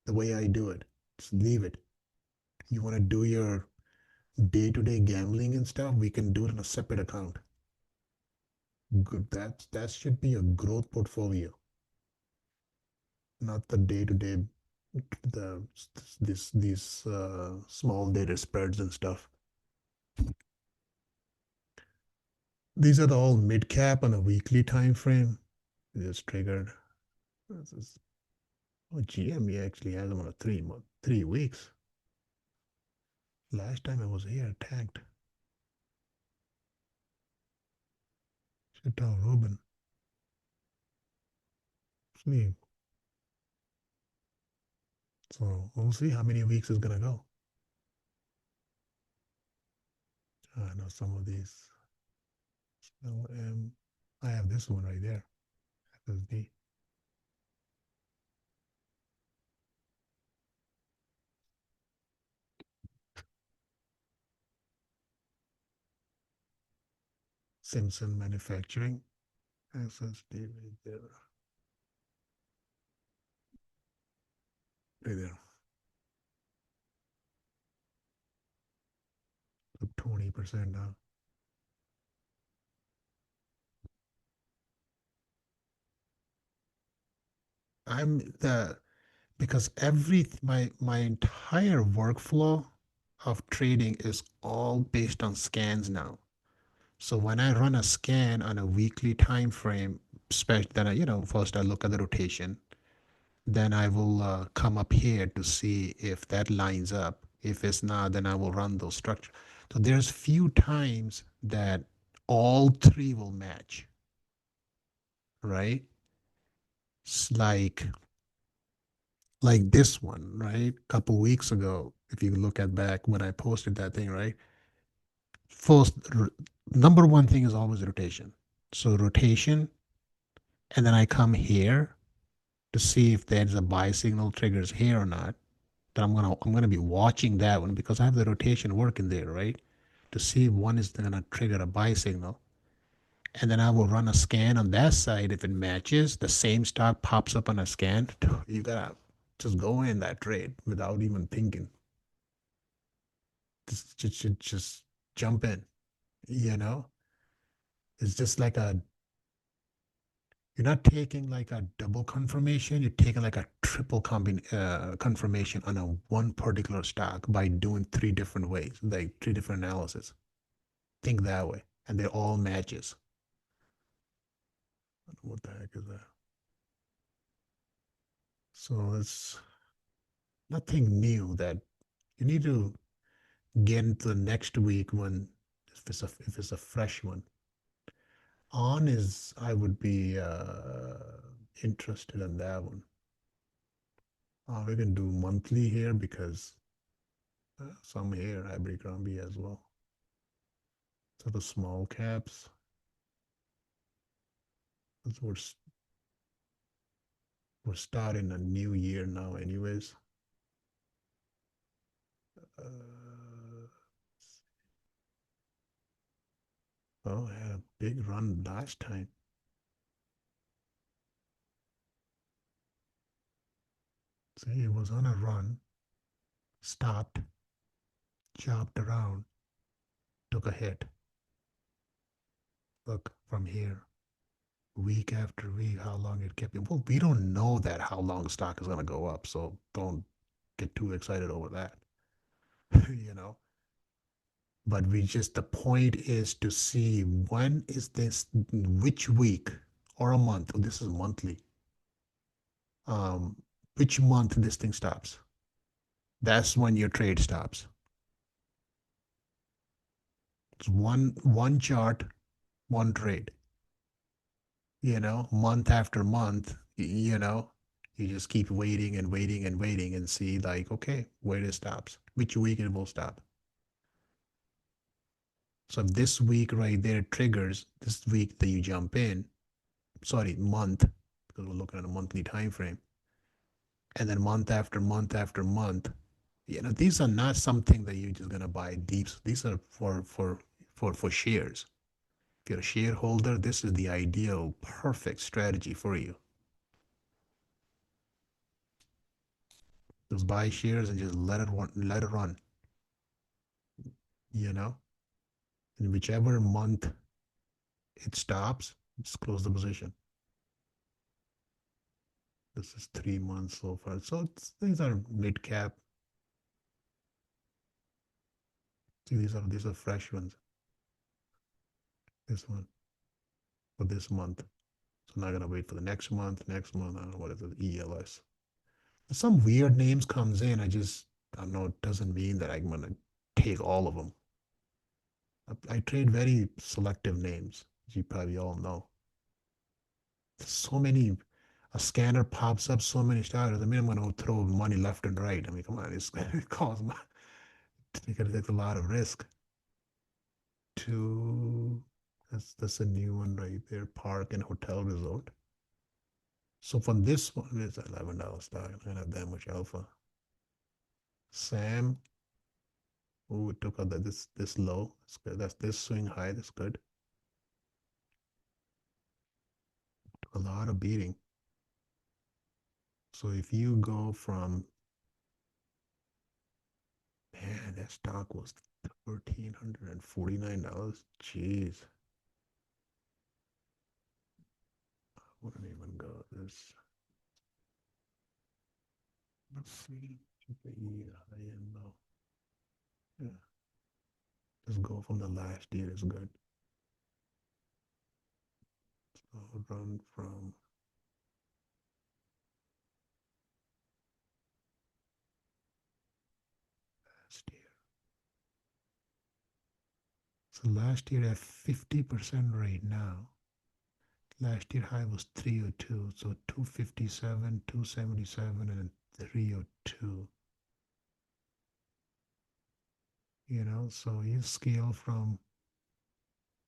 The way I do it. Just leave it. You want to do your day-to-day gambling and stuff, we can do it on a separate account. Good. That should be a growth portfolio, not the day-to-day the these small data spreads and stuff. These are all mid cap on a weekly time frame. It is triggered. This is, oh, GME actually has them on a 3 month, 3 weeks. Last time I was here, it tanked. Should tell Ruben. See. So we'll see how many weeks it's gonna go. I know some of these. I have this one right there. SSD. Simpson Manufacturing. SSD right there. Right there. Up 20% now. I'm the because my entire workflow of trading is all based on scans now. So when I run a scan on a weekly time frame, especially then first I look at the rotation, then I will come up here to see if that lines up. If it's not, then I will run those structure. So there's few times that all three will match, right? It's like this one, right? A couple weeks ago, if you look at back when I posted that thing, right? First, number one thing is always rotation. So rotation, and then I come here to see if there's a buy signal triggers here or not. Then I'm gonna be watching that one because I have the rotation working there, right? To see if one is gonna trigger a buy signal. And then I will run a scan on that side. If it matches, the same stock pops up on a scan. You gotta just go in that trade without even thinking. Just jump in. You know, it's just like you're not taking like a double confirmation. You're taking like a triple confirmation on a one particular stock by doing 3 different ways, like 3 different analysis. Think that way, and they're all matches. What the heck is that? So it's nothing new that you need to get into the next week when if it's a fresh one. On is I would be interested in that one. We can do monthly here because some here Abercrombie as well. So the small caps. That's what's We're starting a new year now, anyways. Oh, I had a big run last time. See, it was on a run, stopped, chopped around, took a hit. Look from here, week after week, how long it kept. Well, we don't know that how long the stock is going to go up, so don't get too excited over that, you know. But we just, the point is to see when is this, which week or a month, oh, this is monthly, um, which month this thing stops. That's when your trade stops. It's one chart, one trade. Month after month, you just keep waiting and waiting and waiting and see like, okay, where it stops, which week it will stop. So if this week right there triggers this week that you jump in, sorry, month, because we're looking at a monthly time frame, and then month after month after month, these are not something that you're just gonna buy deep. These are for shares. If you're a shareholder, this is the ideal, perfect strategy for you. Just buy shares and just let it run. You know, in whichever month it stops, just close the position. This is 3 months so far. So these are mid cap. See, these are fresh ones. This one for this month. So I'm not gonna wait for the next month. Next month, I don't know what is it, ELS. Some weird names comes in. I don't know. It doesn't mean that I'm gonna take all of them. I trade very selective names, as you probably all know. So many, a scanner pops up, so many starters. I mean, I'm going to throw money left and right. I mean, come on, it costs money. You got to take a lot of risk. To that's a new one right there. Park and hotel resort. So from this one, it's $11 stock. I don't have that much alpha. Sam, oh, it took out this low. That's good. That's this swing high. That's good. A lot of beating. So if you go from, man, that stock was $1,349. Jeez. I wouldn't even go this. Let's see. High and low. Yeah. Just go from the last year is good. So run from last year. So last year at 50% right now. Last year high was 302. So 257, 277, and 302. So you scale from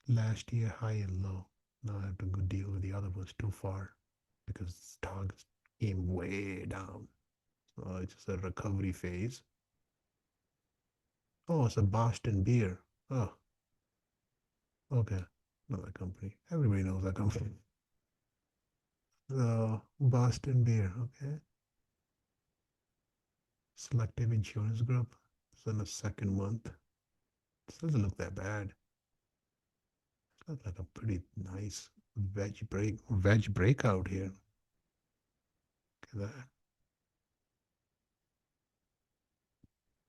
last year high and low. Now I have to go deal with the other ones too far because stock came way down. So it's just a recovery phase. Oh, it's a Boston beer. Oh, okay. Not that company. Everybody knows that company. So Boston beer, okay. Selective Insurance Group. It's in the second month. It doesn't look that bad. It looks like a pretty nice veg breakout here. Look at that.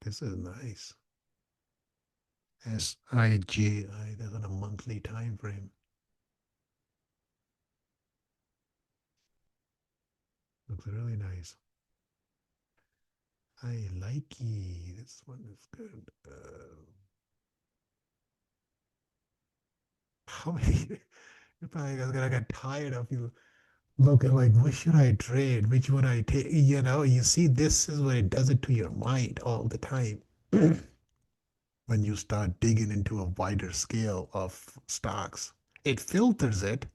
This is nice. SIGI, that's on a monthly time frame. Looks really nice. I like it. This one is good. How many? You're probably gonna get tired of you looking like, what should I trade? Which would I take? You see, this is what it does it to your mind all the time. When you start digging into a wider scale of stocks, it filters it.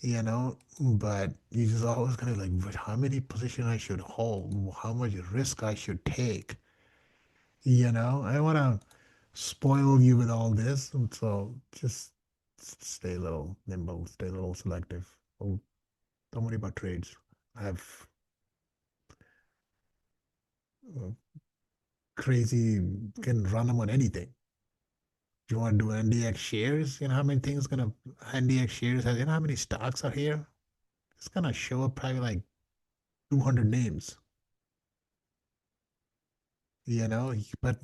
but you just always kind of like, but how many positions I should hold, how much risk I should take, I want to spoil you with all this, and so just stay a little nimble, stay a little selective. Oh, don't worry about trades. I have uh, crazy, can run them on anything. You want to do NDX shares? You know how many things gonna NDX shares has? You know how many stocks are here? It's gonna show up probably like 200 names. But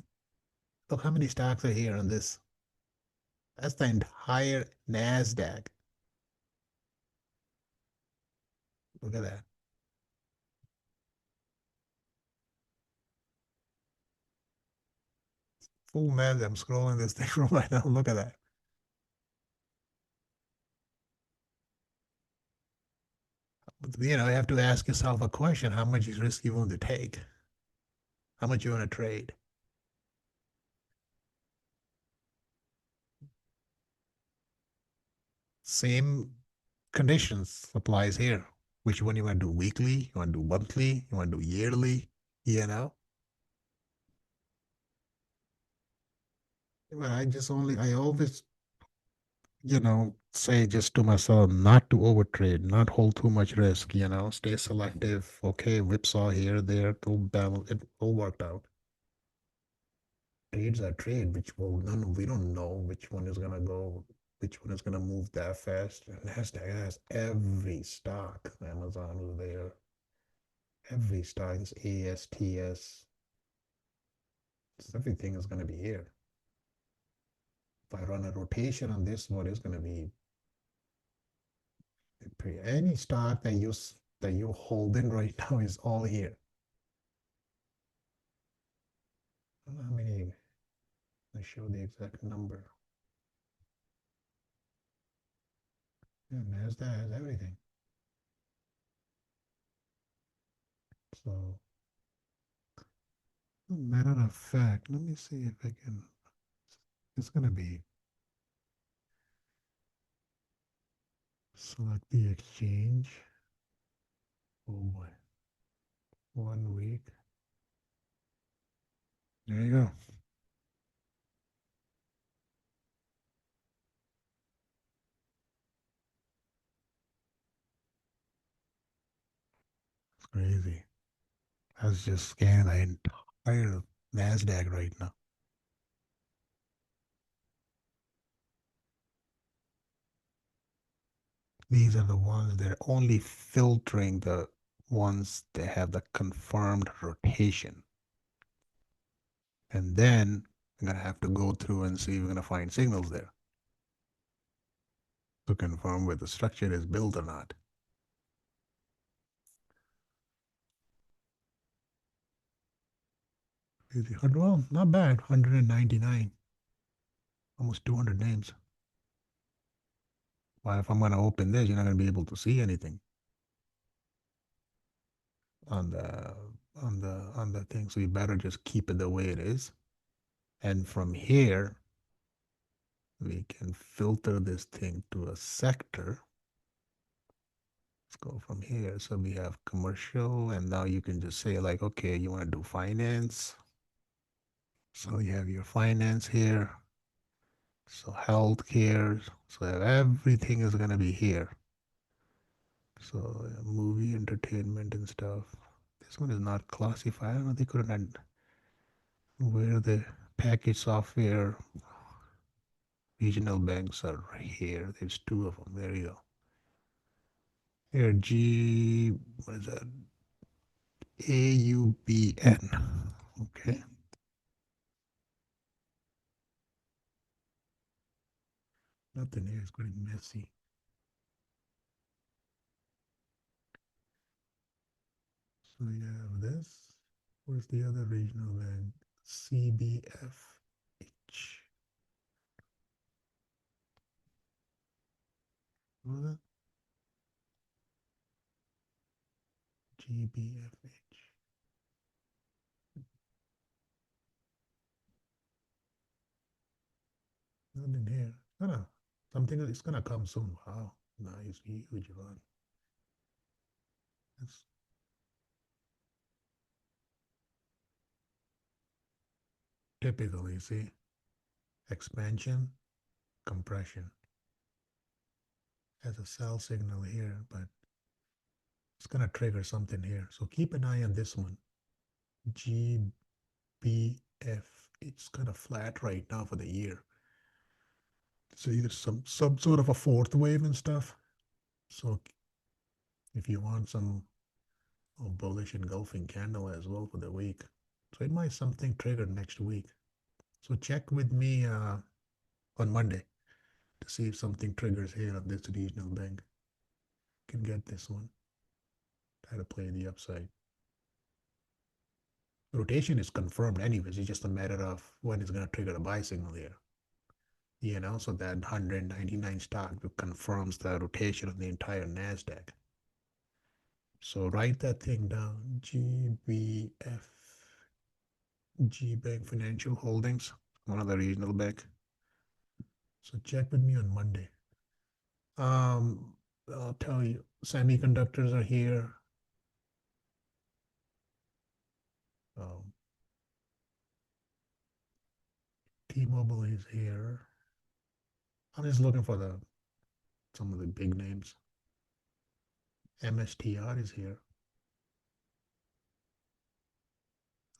look how many stocks are here on this. That's the entire Nasdaq. Look at that. Full Nasdaq. I'm scrolling this thing right now. Look at that. But, you have to ask yourself a question: how much risk you want to take? How much you want to trade? Same conditions applies here. Which one you want to do weekly? You want to do monthly? You want to do yearly? You know? Well, I always, say just to myself not to overtrade, not hold too much risk, stay selective. Okay, whipsaw here, there, it'll balance, it all worked out. Trades are trade, which will none, we don't know which one is gonna go, which one is gonna move that fast. And Nasdaq has every stock. Amazon is there. Every stock is ASTS. Everything is gonna be here. If I run a rotation on this, what is gonna be any stock that you holding right now is all here. I don't know how many I show the exact number. Yeah, Nasdaq has everything. So, matter of fact, let me see if I can. It's gonna be select the exchange. Oh boy, 1 week. There you go. It's crazy. I was just scanning the entire Nasdaq right now. These are the ones that are only filtering the ones that have the confirmed rotation. And then I'm going to have to go through and see if we're going to find signals there to confirm whether the structure is built or not. Well, not bad. 199. Almost 200 names. Well, if I'm going to open this, you're not going to be able to see anything on the thing. So you better just keep it the way it is. And from here, we can filter this thing to a sector. Let's go from here. So we have commercial, and now you can just say like, okay, you want to do finance. So you have your finance here. So healthcare. So everything is gonna be here. So movie, entertainment, and stuff. This one is not classified. I don't know, they couldn't add where the package software regional banks are right here. There's two of them. There you go. Here, what is that? AUBN. Okay. Nothing here. It's getting messy. So you have this. Where's the other regional bank? CBFH. What was that? GBFH. Nothing here. No, no. Something is gonna come soon. Wow. Nice, huge one. That's typical, you see. Expansion, compression. Has a sell signal here, but it's going to trigger something here. So keep an eye on this one. GBF. It's kind of flat right now for the year. So either some sort of a fourth wave and stuff. So if you want some bullish engulfing candle as well for the week. So it might something trigger next week. So check with me on Monday to see if something triggers here on this regional bank. Can get this one. Try to play the upside. Rotation is confirmed anyways. It's just a matter of when it's going to trigger a buy signal here. So that 199 stock confirms the rotation of the entire NASDAQ. So write that thing down. GBF, G Bank Financial Holdings, one of the regional bank. So check with me on Monday. I'll tell you, semiconductors are here. Um, T-Mobile is here. I'm just looking for some of the big names. MSTR is here.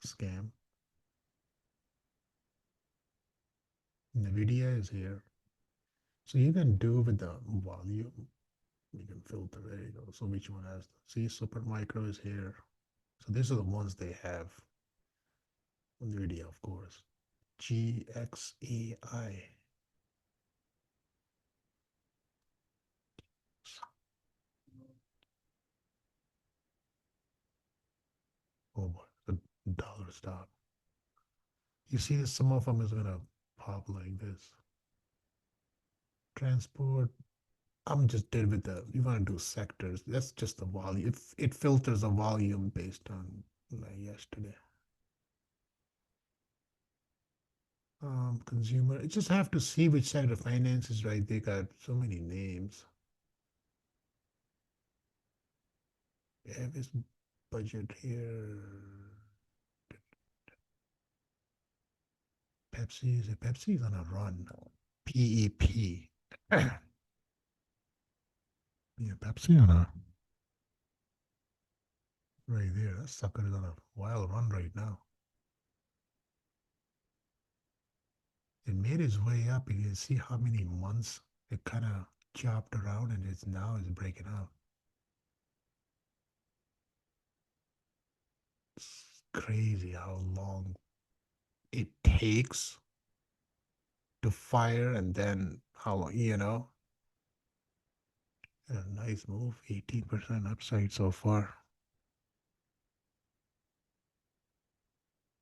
Scam. NVIDIA is here. So you can do with the volume. You can filter. There you go. So which one has? See, Supermicro is here. So these are the ones they have. NVIDIA, of course. GXEI. Oh boy, the dollar stock. You see, some of them is gonna pop like this. Transport. I'm just dead with the. You want to do sectors? That's just the volume. It filters the volume based on like yesterday. Consumer. You just have to see which side of finance is right. They got so many names. They have this budget here. Pepsi's on a run. PEP. Yeah, Pepsi on a right there. That sucker is on a wild run right now. It made its way up. You can see how many months it kind of chopped around, and it's now is breaking out. It's crazy how long it takes to fire, and then how long, A nice move, 18% upside so far.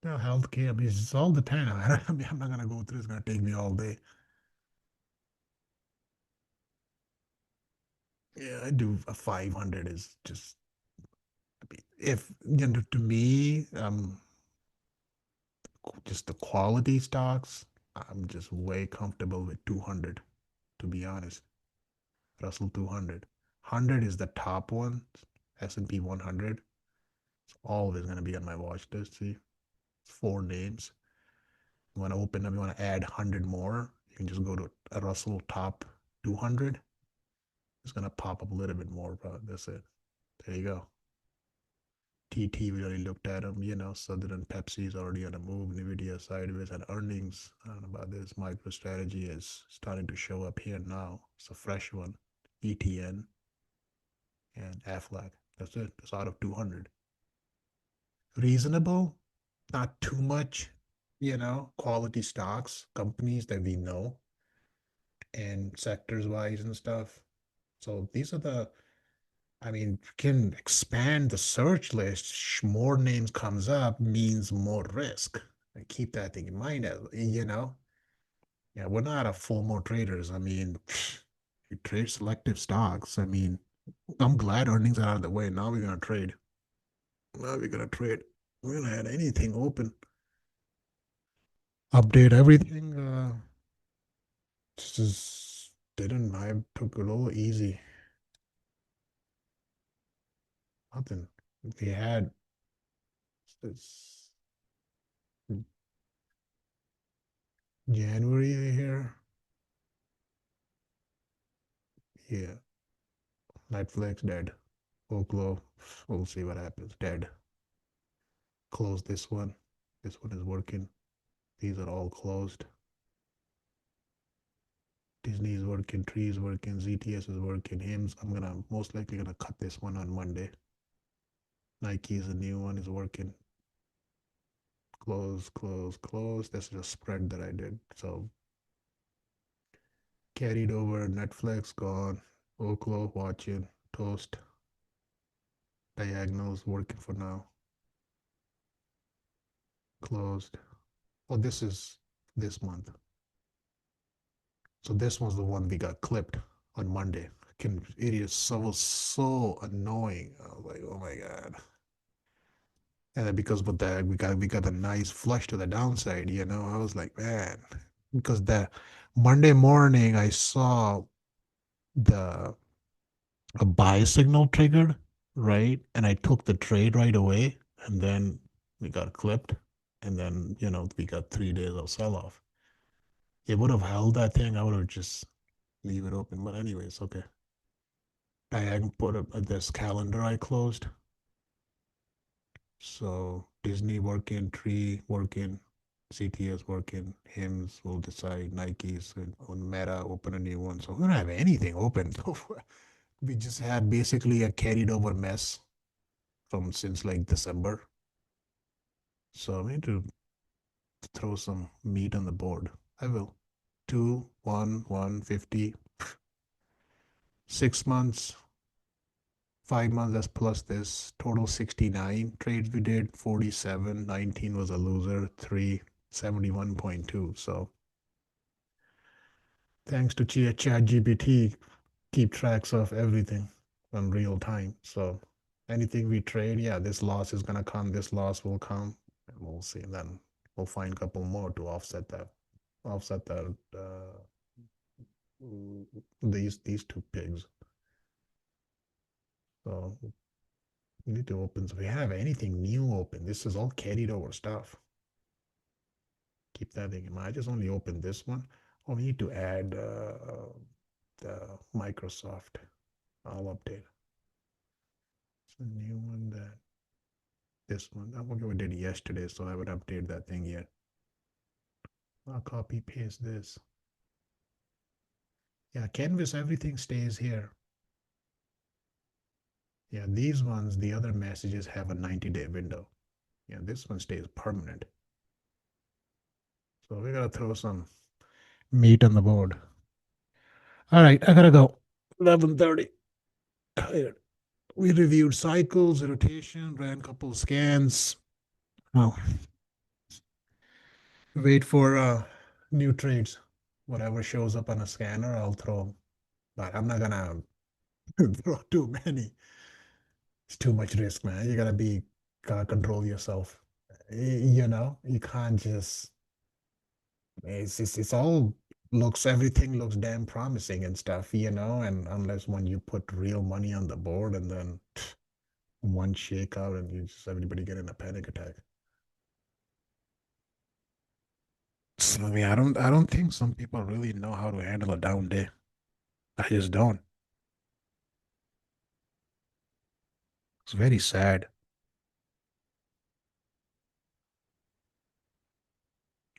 Healthcare, I mean, it's all the time. I mean, I'm not gonna go through. It's gonna take me all day. Yeah, I do a 500 is just if to me, just the quality stocks. I'm just way comfortable with 200, to be honest. Russell 200. 100 is the top one. S&P 100. It's always going to be on my watch list. See, four names. You want to open up, you want to add 100 more, you can just go to a Russell top 200. It's going to pop up a little bit more, but that's it. There you go. TT, we already looked at them. Southern Pepsi is already on a move. NVIDIA sideways and earnings. I don't know about this. MicroStrategy is starting to show up here now. It's a fresh one. ETN and AFLAC. That's it. It's out of 200. Reasonable, not too much, quality stocks, companies that we know, and sectors wise and stuff. So these are I mean, can expand the search list. More names comes up means more risk. And keep that thing in mind, Yeah, we're not a FOMO traders. I mean, we trade selective stocks. I mean, I'm glad earnings are out of the way. Now we're gonna trade. Now we're gonna trade. We're gonna have anything open. Update everything. Just didn't I took a little easy. nothing. We had this January here. Yeah, Netflix dead. Oklo, we'll see what happens. Dead. Close this one. This one is working. These are all closed. Disney is working, Tree is working, ZTS is working, Hims. I'm gonna most likely gonna cut this one on Monday. Nike is a new one, is working. Close, close, close. This is a spread that I did. So carried over, Netflix gone, Oklo watching, Toast, diagonals working for now. Closed. Oh, this is this month. So this was the one we got clipped on Monday. It is so annoying. I was like, oh my god. And then because with that we got a nice flush to the downside, I was like, man, because that Monday morning I saw the a buy signal triggered, right? And I took the trade right away, and then we got clipped, and then we got 3 days of sell off. It would have held that thing. I would have just leave it open. But anyways, okay. I put up this calendar I closed. So Disney working, Tree working, CTS working, Hims will decide, Nike's on Meta open a new one. So we don't have anything open. We just had basically a carried over mess from since like December. So I need to throw some meat on the board. I will. 2, 1, 150. 6 months, 5 months, that's plus this. Total 69 trades we did. 47, 19 was a loser. 3, 71.2. So thanks to ChatGPT, keep tracks of everything on real time. So anything we trade, yeah, this loss is gonna come, this loss will come, and we'll see. And then we'll find a couple more to offset that. Offset that these two pigs. So we need to open. So we have anything new open. This is all carried over stuff. Keep that thing in mind. I just only opened this one. Oh, we need to add the Microsoft. I'll update. It's a new one that this one. I forget what I did yesterday, so I would update that thing yet. I'll copy paste this. Yeah, canvas, everything stays here. Yeah, these ones, the other messages have a 90-day window. Yeah, this one stays permanent. So we gotta throw some meat on the board. All right, I gotta go. 11:30. Tired. We reviewed cycles, rotation, ran a couple scans. Oh, wait for new trades. Whatever shows up on a scanner, I'll throw them. But I'm not gonna throw too many. It's too much risk, man. Gotta control yourself. You can't just. It's all everything looks damn promising and stuff, and unless when you put real money on the board and then one shakeout and everybody get in a panic attack. So, I mean, I don't think some people really know how to handle a down day. I just don't. It's very sad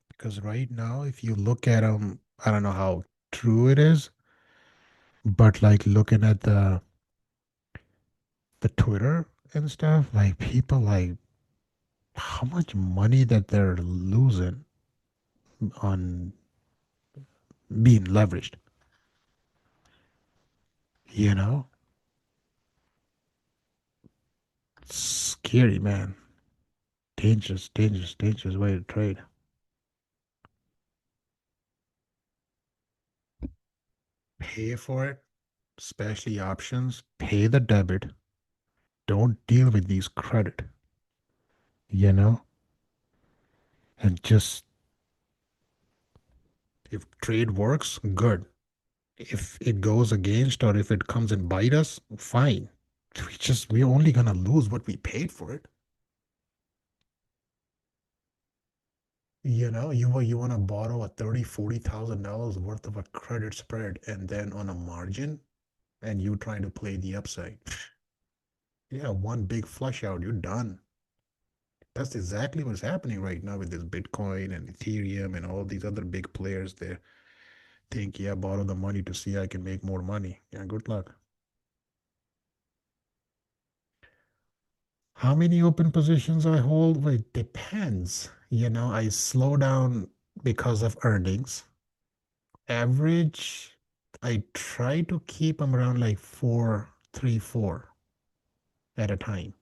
because right now, if you look at them, I don't know how true it is, but like looking at the Twitter and stuff, like people like how much money that they're losing on being leveraged. You know, it's scary, man. Dangerous, dangerous, dangerous way to trade. Pay for it, especially options. Pay the debit. Don't deal with these credit, you know? And just, if trade works, good. If it goes against or if it comes and bite us, fine. we're only gonna lose what we paid for it. You want to borrow a 30, $40,000 worth of a credit spread and then on a margin, and you trying to play the upside. Yeah, one big flush out, you're done. That's exactly what's happening right now with this Bitcoin and Ethereum and all these other big players. They think, yeah, borrow the money to see I can make more money. Yeah, good luck. How many open positions I hold? Well, it depends. I slow down because of earnings. Average, I try to keep them around like four, three, four at a time,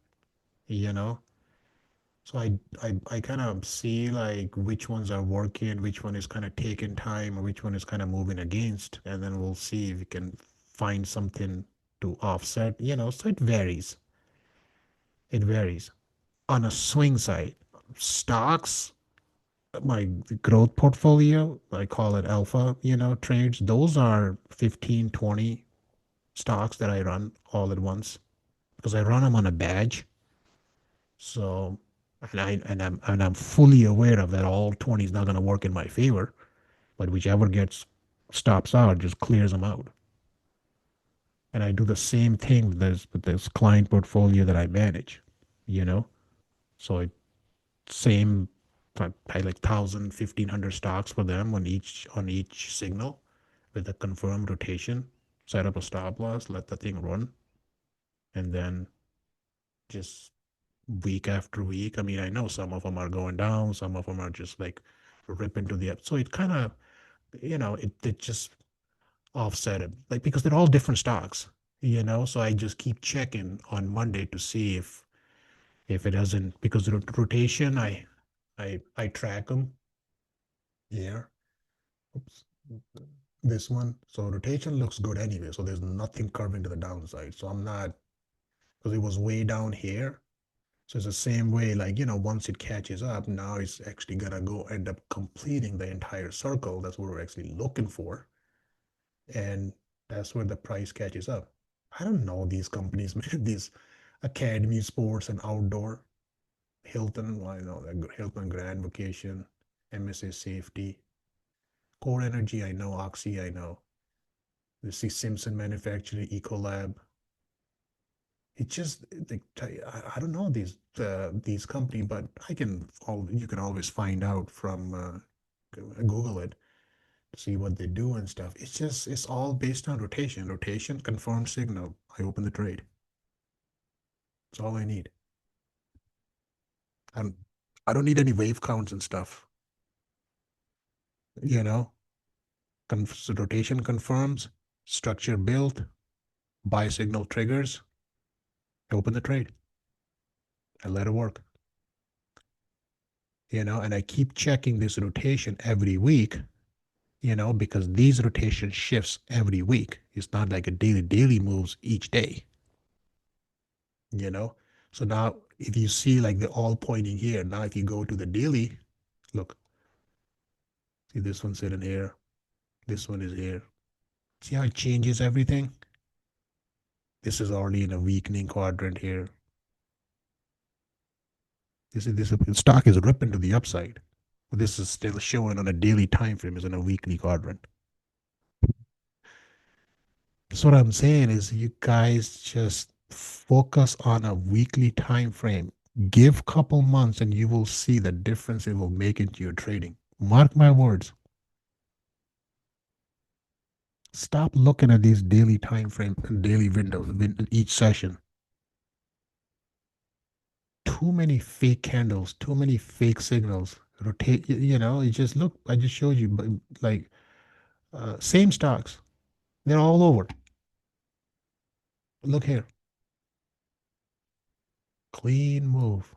you know? So I kind of see like which ones are working, which one is kind of taking time, or which one is kind of moving against, and then we'll see if we can find something to offset. So it varies. It varies. On a swing side, stocks, my growth portfolio, I call it alpha, trades, those are 15, 20 stocks that I run all at once because I run them on a badge. So, and I'm fully aware of that all 20 is not going to work in my favor, but whichever gets stops out just clears them out. And I do the same thing with this client portfolio that I manage, you know. So same, I pay like 1,000, 1,500 stocks for them on each signal with a confirmed rotation. Set up a stop loss, let the thing run, and then just week after week. I mean, I know some of them are going down, some of them are just like ripping to the up. So it kind of, it just offset it, like because they're all different stocks. So I just keep checking on Monday to see if it doesn't because the rotation, I track them here. Oops. This one. So rotation looks good anyway. So there's nothing curving to the downside. So I'm not because it was way down here. So it's the same way, like, once it catches up, now it's actually gonna go end up completing the entire circle. That's what we're actually looking for. And that's where the price catches up. I don't know these companies, man, these Academy Sports and Outdoor, Hilton, well, I know that Hilton Grand Vacation, MSA Safety, Core Energy, I know, Oxy, I know. You see Simpson Manufacturing, Ecolab, it just like I don't know these company, but you can always find out from Google it to see what they do and stuff. It's all based on rotation. Rotation, confirmed signal. I open the trade. That's all I need. And I don't need any wave counts and stuff. You know, so rotation confirms, structure built, buy signal triggers. I open the trade. I let it work. And I keep checking this rotation every week because these rotation shifts every week. It's not like a daily moves each day, you know. So now if you see like they're all pointing here, now if you go to the daily, look, see this one sitting here, this one is here. See how it changes everything? This is already in a weakening quadrant here. This stock is ripping to the upside. But this is still showing on a daily time frame is in a weekly quadrant. So what I'm saying is you guys just focus on a weekly time frame. Give couple months and you will see the difference it will make into your trading. Mark my words. Stop looking at these daily time frame and daily windows each session. Too many fake candles, too many fake signals. Rotate, you just look, I just showed you, but like same stocks. They're all over. Look here. Clean move.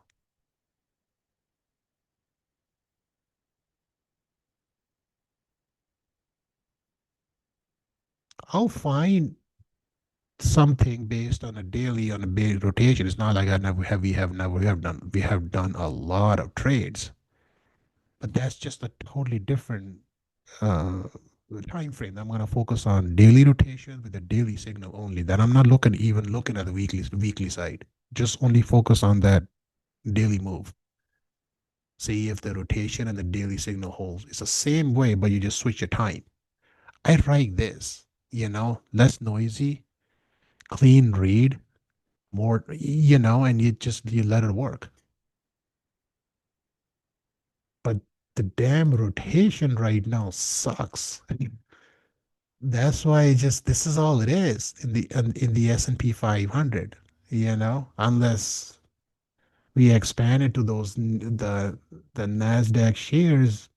I'll find something based on a daily on a big rotation. It's not like I never have we have never we have done a lot of trades, but that's just a totally different uh the time frame. I'm going to focus on daily rotation with the daily signal only. That I'm not looking at the weekly side. Just only focus on that daily move. See if the rotation and the daily signal holds. It's the same way, but you just switch your time. I write this, less noisy, clean read, more, and you let it work. But the damn rotation right now sucks. That's why this is all it is in the S&P 500, unless we expand it to the Nasdaq shares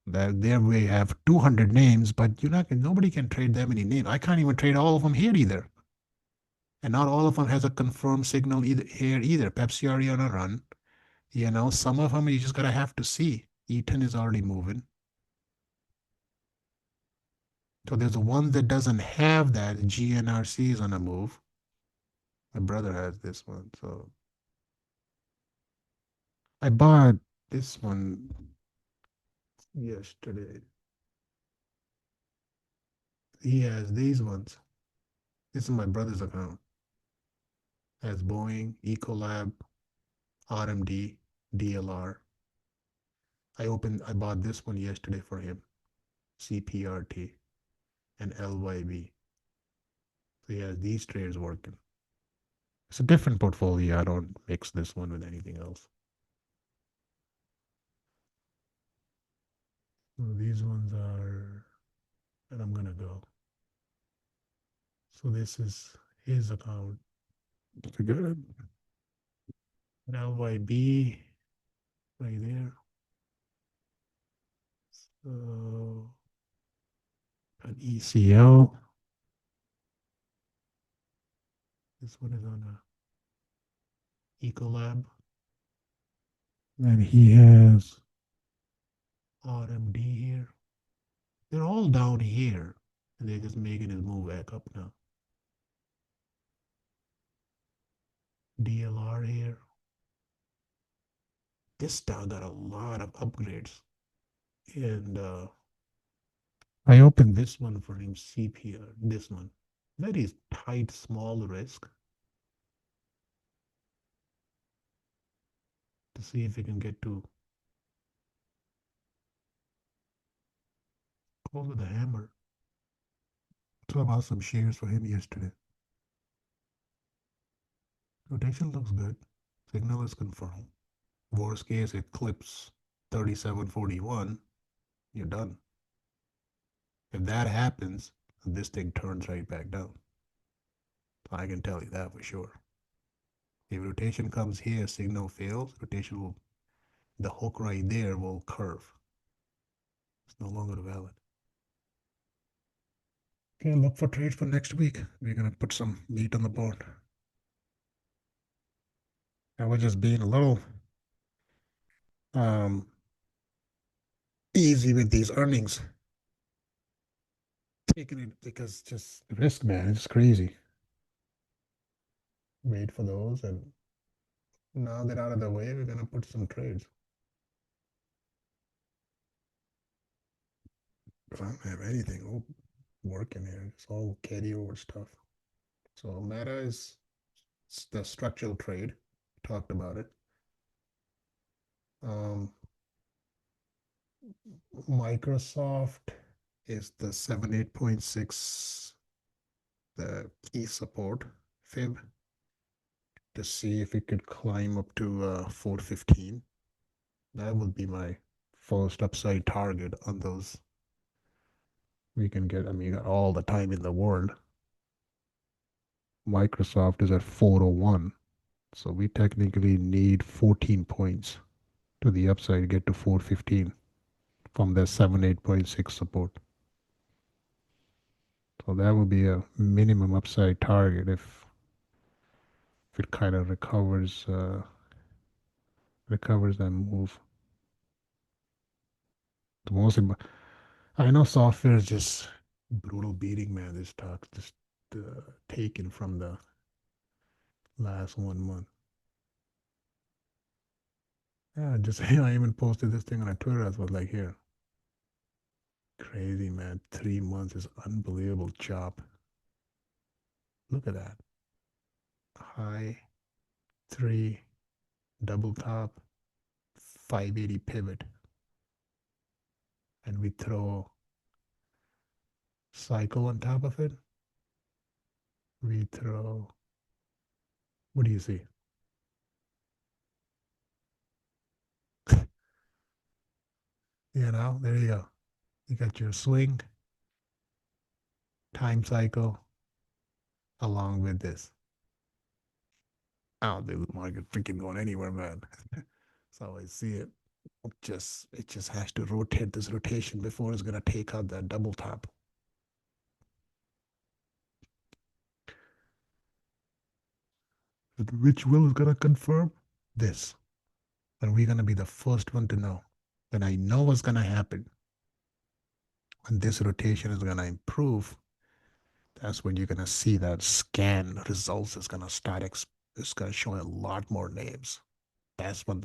that there we have 200 names, but nobody can trade that many names. I can't even trade all of them here either. And not all of them has a confirmed signal either. Pepsi already on a run. Some of them you just gotta have to see. Eaton is already moving. So there's one that doesn't have that. GNRC is on a move. My brother has this one. So I bought this one yesterday. He has these ones. This is my brother's account. Has Boeing, Ecolab, RMD, DLR. I bought this one yesterday for him. CPRT and LYB. So he has these trades working. It's a different portfolio. I don't mix this one with anything else. So these ones are, and I'm gonna go. So this is his account. Good. And LYB right there. So an ECL. This one is on a Ecolab. And he has RMD here. They're all down here. And they're just making his move back up now. DLR here. This stock got a lot of upgrades. And I opened this one for him, CPR, this one. Very tight, small risk to see if we can get to close with the hammer. So I bought some shares for him yesterday. Rotation looks good. Signal is confirmed. Worst case, it clips 37.41. You're done. If that happens, this thing turns right back down. I can tell you that for sure. If rotation comes here, signal fails, the hook right there will curve. It's no longer valid. Okay, look for trades for next week. We're gonna put some meat on the bone. I was just being a little um easy with these earnings. Taking it because just risk, man. It's crazy. Wait for those, and now they're out of the way, we're gonna put some trades. I don't have anything working here. It's all carryover stuff. So Meta is the structural trade. Talked about it. Um, Microsoft is the 78.6, the key support fib to see if it could climb up to 415. That would be my first upside target on those. We can get, I mean, you got all the time in the world. Microsoft is at 401. So we technically need 14 points to the upside to get to 415 from the 78.6 support. So that would be a minimum upside target if it kind of recovers that move. The most I know software is just brutal beating, man. This stock just taken from the last 1 month. Yeah, just I even posted this thing on Twitter. I was like, here, Crazy, man. 3 months is unbelievable chop. Look at that. High, three, double top, 580 pivot. And we throw cycle on top of it. We throw, what do you see? There you go. You got your swing, time cycle along with this. I don't think the market freaking going anywhere, man. So I see it. It just has to rotate this rotation before it's gonna take out that double top. Which will is gonna confirm this. And we're gonna be the first one to know. And I know what's gonna happen. When this rotation is gonna improve, that's when you're gonna see that scan results is gonna start. It's gonna show a lot more names. That's when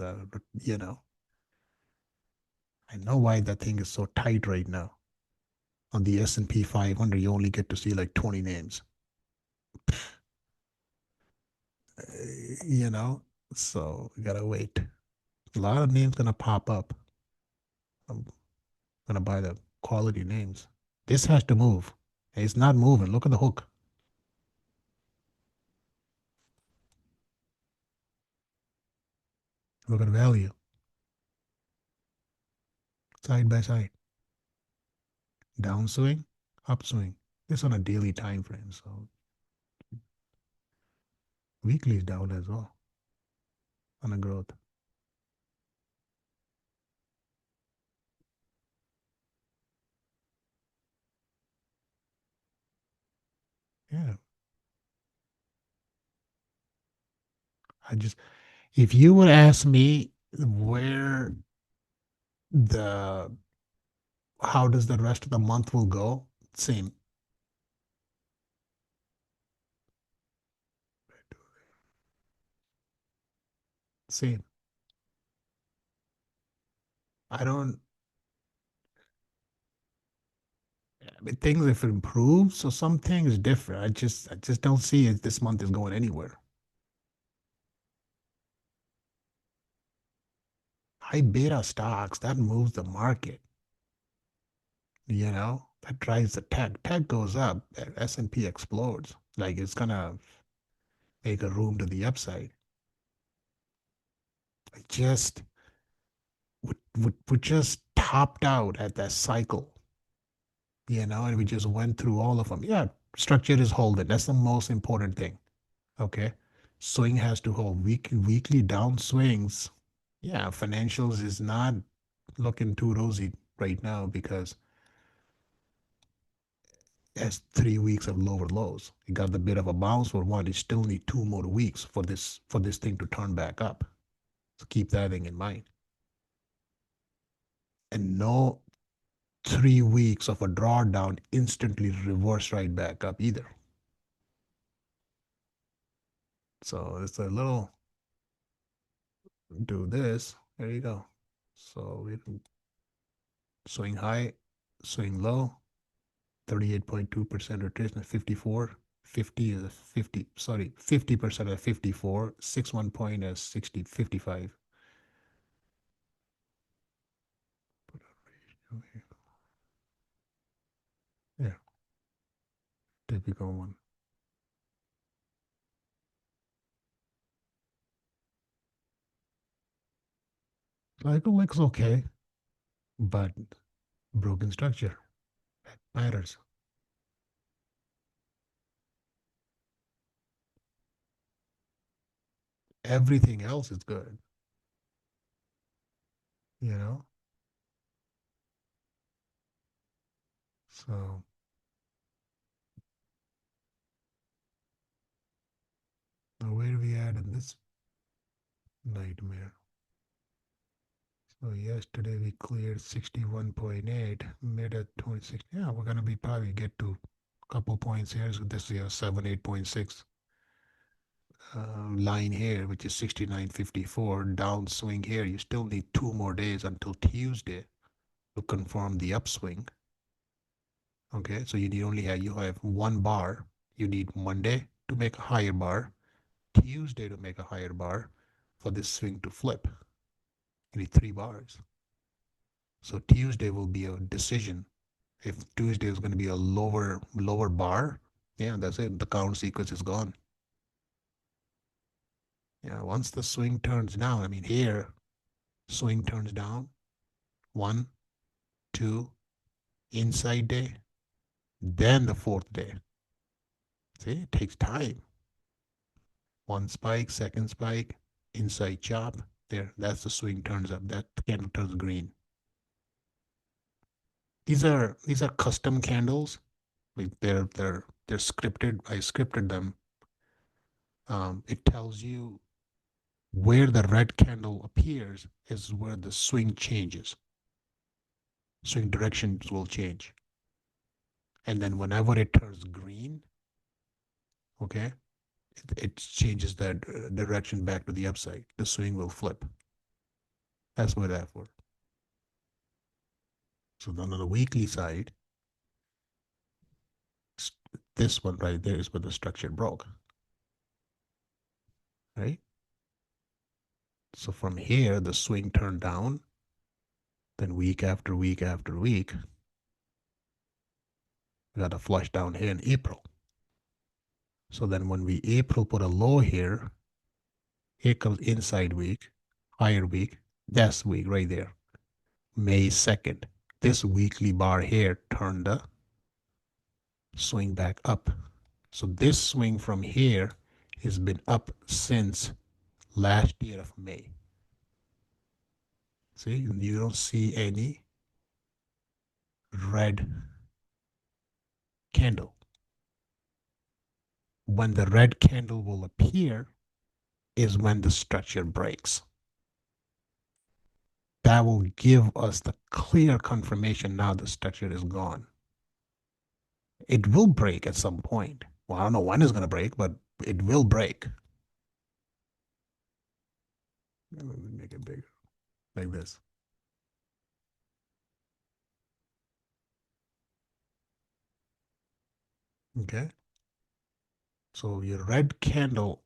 I know why that thing is so tight right now. On the S&P 500, you only get to see like 20 names. Uh, you know, so we gotta wait. A lot of names gonna pop up. I'm gonna buy the quality names. This has to move. It's not moving. Look at the hook. Look at the value. Side by side. Downswing, upswing. This on a daily time frame. So weekly is down as well on a growth. Yeah. I just if you would ask me where the how does the rest of the month will go, same. Same. I don't I mean, things if it improves, so some things different. I just don't see it this month is going anywhere. High beta stocks, that moves the market, that drives the tech. Tech goes up, S&P explodes. Like it's gonna make a room to the upside. I just we just topped out at that cycle, and we just went through all of them. Yeah, structure is holding. That's the most important thing. Okay. Swing has to hold. Weekly down swings. Yeah, financials is not looking too rosy right now because has 3 weeks of lower lows. It got a bit of a bounce for one. It still need 2 more weeks for this thing to turn back up. So keep that thing in mind. And no 3 weeks of a drawdown instantly reverse right back up either. So it's a little do this. There you go. So we can swing high, swing low, 38.2% retracement, 54. 50 is 50, sorry, 50% at 54, 61 point as 60, 55. Yeah, typical one. Cycle looks okay, but broken structure that matters. Everything else is good, you know? So now where are we at in this nightmare? So yesterday we cleared 61.8, mid at 26. Yeah, we're gonna be probably get to a couple points here. So this is a 7, 8.6 line here, which is 69.54. Downswing here. You still need 2 more days until Tuesday to confirm the upswing. Okay, so you have one bar. You need Monday to make a higher bar, Tuesday to make a higher bar for this swing to flip. You need 3 bars. So Tuesday will be a decision. If Tuesday is going to be a lower bar, yeah, that's it. The count sequence is gone. Yeah, once the swing turns down, I mean here, swing turns down, 1, 2, inside day, then the fourth day. See, it takes time. One spike, second spike, inside chop. There, that's the swing turns up. That candle turns green. These are custom candles. Like they're scripted. I scripted them. It tells you where the red candle appears is where the swing changes. Swing directions will change. And then whenever it turns green, okay, it changes that direction back to the upside. The swing will flip. That's what that for. So then on the weekly side, this one right there is where the structure broke, right? So from here, the swing turned down. Then week after week after week, we got a flush down here in April. So then when we April put a low here, here comes inside week, higher week, that's week right there. May 2nd. This weekly bar here turned the swing back up. So this swing from here has been up since last year of May. See, you don't see any red candle. When the red candle will appear is when the structure breaks. That will give us the clear confirmation now the structure is gone. It will break at some point. Well, I don't know when it's going to break, but it will break. Let me make it bigger, like this. Okay. So your red candle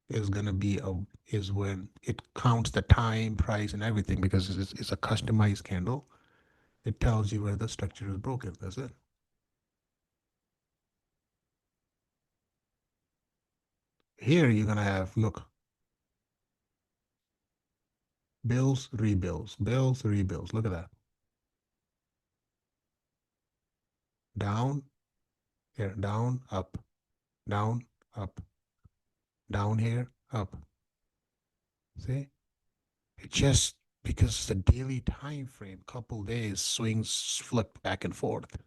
is going to be is when it counts the time, price, and everything because it's a customized candle. It tells you where the structure is broken. That's it. Here you're going to have, look, bills, rebills, bills, rebills. Look at that. Down, here, down, up, down, up, down here, up. See? It just because the daily time frame, couple days, swings flip back and forth.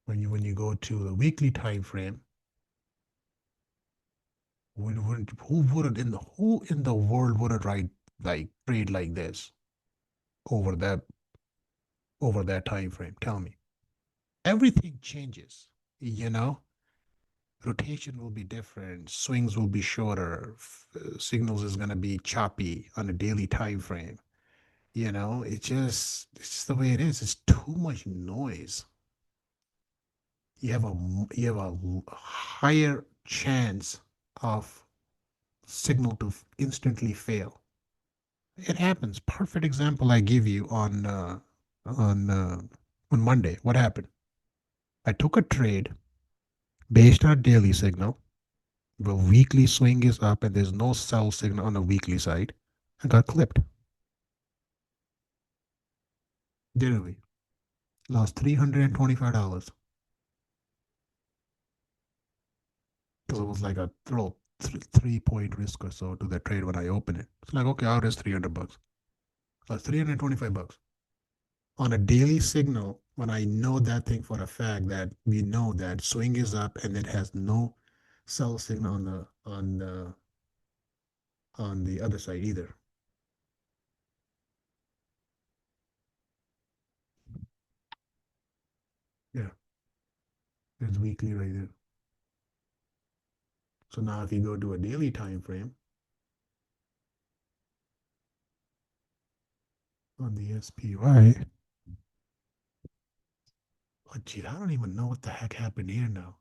When you go to the weekly time frame, who in the world would write like trade like this over that over that time frame? Tell me. Everything changes, you know. Rotation will be different, swings will be shorter, signals is going to be choppy on a daily time frame. You know, it's just the way it is. It's too much noise. You have a higher chance of signal to instantly fail. It happens. Perfect example I give you on uh, on Monday. What happened? I took a trade based on a daily signal. The weekly swing is up and there's no sell signal on the weekly side. I got clipped. Didn't we? Lost $325 because it was like a little 3 point risk or so to the trade when I open it. It's like, okay, I'll risk $300. Lost $325 on a daily signal when I know that thing for a fact that we know that swing is up and it has no sell signal on the other side either. Yeah, it's weekly right there. So now if you go to a daily time frame, on the SPY. Oh, gee, I don't even know what the heck happened here now.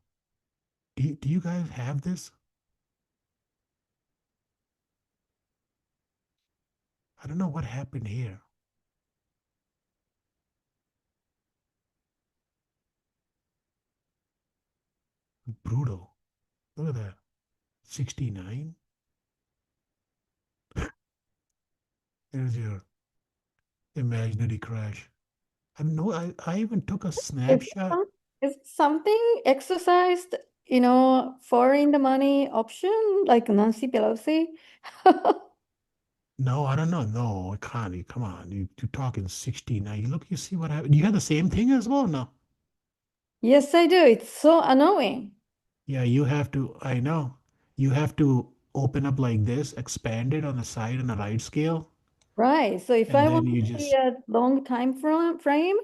Do you guys have this? I don't know what happened here. Brutal. Look at that. 69. There's your imaginary crash. I know I even took a Is snapshot. some- is something exercised, for in the money option, like Nancy Pelosi? No, I don't know. No, I can't. Come on. You're talking 69. You look, you see what happened. You had the same thing as well? No. Yes, I do. It's so annoying. Yeah, you have to, I know. You have to open up like this, expand it on the side on the right scale, Right. So if and I then want you to see just a long time frame,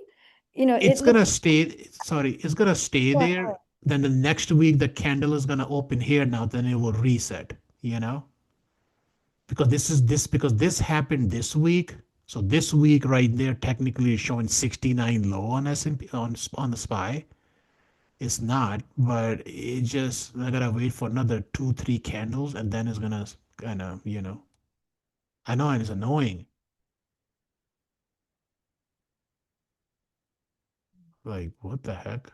it's it looks gonna stay, sorry, it's gonna stay so there. Then the next week the candle is gonna open here now, then it will reset, you know? Because this happened this week. So this week right there technically is showing 69 low on S&P on the SPY. It's not, but it just I gotta wait for another two, three candles and then it's gonna kind of, I know and it's annoying. Like, what the heck?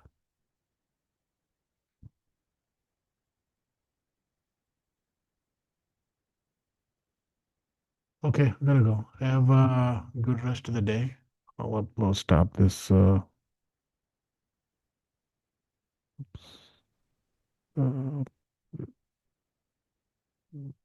Okay, I gotta go. Have a good rest of the day. We'll stop this. Uh,